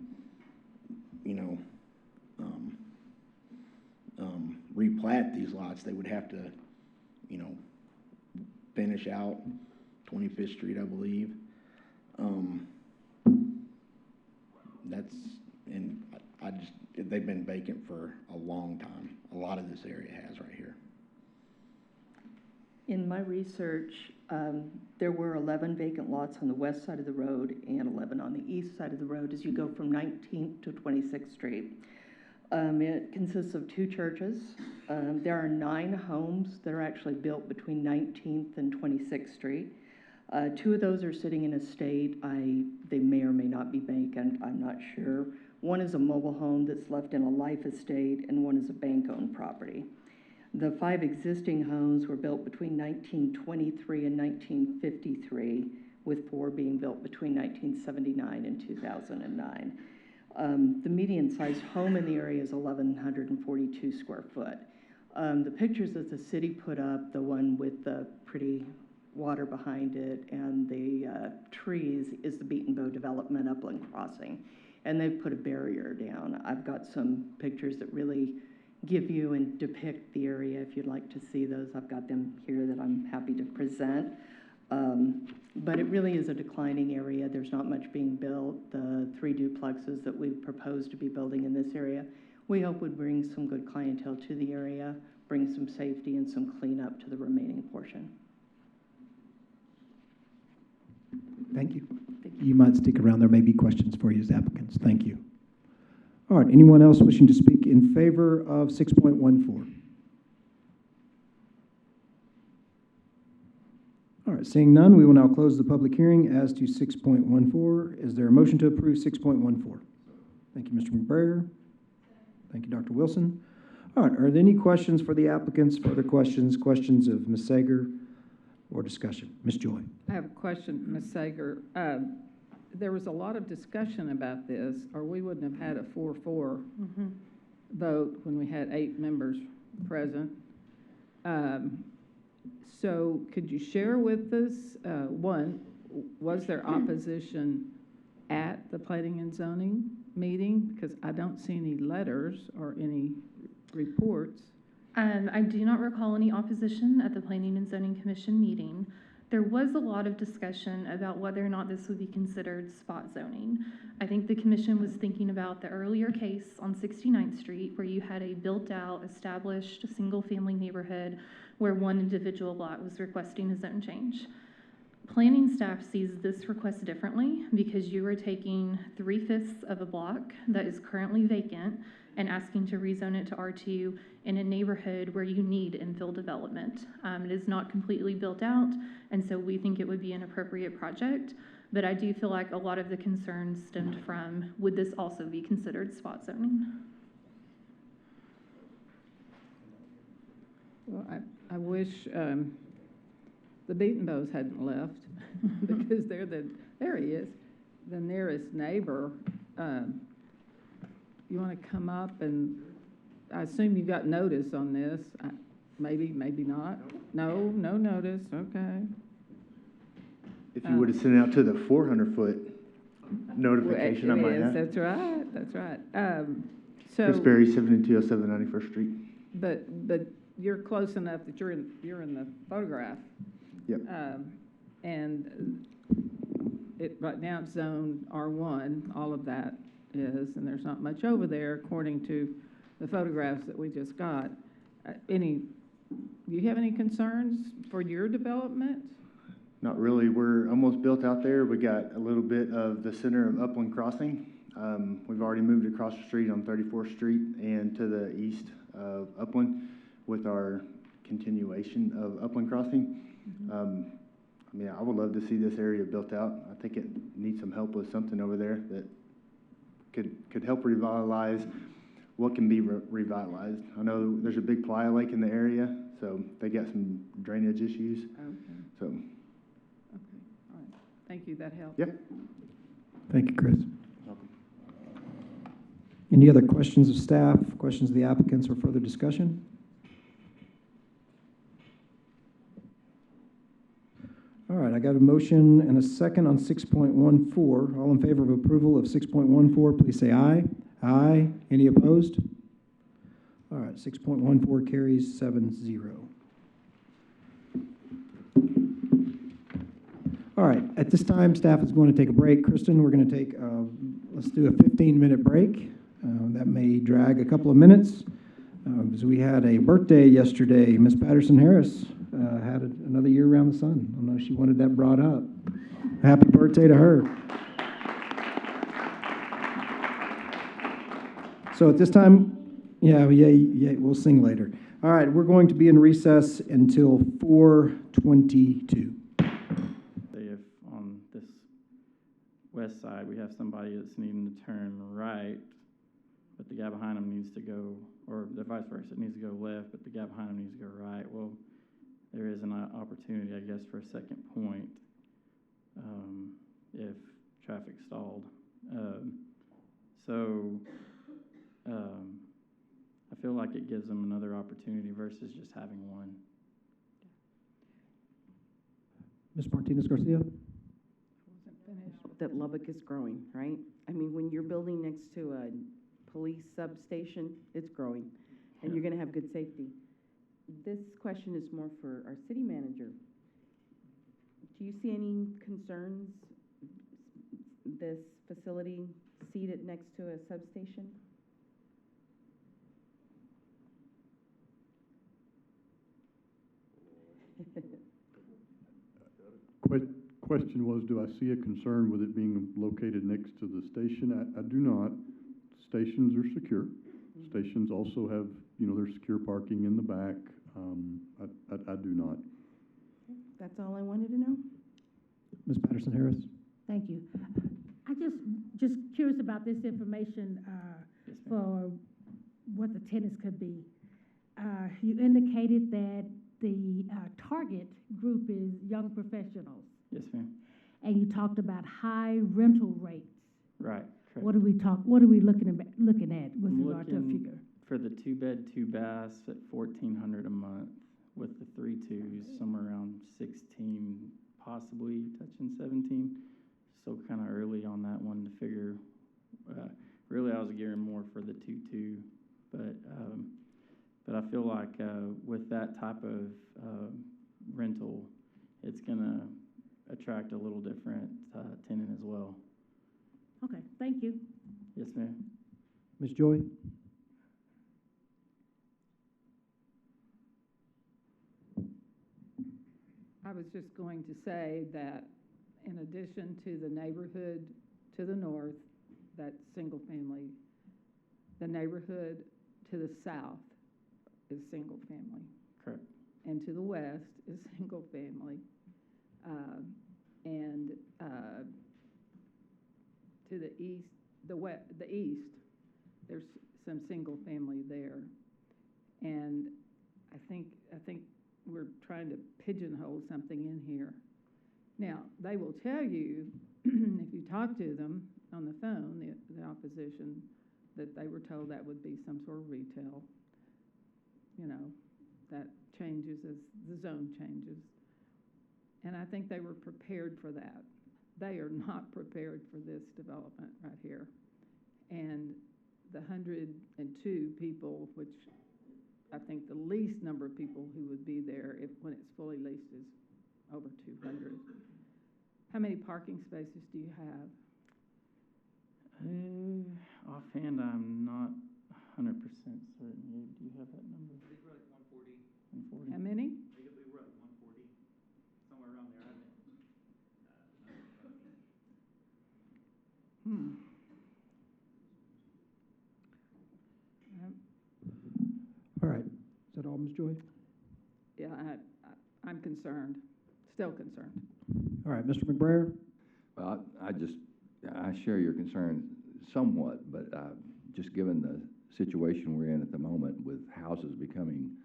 replat these lots, they would have to, finish out 25th Street, I believe. They've been vacant for a long time. A lot of this area has right here. In my research, there were 11 vacant lots on the west side of the road and 11 on the east side of the road as you go from 19th to 26th Street. It consists of 2 churches. There are 9 homes that are actually built between 19th and 26th Street. 2 of those are sitting in a state. They may or may not be vacant. I'm not sure. One is a mobile home that's left in a life estate, and one is a bank-owned property. The 5 existing homes were built between 1923 and 1953, with 4 being built between 1979 and 2009. The median-sized home in the area is 1,142 square foot. The pictures that the city put up, the one with the pretty water behind it and the trees, is the Beaton Bow Development Upland Crossing. And they've put a barrier down. I've got some pictures that really give you and depict the area. If you'd like to see those, I've got them here that I'm happy to present. But it really is a declining area. There's not much being built. The 3 duplexes that we've proposed to be building in this area, we hope would bring some good clientele to the area, bring some safety and some cleanup to the remaining portion. Thank you. You might stick around. There may be questions for you as applicants. Thank you. All right, anyone else wishing to speak in favor of 6.14? All right, seeing none, we will now close the public hearing as to 6.14. Is there a motion to approve 6.14? Thank you, Mr. McBrayer. Thank you, Dr. Wilson. All right, are there any questions for the applicants, further questions of Ms. Sager, or discussion? Ms. Joy? I have a question, Ms. Sager. There was a lot of discussion about this, or we wouldn't have had a 4-4 vote when we had 8 members present. So could you share with us, one, was there opposition at the planning and zoning meeting? Because I don't see any letters or any reports. I do not recall any opposition at the Planning and Zoning Commission meeting. There was a lot of discussion about whether or not this would be considered spot zoning. I think the commission was thinking about the earlier case on 69th Street where you had a built-out, established, single-family neighborhood where one individual lot was requesting a zone change. Planning staff sees this request differently because you are taking 3/5 of a block that is currently vacant and asking to rezone it to R2 in a neighborhood where you need infill development. It is not completely built out, and so we think it would be an appropriate project. But I do feel like a lot of the concerns stemmed from, would this also be considered spot zoning? Well, I wish the Beaton Bows hadn't left because there he is, the nearest neighbor. You want to come up and, I assume you got notice on this. Maybe, maybe not. No notice, okay. If you would have sent it out to the 400-foot notification, I might have. That's right. So. Chris Berry, 7207 91st Street. But you're close enough that you're in the photograph. Yep. And right now it's zone R1, all of that is, and there's not much over there according to the photographs that we just got. Do you have any concerns for your development? Not really. We're almost built out there. We got a little bit of the center of Upland Crossing. We've already moved across the street on 34th Street and to the east of Upland with our continuation of Upland Crossing. I would love to see this area built out. I think it needs some help with something over there that could help revitalize what can be revitalized. I know there's a big playa lake in the area, so they got some drainage issues. Okay. So. Okay, all right. Thank you, that helps. Yep. Thank you, Chris. Welcome. Any other questions of staff, questions of the applicants, or further discussion? All right, I got a motion and a second on 6.14. All in favor of approval of 6.14, please say aye. Aye. Any opposed? All right, 6.14 carries 7-0. All right, at this time, staff is going to take a break. Kristen, we're going to take, let's do a 15-minute break. That may drag a couple of minutes. Because we had a birthday yesterday. Miss Patterson Harris had another year around the sun. I know she wanted that brought up. Happy birthday to her. So at this time, yeah, we'll sing later. All right, we're going to be in recess until 4:22. If on this west side, we have somebody that's needing to turn right, but the guy behind them needs to go, or the vice versa, it needs to go left, but the guy behind them needs to go right. Well, there is an opportunity, I guess, for a second point if traffic stalled. I feel like it gives them another opportunity versus just having one. Ms. Martinez-Garcia? That Lubbock is growing, right? I mean, when you're building next to a police substation, it's growing, and you're going to have good safety. This question is more for our city manager. Do you see any concerns, this facility seated next to a substation? Question was, do I see a concern with it being located next to the station? I do not. Stations are secure. Stations also have, there's secure parking in the back. I do not. That's all I wanted to know. Ms. Patterson Harris? Thank you. I just curious about this information for what the tenants could be. you indicated that the target group is young professionals, Yes, ma'am. and you talked about high rental rates. Right, correct. What are we looking at with regard to a Looking figure? for the 2-bed, 2 baths at $1,400 a month, with the 3-2s somewhere around 16, possibly touching 17. So kind of early on that one to figure. Really, I was gearing more for the 2-2, but I feel like with that type of rental, it's going to attract a little different tenant as well. Okay, thank you. Yes, ma'am. Ms. Joy? I was just going to say that in addition to the neighborhood to the north, that's single family, the neighborhood to the south is single family. Correct. And to the west is single family. And to the east, the east, there's some single family there. And I think we're trying to pigeonhole something in here. Now, they will tell you, if you talk to them on the phone, the opposition, that they were told that would be some sort of retail. You know, that changes as the zone changes. And I think they were prepared for that. They are not prepared for this development right here. And the 102 people, which I think the least number of people who would be there when it's fully leased is over 200. How many parking spaces do you have? Offhand, I'm not 100% certain. Do you have that number? I think we're like 140. 140? How many? I think we were at 140, somewhere around there. All right. Is that all, Ms. Joy? Yeah, I'm concerned, still concerned. All right, Mr. McBrayer? Well, I share your concern somewhat, but just given the situation we're in at the moment with houses becoming,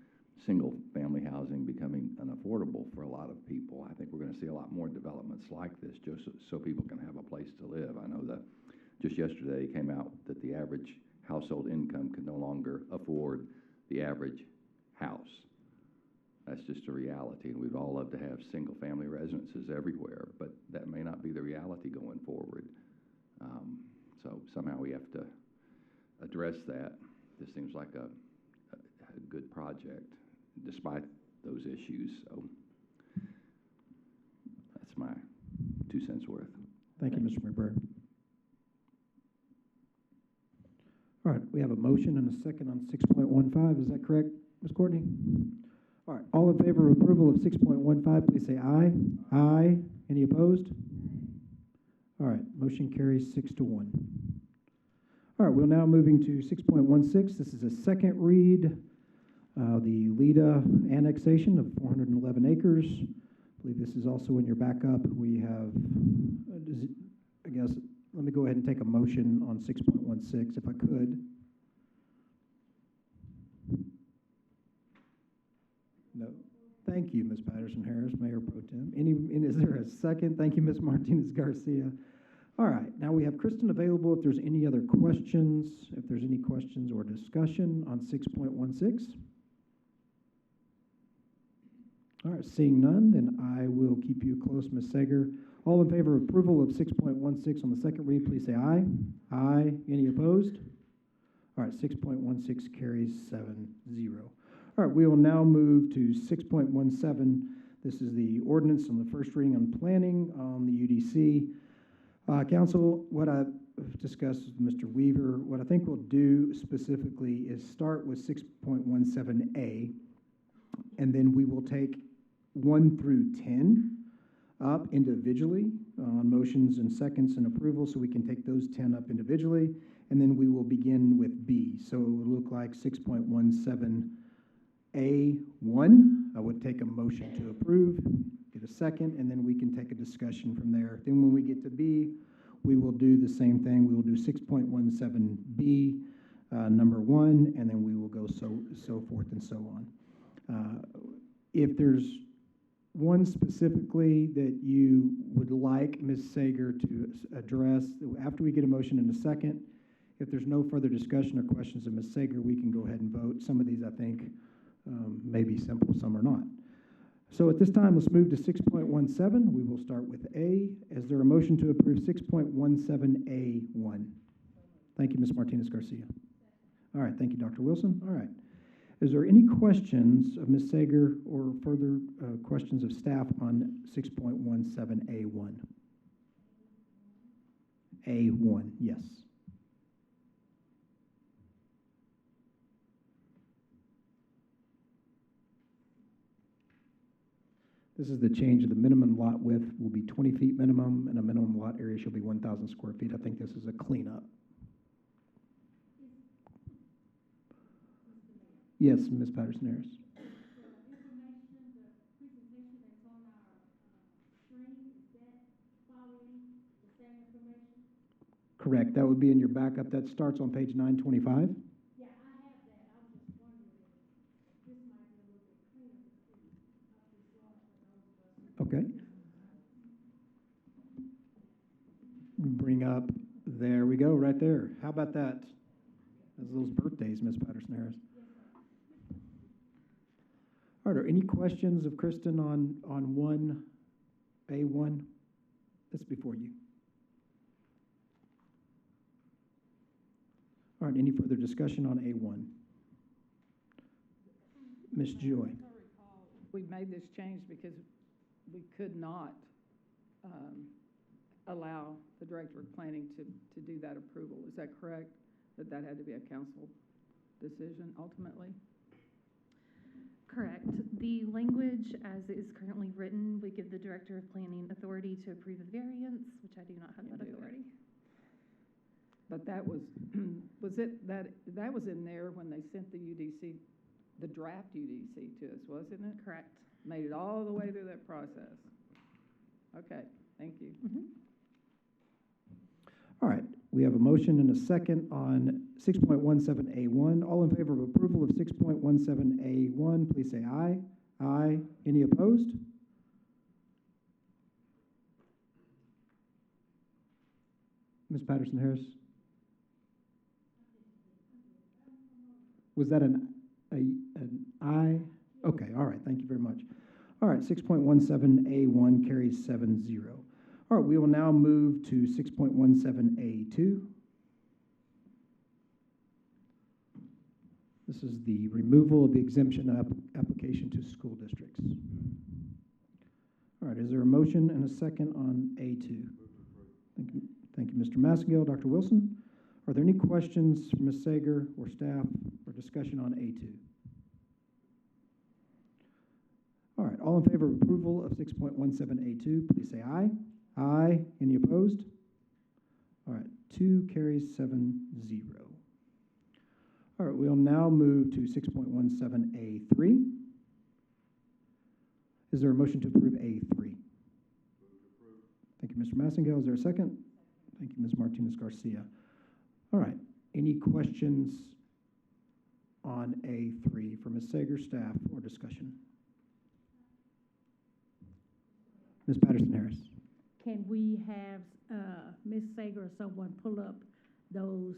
single-family housing becoming unaffordable for a lot of people, I think we're going to see a lot more developments like this just so people can have a place to live. I know that just yesterday it came out that the average household income can no longer afford the average house. That's just a reality, and we'd all love to have single-family residences everywhere, but that may not be the reality going forward. So somehow we have to address that. This seems like a good project, despite those issues. So that's my 2 cents worth. Thank you, Mr. McBrayer. All right, we have a motion and a second on 6.15. Is that correct, Ms. Courtney? All right, all in favor of approval of 6.15, please say aye. Aye. Any opposed? All right, motion carries 6-1. All right, we're now moving to 6.16. This is a second read. The Leda annexation of 411 acres. I believe this is also in your backup. We have, I guess, let me go ahead and take a motion on 6.16 if I could. No. Thank you, Ms. Patterson-Harris, Mayor Pro Tem. Is there a second? Thank you, Ms. Martinez-Garcia. All right, now we have Kristen available if there's any other questions, if there's any questions or discussion on 6.16. All right, seeing none, then I will keep you close, Ms. Sager. All in favor of approval of 6.16 on the second read, please say aye. Aye. Any opposed? All right, 6.16 carries 7-0. All right, we will now move to 6.17. This is the ordinance on the first reading on planning on the UDC. Council, what I've discussed with Mr. Weaver, what I think we'll do specifically is start with 6.17A, and then we will take 1 through 10 up individually on motions and seconds and approval, so we can take those 10 up individually, and then we will begin with B. So it will look like 6.17A1. I would take a motion to approve, get a second, and then we can take a discussion from there. Then when we get to B, we will do the same thing. We will do 6.17B number 1, and then we will go so forth and so on. If there's one specifically that you would like Ms. Sager to address, after we get a motion in a second, if there's no further discussion or questions of Ms. Sager, we can go ahead and vote. Some of these, I think, may be simple, some are not. So at this time, let's move to 6.17. We will start with A. Is there a motion to approve 6.17A1? Thank you, Ms. Martinez Garcia. All right, thank you, Dr. Wilson. All right. Is there any questions of Ms. Sager or further questions of staff on 6.17A1? A1, yes. This is the change of the minimum lot width will be 20 feet minimum, and a minimum lot area shall be 1,000 square feet. I think this is a cleanup. Yes, Ms. Patterson-Harris. Correct. That would be in your backup. That starts on page 925. Yeah, I have that. I was just wondering if this might be a little bit cleaner up this yard for those of us. Okay. Bring up, there we go, right there. How about that? That's those birthdays, Ms. Patterson-Harris. All right, are any questions of Kristen on 1A1? That's before you. All right, any further discussion on A1? Ms. Joy. We made this change because we could not allow the Director of Planning to do that approval. Is that correct? That had to be a council decision ultimately? Correct. The language as it is currently written would give the Director of Planning authority to approve a variance, which I do not have that authority. But that was, that was in there when they sent the UDC, the draft UDC to us, wasn't it? Correct. Made it all the way through that process. Okay, thank you. All right, we have a motion and a second on 6.17A1. All in favor of approval of 6.17A1, please say aye. Aye. Any opposed? Ms. Patterson-Harris? Was that an aye? Okay, all right, thank you very much. All right, 6.17A1 carries 7-0. All right, we will now move to 6.17A2. This is the removal of the exemption application to school districts. All right, is there a motion and a second on A2? Thank you, Mr. Massengill. Dr. Wilson, are there any questions from Ms. Sager or staff or discussion on A2? All right, all in favor of approval of 6.17A2, please say aye. Aye. Any opposed? All right, 2 carries 7-0. All right, we'll now move to 6.17A3. Is there a motion to approve A3? Thank you, Mr. Massengill. Is there a second? Thank you, Ms. Martinez Garcia. All right, any questions on A3 from Ms. Sager, staff, or discussion? Ms. Patterson-Harris. Can we have Ms. Sager or someone pull up those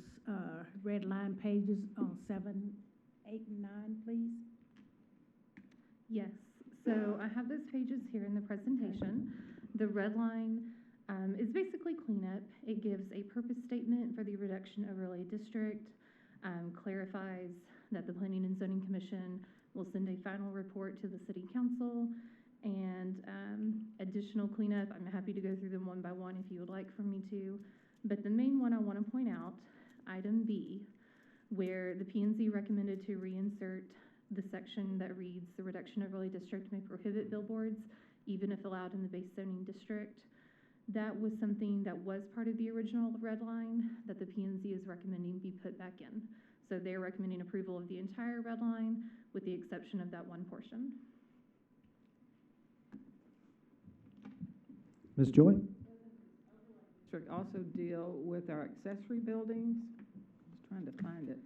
red line pages on 7, 8, and 9, please? Yes, so I have those pages here in the presentation. The red line is basically cleanup. It gives a purpose statement for the reduction overlay district, clarifies that the Planning and Zoning Commission will send a final report to the City Council, and additional cleanup. I'm happy to go through them one by one if you would like for me to. But the main one I want to point out, item B, where the P&Z recommended to reinsert the section that reads, the reduction overlay district may prohibit billboards, even if allowed in the base zoning district. That was something that was part of the original red line that the P&Z is recommending be put back in. So they're recommending approval of the entire red line with the exception of that one portion. Ms. Joy? District also deal with our accessory buildings. I was trying to find it.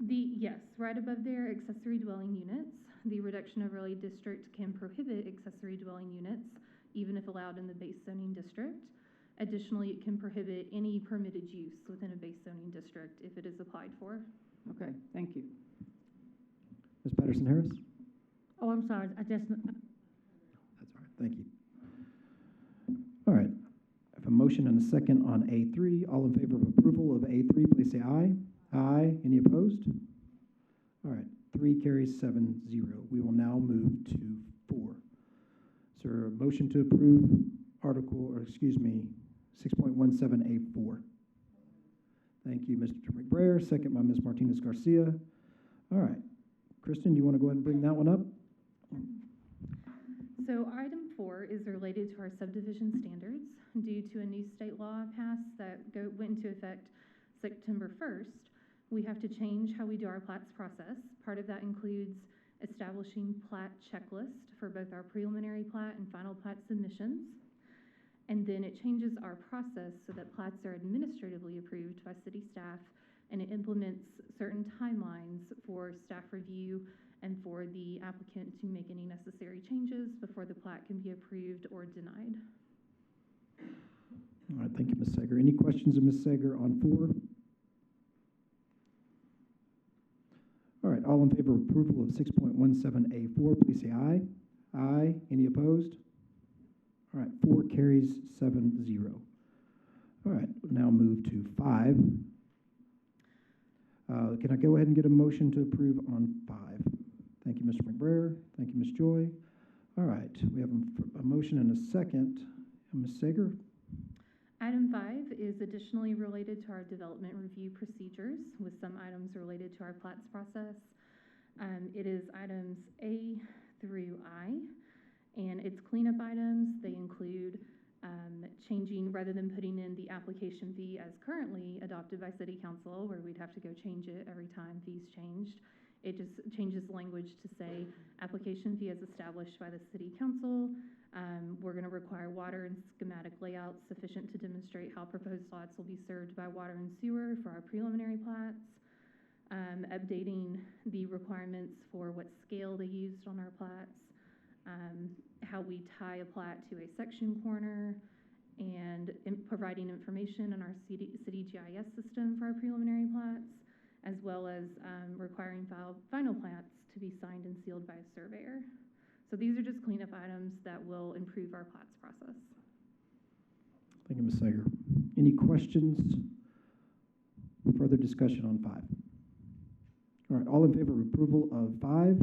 Yes, right above there, accessory dwelling units. The reduction overlay district can prohibit accessory dwelling units, even if allowed in the base zoning district. Additionally, it can prohibit any permitted use within a base zoning district if it is applied for. Okay, thank you. Ms. Patterson Harris? Oh, I'm sorry, I just, That's all right, thank you. All right, I have a motion and a second on A3. All in favor of approval of A3, please say aye. Aye. Any opposed? All right, 3 carries 7-0. We will now move to 4. Is there a motion to approve 6.17A4? Thank you, Mr. McBrayer, second by Ms. Martinez Garcia. All right, Kristen, do you want to go ahead and bring that one up? So item 4 is related to our subdivision standards. Due to a new state law passed that went into effect September 1st, we have to change how we do our plats process. Part of that includes establishing plat checklist for both our preliminary plat and final plat submissions. And then it changes our process so that plats are administratively approved by city staff, and it implements certain timelines for staff review and for the applicant to make any necessary changes before the plat can be approved or denied. All right, thank you, Ms. Sager. Any questions of Ms. Sager on 4? All right, all in favor of approval of 6.17A4, please say aye. Aye. Any opposed? All right, 4 carries 7-0. All right, we'll now move to 5. Can I go ahead and get a motion to approve on 5? Thank you, Mr. McBrayer. Thank you, Ms. Joy. All right, we have a motion and a second. Ms. Sager? Item 5 is additionally related to our development review procedures, with some items related to our plats process. It is items A through I, and it's cleanup items. They include changing, rather than putting in the application fee as currently adopted by City Council, where we'd have to go change it every time fees changed. It just changes language to say application fee as established by the City Council. We're going to require water and schematic layouts sufficient to demonstrate how proposed lots will be served by water and sewer for our preliminary plats. Updating the requirements for what scale they used on our plats, how we tie a plat to a section corner, and providing information on our city GIS system for our preliminary plats, as well as requiring final plats to be signed and sealed by a surveyor. So these are just cleanup items that will improve our plats process. Thank you, Ms. Sager. Any questions? Further discussion on 5? All right, all in favor of approval of 5?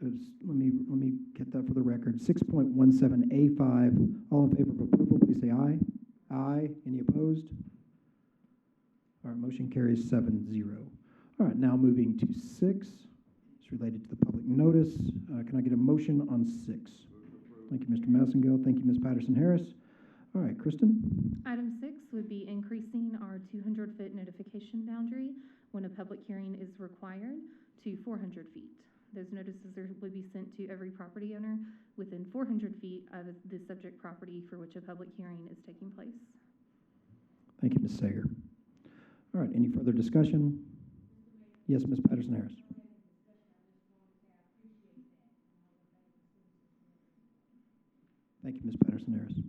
Let me get that for the record. 6.17A5. All in favor of approval, please say aye. Aye. Any opposed? All right, motion carries 7-0. All right, now moving to 6. It's related to the public notice. Can I get a motion on 6? Thank you, Mr. Massengale. Thank you, Ms. Patterson Harris. All right, Kristen? Item 6 would be increasing our 200-foot notification boundary when a public hearing is required to 400 feet. Those notices would be sent to every property owner within 400 feet of the subject property for which a public hearing is taking place. Thank you, Ms. Sager. All right, any further discussion? Yes, Ms. Patterson Harris. Thank you, Ms. Patterson Harris.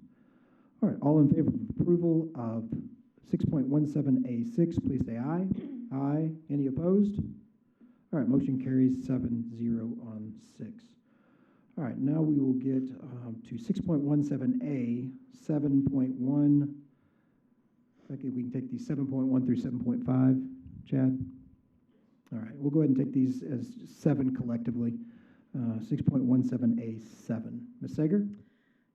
All right, all in favor of approval of 6.17A6, please say aye. Aye. Any opposed? All right, motion carries 7-0 on 6. All right, now we will get to 6.17A, 7.1. Okay, we can take these 7.1 through 7.5, Chad? All right, we'll go ahead and take these as 7 collectively. 6.17A7. Ms. Sager?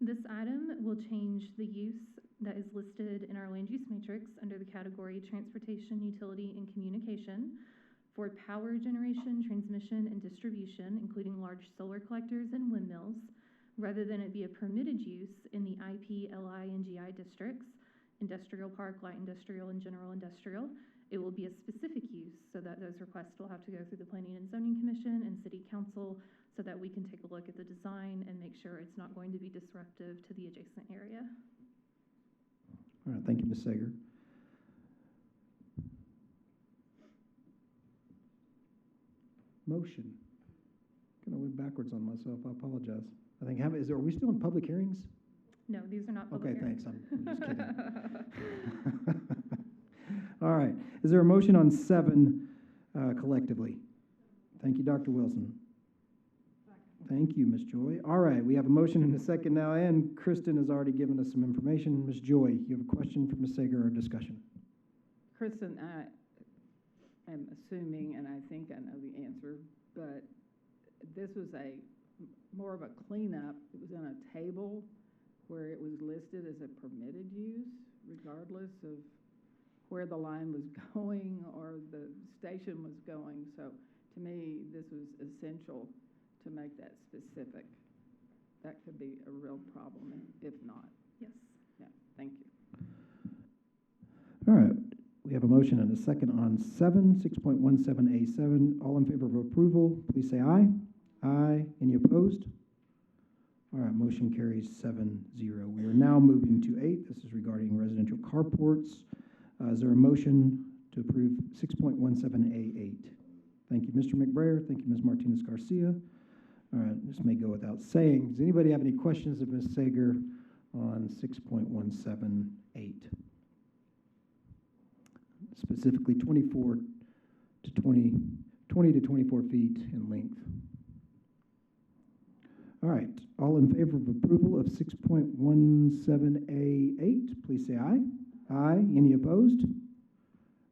This item will change the use that is listed in our land use matrix under the category Transportation, Utility, and Communication for power generation, transmission, and distribution, including large solar collectors and windmills, rather than it be a permitted use in the IP, LI, and GI districts, industrial park, light industrial, and general industrial. It will be a specific use so that those requests will have to go through the Planning and Zoning Commission and City Council so that we can take a look at the design and make sure it's not going to be disruptive to the adjacent area. All right, thank you, Ms. Sager. motion? Kind of went backwards on myself, I apologize. I think, are we still in public hearings? No, these are not public Okay, hearings. thanks, I'm just kidding. All right, is there a motion on 7 collectively? Thank you, Dr. Wilson. Thank you, Ms. Joy. All right, we have a motion and a second now, and Kristen has already given us some information. Ms. Joy, you have a question for Ms. Sager or discussion? Kristen, I am assuming, and I think I know the answer, but this was more of a cleanup. It was on a table where it was listed as a permitted use, regardless of where the line was going or the station was going. So to me, this was essential to make that specific. That could be a real problem if not. Yes. Yeah, thank you. All right, we have a motion and a second on 7, 6.17A7. All in favor of approval, please say aye. Aye. Any opposed? All right, motion carries 7-0. We are now moving to 8. This is regarding residential carports. Is there a motion to approve 6.17A8? Thank you, Mr. McBrayer. Thank you, Ms. Martinez Garcia. All right, this may go without saying. Does anybody have any questions of Ms. Sager on 6.178? Specifically 20 to 24 feet in length. All right, all in favor of approval of 6.17A8, please say aye. Aye. Any opposed?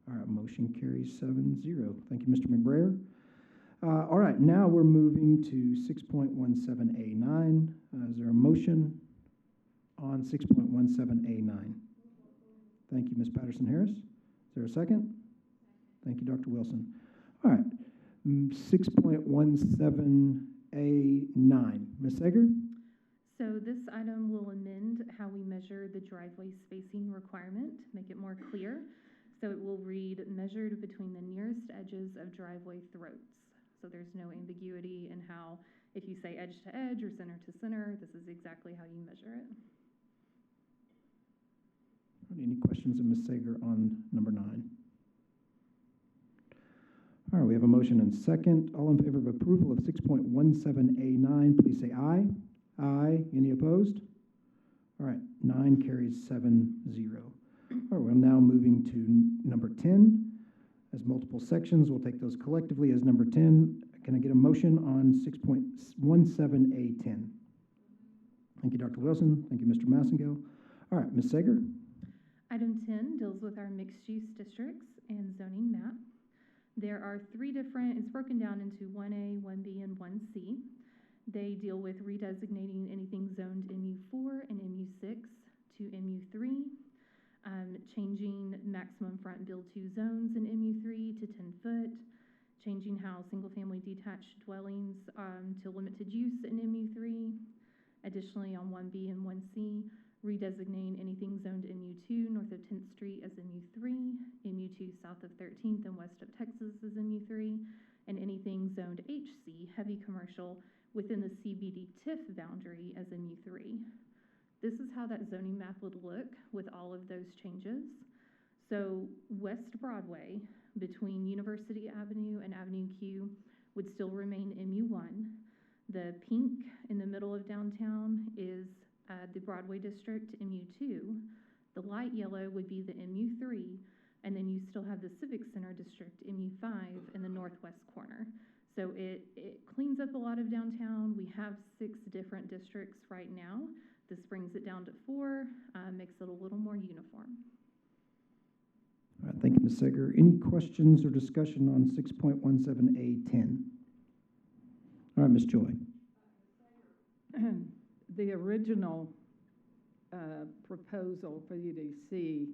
All right, motion carries 7-0. Thank you, Mr. McBrayer. All right, now we're moving to 6.17A9. Is there a motion on 6.17A9? Thank you, Ms. Patterson-Harris. Is there a second? Thank you, Dr. Wilson. All right, 6.17A9. Ms. Sager? So this item will amend how we measure the driveway spacing requirement, make it more clear. So it will read, measured between the nearest edges of driveway throats. So there's no ambiguity in how, if you say edge to edge or center to center, this is exactly how you measure it. Any questions of Ms. Sager on number 9? All right, we have a motion and second. All in favor of approval of 6.17A9, please say aye. Aye. Any opposed? All right, 9 carries 7-0. All right, we're now moving to number 10. As multiple sections, we'll take those collectively as number 10. Can I get a motion on 6.17A10? Thank you, Dr. Wilson. Thank you, Mr. Massengale. All right, Ms. Sager. Item 10 deals with our mixed-use districts and zoning map. There are 3 different, it's broken down into 1A, 1B, and 1C. They deal with redesignating anything zoned MU4 and MU6 to MU3, changing maximum front build 2 zones in MU3 to 10 foot, changing how single-family detached dwellings to limited use in MU3. Additionally, on 1B and 1C, redesignating anything zoned MU2 north of 10th Street as MU3, MU2 south of 13th and west of Texas as MU3, and anything zoned HC, heavy commercial, within the CBD TIF boundary as MU3. This is how that zoning map would look with all of those changes. So West Broadway between University Avenue and Avenue Q would still remain MU1. The pink in the middle of downtown is the Broadway district, MU2. The light yellow would be the MU3, and then you still have the Civic Center district, MU5, in the northwest corner. So it cleans up a lot of downtown. We have 6 different districts right now. This brings it down to 4, makes it a little more uniform. All right, thank you, Ms. Sager. Any questions or discussion on 6.17A10? All right, Ms. Joy. The original proposal for UDC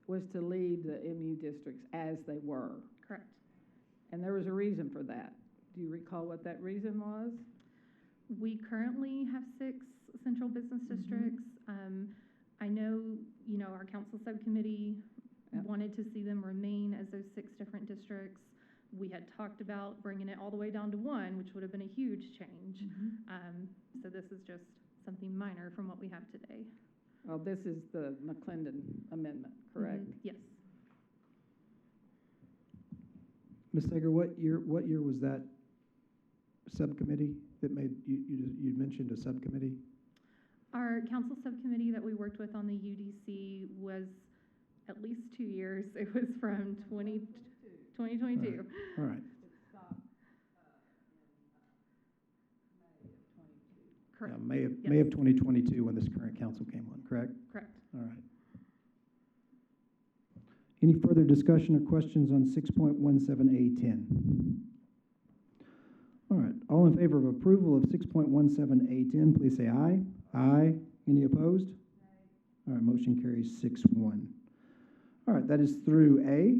was to leave the MU districts as they were. Correct. And there was a reason for that. Do you recall what that reason was? We currently have 6 central business districts. I know, our council subcommittee wanted to see them remain as those 6 different districts. We had talked about bringing it all the way down to 1, which would have been a huge change. So this is just something minor from what we have today. Well, this is the McClendon amendment, correct? Yes. Ms. Sager, what year was that subcommittee that made, you mentioned a subcommittee? Our council subcommittee that we worked with on the UDC was at least 2 years. It was from 2022. All right. Correct. May of Yes. May of 2022 when this current council came on, correct? Correct. All right. Any further discussion or questions on 6.17A10? All right, all in favor of approval of 6.17A10, please say aye. Aye. Any opposed? All right, motion carries 6-1. All right, that is through A.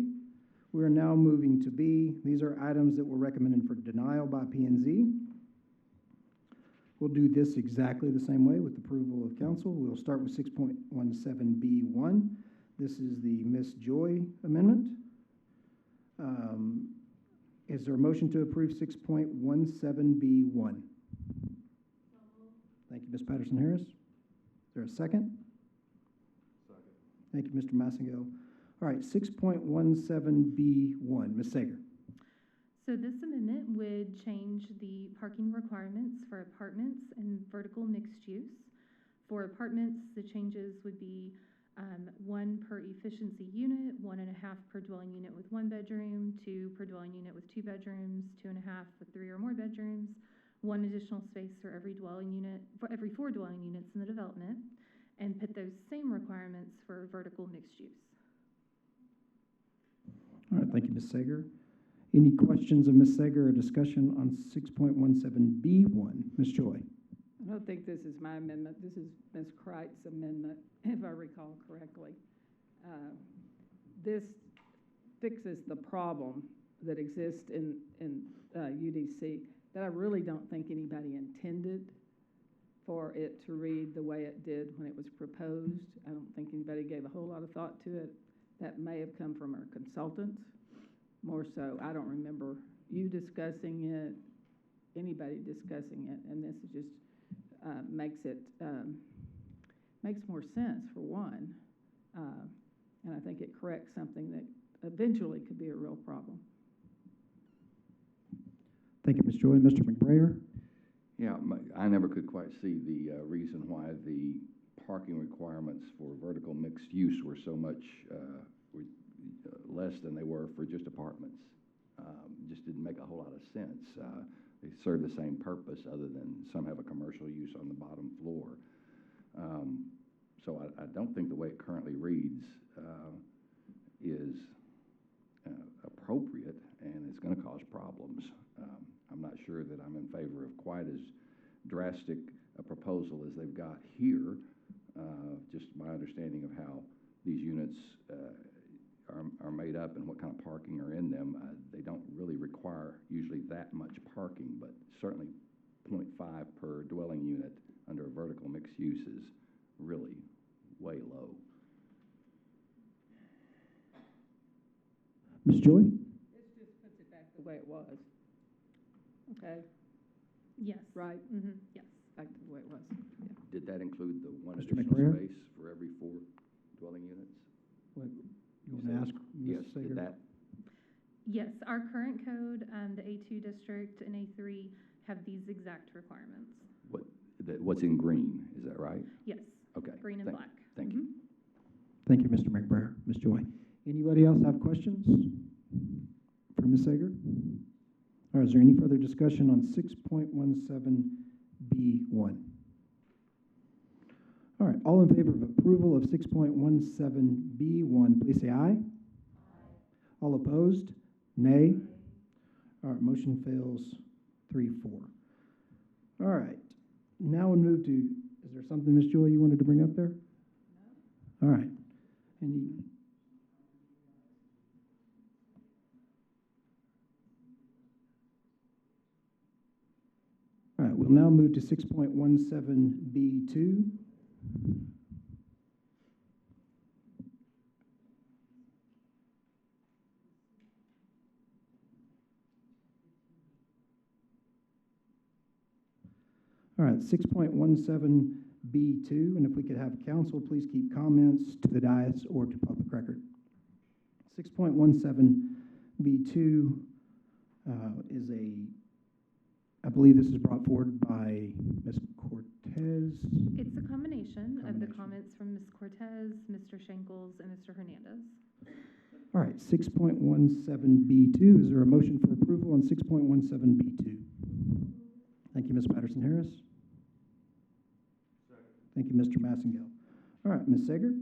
We are now moving to B. These are items that were recommended for denial by P&Z. We'll do this exactly the same way with approval of council. We'll start with 6.17B1. This is the Ms. Joy amendment. Is there a motion to approve 6.17B1? Thank you, Ms. Patterson-Harris. Is there a second? Second. Thank you, Mr. Massengill. All right, 6.17B1, Ms. Sager. So this amendment would change the parking requirements for apartments and vertical mixed use. For apartments, the changes would be 1 per efficiency unit, 1.5 per dwelling unit with 1 bedroom, 2 per dwelling unit with 2 bedrooms, 2.5 with 3 or more bedrooms, 1 additional space for every dwelling unit, for every 4 dwelling units in the development, and put those same requirements for vertical mixed use. All right, thank you, Ms. Sager. Any questions of Ms. Sager or discussion on 6.17B1? Ms. Joy. I don't think this is my amendment. This is Ms. Kreit's amendment, if I recall correctly. This fixes the problem that exists in UDC that I really don't think anybody intended for it to read the way it did when it was proposed. I don't think anybody gave a whole lot of thought to it. That may have come from our consultants, more so. I don't remember you discussing it, anybody discussing it, and this is just makes more sense for one, and I think it corrects something that eventually could be a real problem. Thank you, Ms. Joy. Mr. McBrayer? Yeah, I never could quite see the reason why the parking requirements for vertical mixed use were so much less than they were for just apartments. Just didn't make a whole lot of sense. They serve the same purpose other than some have a commercial use on the bottom floor. So I don't think the way it currently reads is appropriate, and it's going to cause problems. I'm not sure that I'm in favor of quite as drastic a proposal as they've got here. Just my understanding of how these units are made up and what kind of parking are in them, they don't really require usually that much parking, but certainly 0.5 per dwelling unit under a vertical mixed use is really way low. Ms. Joy? This just puts it back the way it was. Okay? Yes. Right? Mm-hmm. Yes. Back to the way it was. Yeah. Did that include the one Mr. additional McBrayer? space for every 4 dwelling units? What, you want to ask Ms. Yes, Sager? did that? Yes, our current code, the A2 district and A3 have these exact requirements. What's in green, is that right? Yes. Okay. Green and black. Thank you. Thank you, Mr. McBrayer. Ms. Joy. Anybody else have questions for Ms. Sager? All right, is there any further discussion on 6.17B1? All right, all in favor of approval of 6.17B1, please say aye. Aye. All opposed? Nay. All right, motion fails 3-4. All right, now we'll move to, is there something, Ms. Joy, you wanted to bring up there? No. All right. All right, we'll now move to 6.17B2. All right, 6.17B2, and if we could have council please keep comments to the dais or to public record. 6.17B2, I believe this is brought forward by Ms. Cortez. It's a combination of the Combination. comments from Ms. Cortez, Mr. Shankles, and Mr. Hernandez. All right, 6.17B2, is there a motion for approval on 6.17B2? Thank you, Ms. Patterson-Harris. Thank you, Mr. Massengale. All right, Ms. Sager?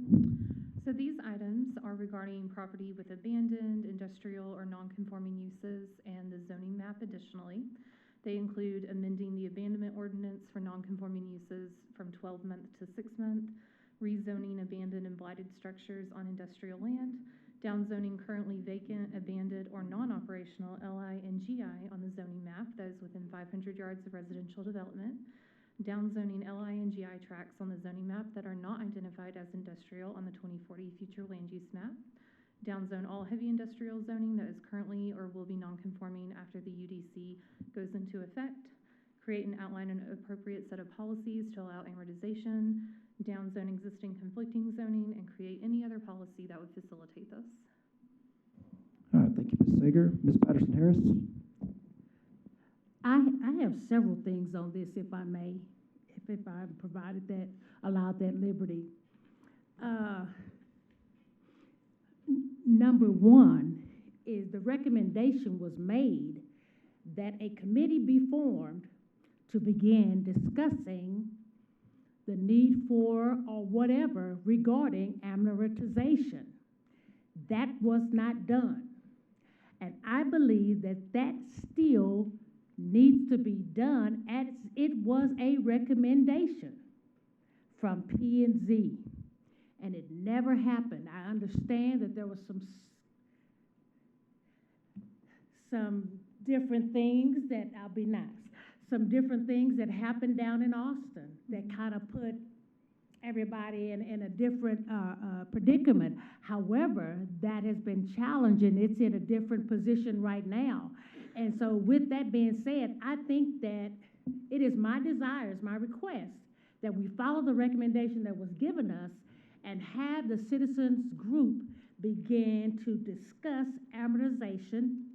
So these items are regarding property with abandoned, industrial, or non-conforming uses and the zoning map additionally. They include amending the abandonment ordinance for non-conforming uses from 12-month to 6-month, rezoning abandoned and blighted structures on industrial land, downzoning currently vacant, abandoned, or non-operational LI and GI on the zoning map that is within 500 yards of residential development, downzoning LI and GI tracts on the zoning map that are not identified as industrial on the 2040 future land use map, downzone all heavy industrial zoning that is currently or will be non-conforming after the UDC goes into effect, create and outline an appropriate set of policies to allow amortization, downzone existing conflicting zoning, and create any other policy that would facilitate this. All right, thank you, Ms. Sager. Ms. Patterson-Harris? I have several things on this, if I may, if I'm provided that, allowed that liberty. Number one is the recommendation was made that a committee be formed to begin discussing the need for or whatever regarding amortization. That was not done. And I believe that that still needs to be done as it was a recommendation from P&Z. And it never happened. I understand that there was some different things that, I'll be nice, some different things that happened down in Austin that kind of put everybody in a different predicament. However, that has been challenging. It's in a different position right now. And so with that being said, I think that it is my desire, it's my request, that we follow the recommendation that was given us and have the citizens group begin to discuss amortization.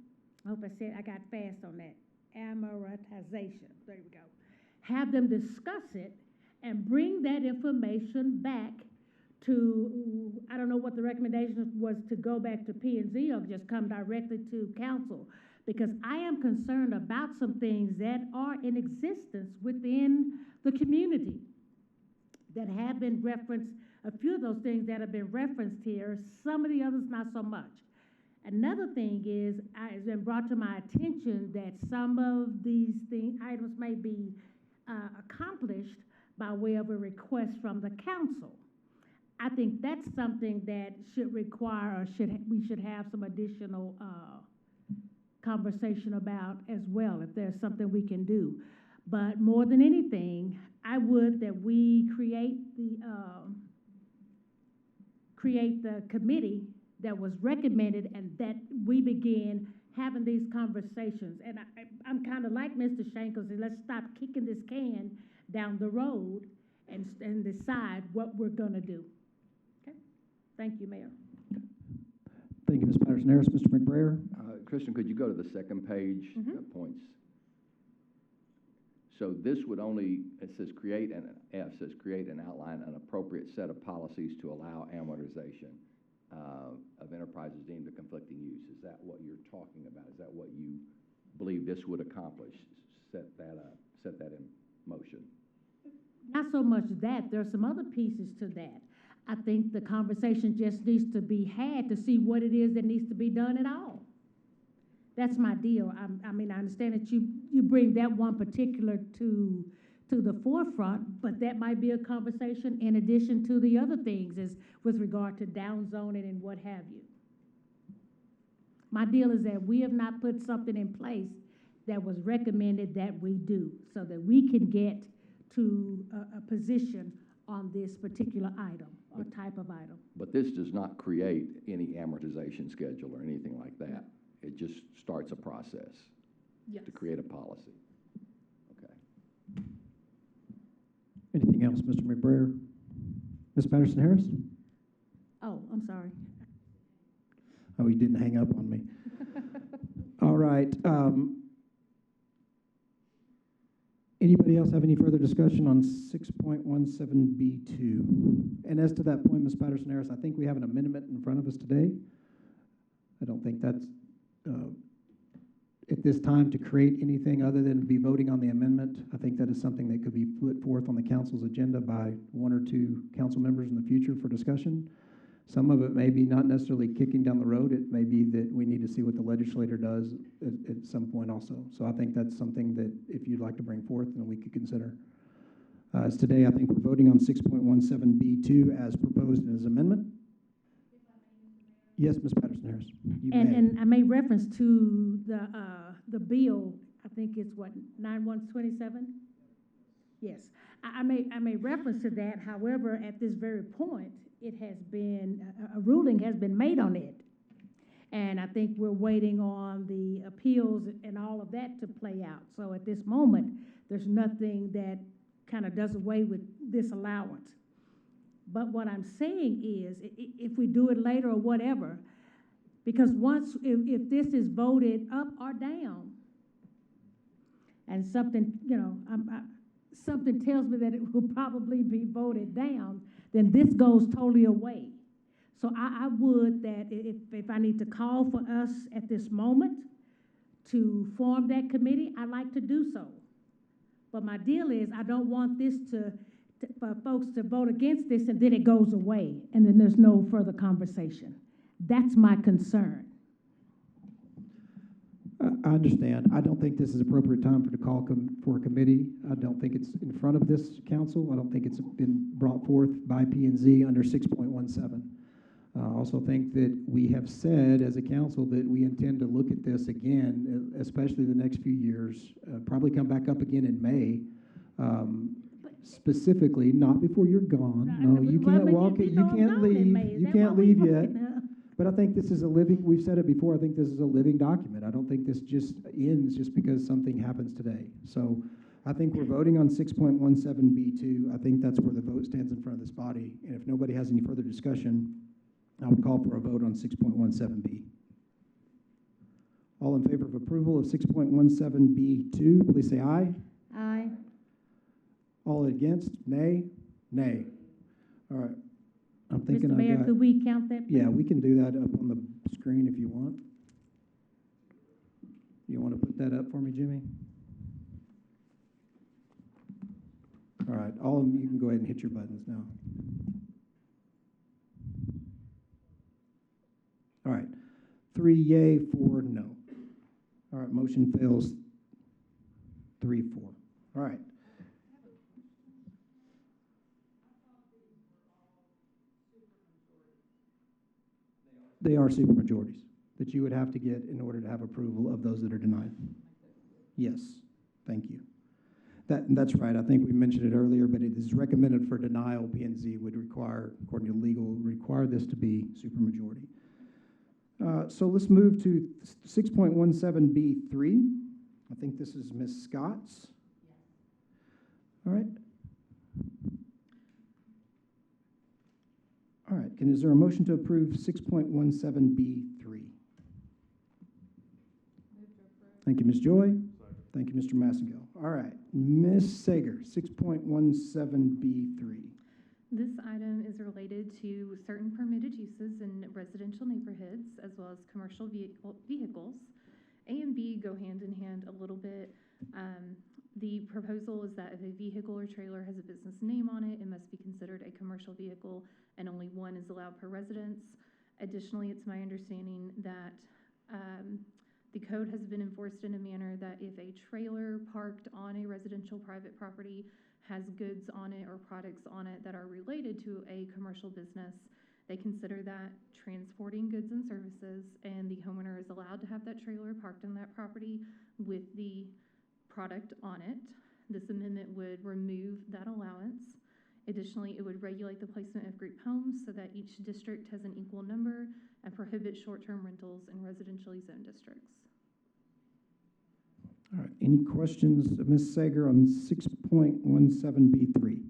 I hope I got fast on that. Amortization, there we go. Have them discuss it and bring that information back to, I don't know what the recommendation was, to go back to P&Z or just come directly to council. Because I am concerned about some things that are in existence within the community that have been referenced, a few of those things that have been referenced here, some of the others not so much. Another thing is, it's been brought to my attention that some of these items may be accomplished by way of a request from the council. I think that's something that should require, or we should have some additional conversation about as well, if there's something we can do. But more than anything, I would that we create the committee that was recommended and that we begin having these conversations. And I'm kind of like Mr. Shankles, and let's stop kicking this can down the road and decide what we're going to do. Okay? Thank you, Mayor. Thank you, Ms. Patterson-Harris. Mr. McBrayer? Christian, could you go to the second page, points? So this would only, it says create an outline an appropriate set of policies to allow amortization of enterprises deemed a conflicting use. Is that what you're talking about? Is that what you believe this would accomplish? Set that in motion? Not so much that. There are some other pieces to that. I think the conversation just needs to be had to see what it is that needs to be done at all. That's my deal. I mean, I understand that you bring that one particular to the forefront, but that might be a conversation in addition to the other things as with regard to downzoning and what have you. My deal is that we have not put something in place that was recommended that we do so that we can get to a position on this particular item or type of item. But this does not create any amortization schedule or anything like that. It just starts a process to create a policy. Okay. Anything else, Mr. McBrayer? Ms. Patterson-Harris? Oh, I'm sorry. Oh, he didn't hang up on me. All right. Anybody else have any further discussion on 6.17B2? And as to that point, Ms. Patterson-Harris, I think we have an amendment in front of us today. I don't think that's at this time to create anything other than be voting on the amendment. I think that is something that could be put forth on the council's agenda by one or two council members in the future for discussion. Some of it may be not necessarily kicking down the road. It may be that we need to see what the legislator does at some point also. So I think that's something that if you'd like to bring forth, then we could consider. As today, I think we're voting on 6.17B2 as proposed in his amendment. Yes, Ms. Patterson-Harris. You may. And I made reference to the bill, I think it's what, 9127? Yes, I made reference to that. However, at this very point, it has been, a ruling has been made on it. And I think we're waiting on the appeals and all of that to play out. So at this moment, there's nothing that kind of does away with this allowance. But what I'm saying is, if we do it later or whatever, because once, if this is voted up or down, and something, you know, something tells me that it will probably be voted down, then this goes totally away. So I would that if I need to call for us at this moment to form that committee, I'd like to do so. But my deal is I don't want this for folks to vote against this and then it goes away and then there's no further conversation. That's my concern. I understand. I don't think this is appropriate time for the call for a committee. I don't think it's in front of this council. I don't think it's been brought forth by P&Z under 6.17. I also think that we have said as a council that we intend to look at this again, especially the next few years, probably come back up again in May. Specifically, not before you're gone. No, you can't walk it. You can't leave. You can't leave yet. But I think this is a living, we've said it before, I think this is a living document. I don't think this just ends just because something happens today. So I think we're voting on 6.17B2. I think that's where the vote stands in front of this body. And if nobody has any further discussion, I would call for a vote on 6.17B. All in favor of approval of 6.17B2, please say aye. Aye. All against, nay? Nay. All right. I'm thinking Mr. Mayor, could we count that, please? Yeah, we can do that up on the screen if you want. You want to put that up for me, Jimmy? All right, all of them, you can go ahead and hit your buttons now. All right, 3 yay, 4 no. All right, motion fails 3-4. All right. They are supermajorities that you would have to get in order to have approval of those that are denied. Yes, thank you. That's right. I think we mentioned it earlier, but it is recommended for denial. P&Z would require, according to legal, require this to be supermajority. So let's move to 6.17B3. I think this is Ms. Scott's. All right. All right, is there a motion to approve 6.17B3? Thank you, Ms. Joy. Thank you, Mr. Massengill. All right, Ms. Sager, 6.17B3. This item is related to certain permitted uses in residential neighborhoods as well as commercial vehicles. A and B go hand in hand a little bit. The proposal is that if a vehicle or trailer has a business name on it, it must be considered a commercial vehicle and only one is allowed per residence. Additionally, it's my understanding that the code has been enforced in a manner that if a trailer parked on a residential private property has goods on it or products on it that are related to a commercial business, they consider that transporting goods and services, and the homeowner is allowed to have that trailer parked on that property with the product on it. This amendment would remove that allowance. Additionally, it would regulate the placement of group homes so that each district has an equal number and prohibit short-term rentals in residentially zoned districts. All right, any questions, Ms. Sager, on 6.17B3?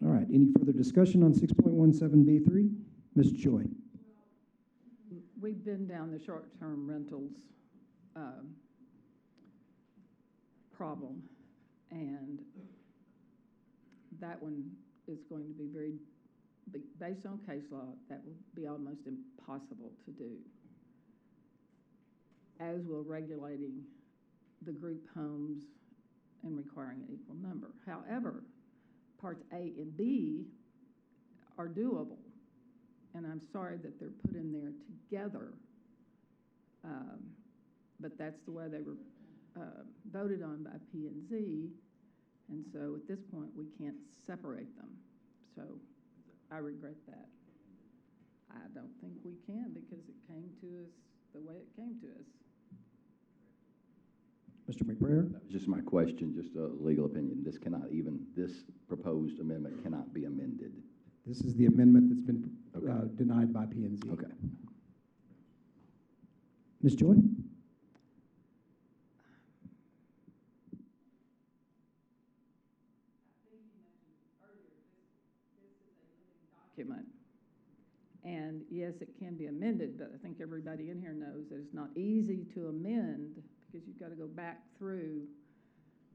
All right, any further discussion on 6.17B3? Ms. Joy. we've been down the short-term rentals problem, and that one is going to be based on case law, that will be almost impossible to do, as will regulating the group homes and requiring an equal number. However, parts A and B are doable, and I'm sorry that they're put in there together, but that's the way they were voted on by P&Z, and so at this point, we can't separate them. So I regret that. I don't think we can, because it came to us the way it came to us. Mr. McBrayer? That was just my question, just a legal opinion. This proposed amendment cannot be amended. This is the amendment that's been denied by P&Z. Okay. Ms. Joy? Document. And yes, it can be amended, but I think everybody in here knows that it's not easy to amend, because you've got to go back through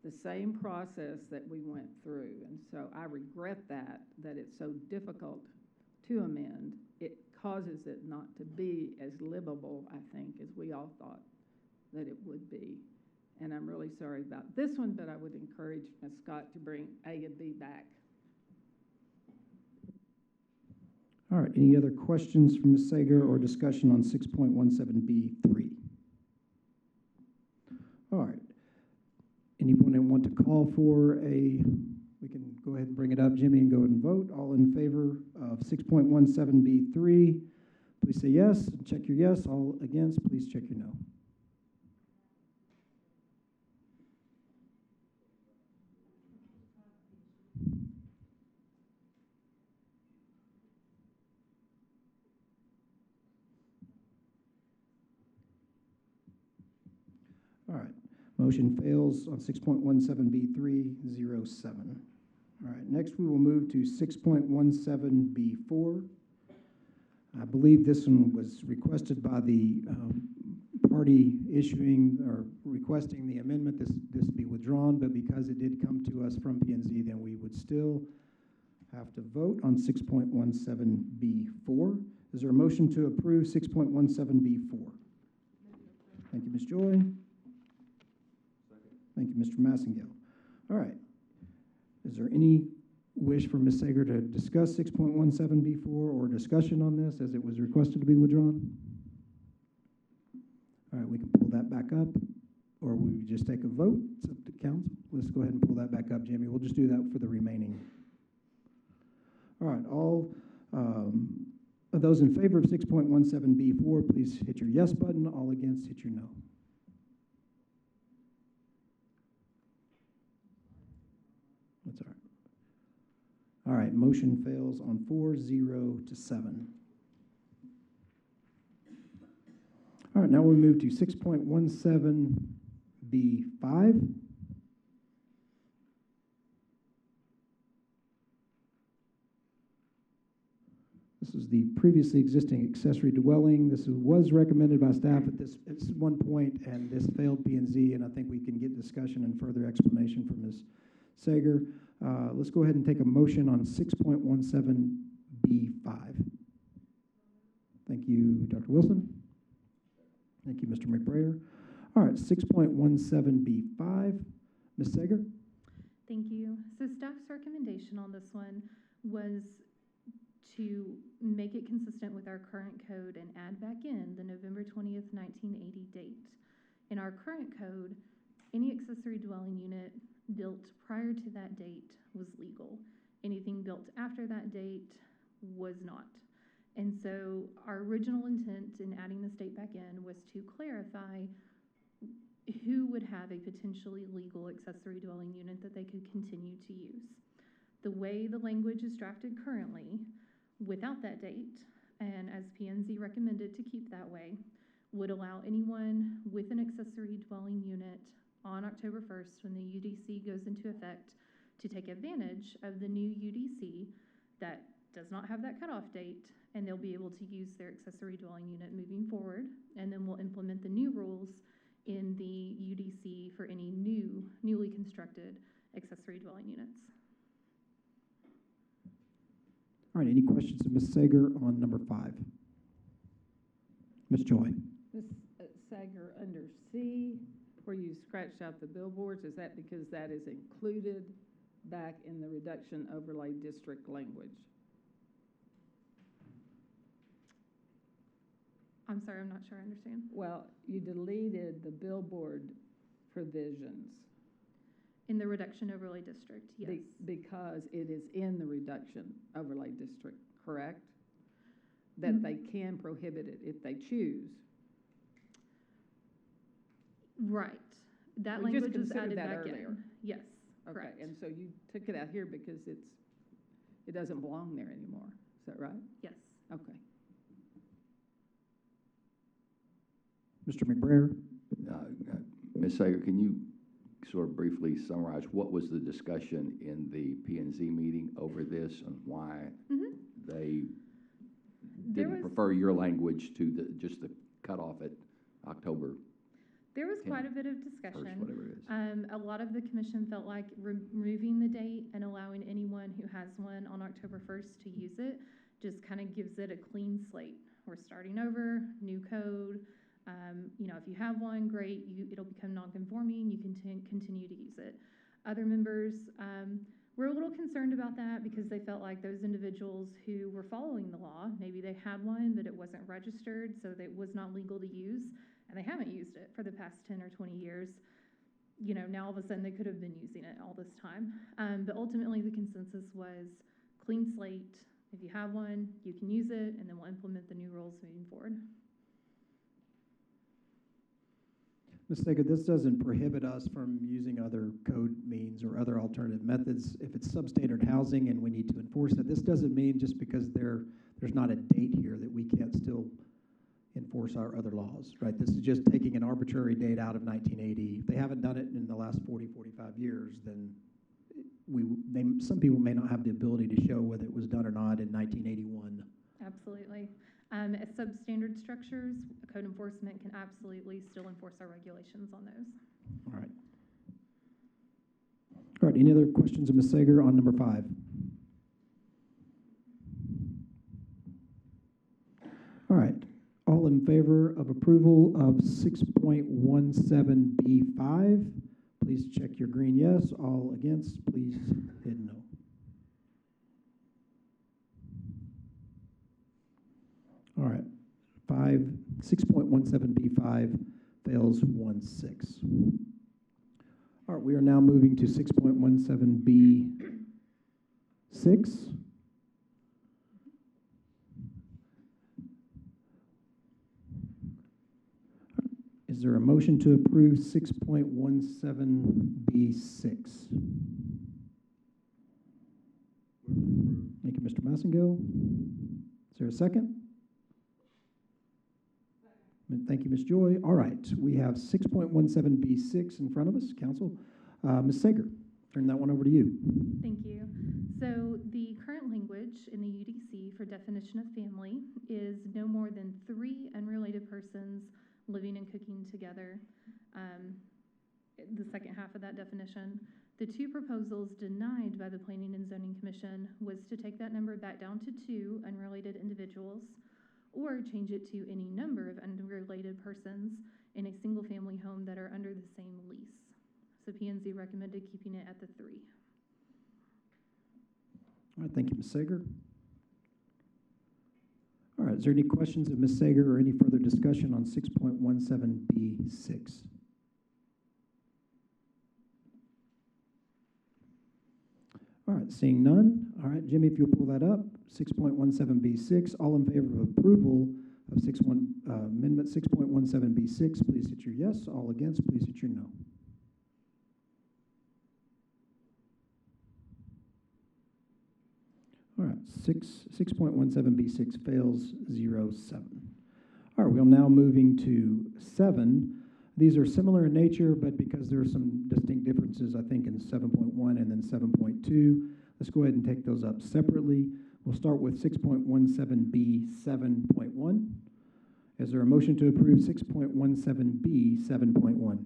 the same process that we went through. And so I regret that it's so difficult to amend. It causes it not to be as livable, I think, as we all thought that it would be. And I'm really sorry about this one, but I would encourage Ms. Scott to bring A and B back. All right, any other questions from Ms. Sager or discussion on 6.17B3? All right. Anyone want to call for we can go ahead and bring it up, Jimmy, and go ahead and vote. All in favor of 6.17B3, please say yes. Check your yes. All against, please check your no. All right, motion fails on 6.17B3, 07. All right, next we will move to 6.17B4. I believe this one was requested by the party issuing or requesting the amendment, this be withdrawn, but because it did come to us from P&Z, then we would still have to vote on 6.17B4. Is there a motion to approve 6.17B4? Thank you, Ms. Joy. Thank you, Mr. Massengale. All right. Is there any wish for Ms. Sager to discuss 6.17B4 or discussion on this as it was requested to be withdrawn? All right, we can pull that back up, or we just take a vote. It's up to council. Let's go ahead and pull that back up, Jamie. We'll just do that for the remaining. All right, all of those in favor of 6.17B4, please hit your yes button. All against, hit your no. That's all right. All right, motion fails on 4-0-7. All right, now we move to 6.17B5. This is the previously existing accessory dwelling. This was recommended by staff at one point, and this failed P&Z, and I think we can get discussion and further explanation from Ms. Sager. Let's go ahead and take a motion on 6.17B5. Thank you, Dr. Wilson. Thank you, Mr. McBrayer. All right, 6.17B5. Ms. Sager? Thank you. So staff's recommendation on this one was to make it consistent with our current code and add back in the November 20th, 1980 date. In our current code, any accessory dwelling unit built prior to that date was legal. Anything built after that date was not. And so our original intent in adding this date back in was to clarify who would have a potentially legal accessory dwelling unit that they could continue to use. The way the language is drafted currently, without that date, and as P&Z recommended to keep that way, would allow anyone with an accessory dwelling unit on October 1st, when the UDC goes into effect, to take advantage of the new UDC that does not have that cutoff date, and they'll be able to use their accessory dwelling unit moving forward. And then we'll implement the new rules in the UDC for any newly constructed accessory dwelling units. All right, any questions of Ms. Sager on number 5? Ms. Joy? Ms. Sager, under C, where you scratched out the billboards, is that because that is included back in the reduction overlay district language? I'm sorry, I'm not sure I understand. Well, you deleted the billboard provisions. In the reduction overlay district, yes. Because it is in the reduction overlay district, correct? That they can prohibit it if they choose. Right. That We just language was considered added that back earlier. in. Yes, Okay, correct. and so you took it out here because it doesn't belong there anymore. Is that right? Yes. Okay. Mr. McBrayer? Ms. Sager, can you sort of briefly summarize what was the discussion in the P&Z meeting over this and why they didn't prefer your language to just the cutoff at October? There was 10th, quite a bit of discussion. 1st, whatever it is. A lot of the commission felt like removing the date and allowing anyone who has one on October 1st to use it just kind of gives it a clean slate. We're starting over, new code. If you have one, great, it'll become non-conforming, you can continue to use it. Other members were a little concerned about that because they felt like those individuals who were following the law, maybe they had one, but it wasn't registered, so that it was not legal to use, and they haven't used it for the past 10 or 20 years. Now all of a sudden they could have been using it all this time. But ultimately the consensus was clean slate. If you have one, you can use it, and then we'll implement the new rules moving forward. Ms. Sager, this doesn't prohibit us from using other code means or other alternative methods. If it's substandard housing and we need to enforce it, this doesn't mean just because there's not a date here that we can't still enforce our other laws, right? This is just taking an arbitrary date out of 1980. If they haven't done it in the last 40, 45 years, then some people may not have the ability to show whether it was done or not in 1981. Absolutely. As substandard structures, code enforcement can absolutely still enforce our regulations on those. All right. All right, any other questions of Ms. Sager on number 5? All right, all in favor of approval of 6.17B5, please check your green yes. All against, please hit no. All right, 6.17B5 fails 1-6. All right, we are now moving to 6.17B6. Is there a motion to approve 6.17B6? Thank you, Mr. Massengill. Is there a second? Thank you, Ms. Joy. All right, we have 6.17B6 in front of us, council. Ms. Sager, turn that one over to you. Thank you. So the current language in the UDC for definition of family is no more than 3 unrelated persons living and cooking together. The second half of that definition. The 2 proposals denied by the Planning and Zoning Commission was to take that number back down to 2 unrelated individuals, or change it to any number of unrelated persons in a single-family home that are under the same lease. So P&Z recommended keeping it at the 3. All right, thank you, Ms. Sager. All right, is there any questions of Ms. Sager or any further discussion on 6.17B6? All right, seeing none. All right, Jimmy, if you'll pull that up, 6.17B6. All in favor of approval of Amendment 6.17B6, please hit your yes. All against, please hit your no. All right, 6.17B6 fails 0-7. All right, we're now moving to 7. These are similar in nature, but because there are some distinct differences, I think, in 7.1 and then 7.2, let's go ahead and take those up separately. We'll start with 6.17B 7.1. Is there a motion to approve 6.17B 7.1?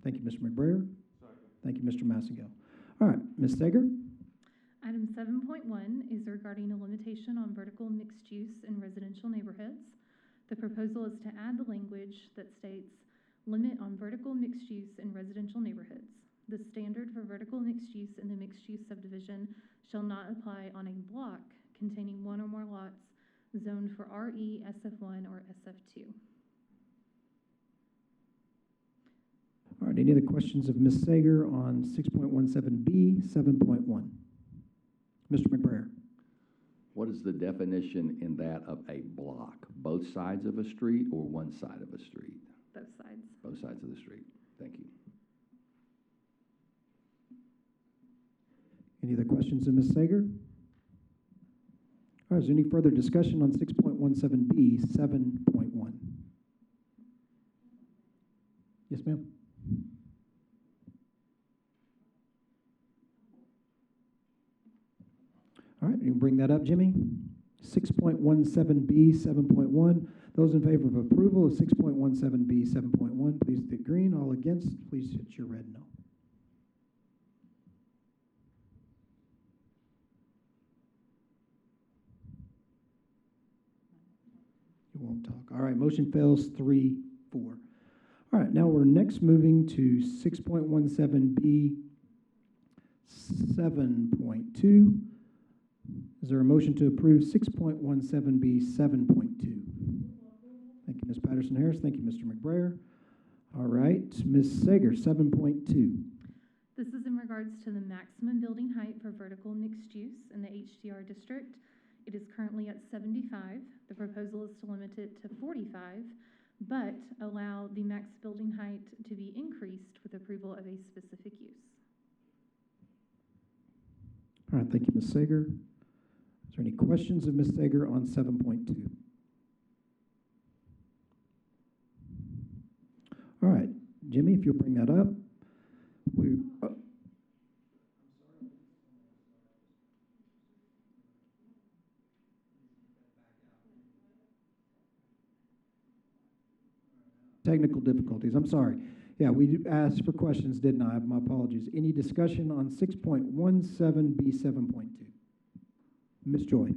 Thank you, Mr. McBrayer. Thank you, Mr. Massigal. All right, Ms. Sager? Item 7.1 is regarding a limitation on vertical mixed use in residential neighborhoods. The proposal is to add the language that states, limit on vertical mixed use in residential neighborhoods. The standard for vertical mixed use in the mixed-use subdivision shall not apply on a block containing one or more lots zoned for RE, SF1, or SF2. All right, any other questions of Ms. Sager on 6.17B 7.1? Mr. McBrayer. What is the definition in that of a block? Both sides of a street or one side of a street? Both sides. Both sides of the street. Thank you. Any other questions of Ms. Sager? All right, is there any further discussion on 6.17B 7.1? Yes, ma'am. All right, you bring that up, Jimmy. 6.17B 7.1. Those in favor of approval of 6.17B 7.1, please hit green. All against, please hit your red no. You won't talk. All right, motion fails 3-4. All right, now we're next moving to 6.17B 7.2. Is there a motion to approve 6.17B 7.2? Thank you, Ms. Patterson-Harris. Thank you, Mr. McBrayer. All right, Ms. Sager, 7.2. This is in regards to the maximum building height for vertical mixed use in the HDR district. It is currently at 75. The proposal is to limit it to 45, but allow the max building height to be increased with approval of a specific use. All right, thank you, Ms. Sager. Is there any questions of Ms. Sager on 7.2? All right, Jimmy, if you'll bring that up. Technical difficulties, I'm sorry. Yeah, we asked for questions, didn't I? My apologies. Any discussion on 6.17B 7.2? Ms. Joy.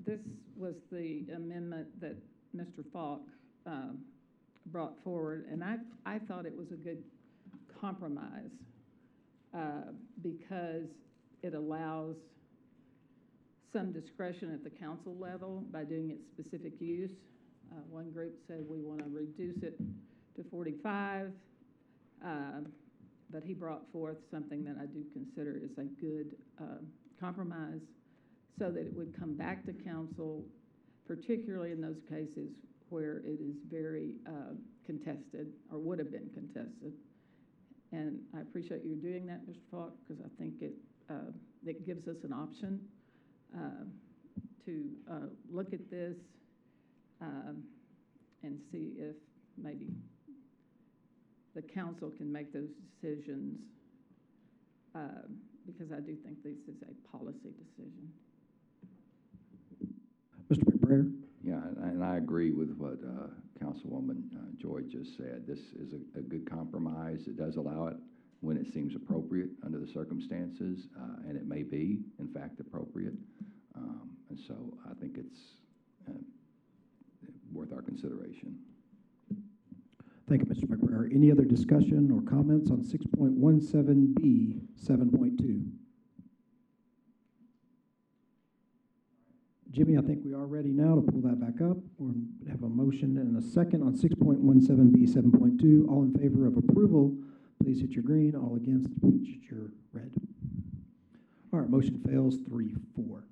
This was the amendment that Mr. Falk brought forward, and I thought it was a good compromise because it allows some discretion at the council level by doing it specific use. One group said we want to reduce it to 45, but he brought forth something that I do consider is a good compromise so that it would come back to council, particularly in those cases where it is very contested or would have been contested. And I appreciate you doing that, Mr. Falk, because I think it gives us an option to look at this and see if maybe the council can make those decisions because I do think this is a policy decision. Mr. McBrayer? Yeah, and I agree with what Councilwoman Joy just said. This is a good compromise. It does allow it when it seems appropriate under the circumstances, and it may be, in fact, appropriate. And so I think it's worth our consideration. Thank you, Mr. McBrayer. Any other discussion or comments on 6.17B 7.2? Jimmy, I think we are ready now to pull that back up. We have a motion and a second on 6.17B 7.2. All in favor of approval, please hit your green. All against, please hit your red. All right, motion fails 3-4.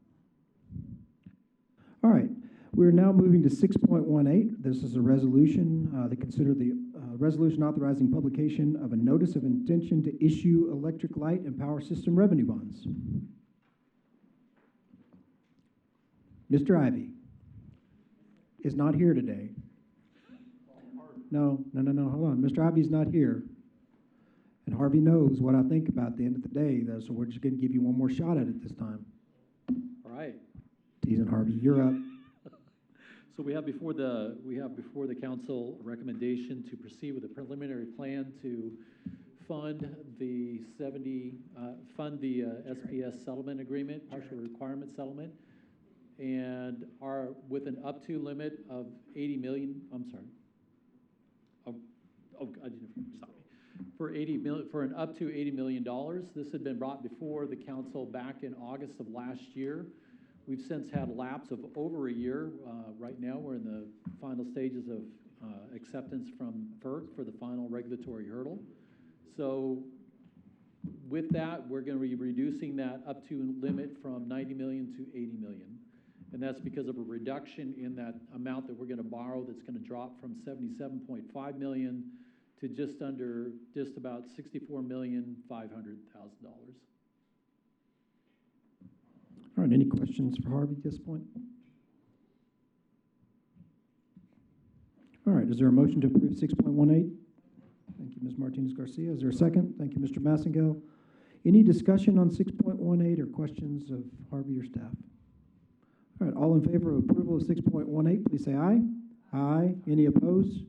All right, we're now moving to 6.18. This is a resolution to consider the resolution authorizing publication of a notice of intention to issue electric light and power system revenue bonds. Mr. Ivy is not here today. No, hold on. Mr. Ivy's not here. And Harvey knows what I think about the end of the day, though, so we're just going to give you one more shot at it this time. All right. Teasing Harvey, you're up. So we have before the council a recommendation to proceed with a preliminary plan to fund the SPS settlement agreement, partial requirement settlement, and with an up to limit of 80 million, I'm sorry. I didn't stop me. For an up to $80 million. This had been brought before the council back in August of last year. We've since had a lapse of over a year. Right now, we're in the final stages of acceptance from FERC for the final regulatory hurdle. So with that, we're going to be reducing that up to limit from 90 million to 80 million. And that's because of a reduction in that amount that we're going to borrow that's going to drop from 77.5 million to just about $64,500,000. All right, any questions for Harvey at this point? All right, is there a motion to approve 6.18? Thank you, Ms. Martinez Garcia. Is there a second? Thank you, Mr. Massengale. Any discussion on 6.18 or questions of Harvey or staff? All right, all in favor of approval of 6.18, please say aye. Aye. Any opposed?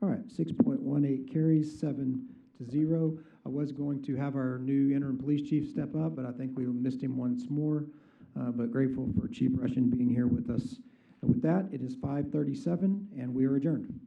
All right, 6.18 carries 7-0. I was going to have our new interim police chief step up, but I think we missed him once more. But grateful for Chief Russian being here with us. And with that, it is 5:37, and we are adjourned.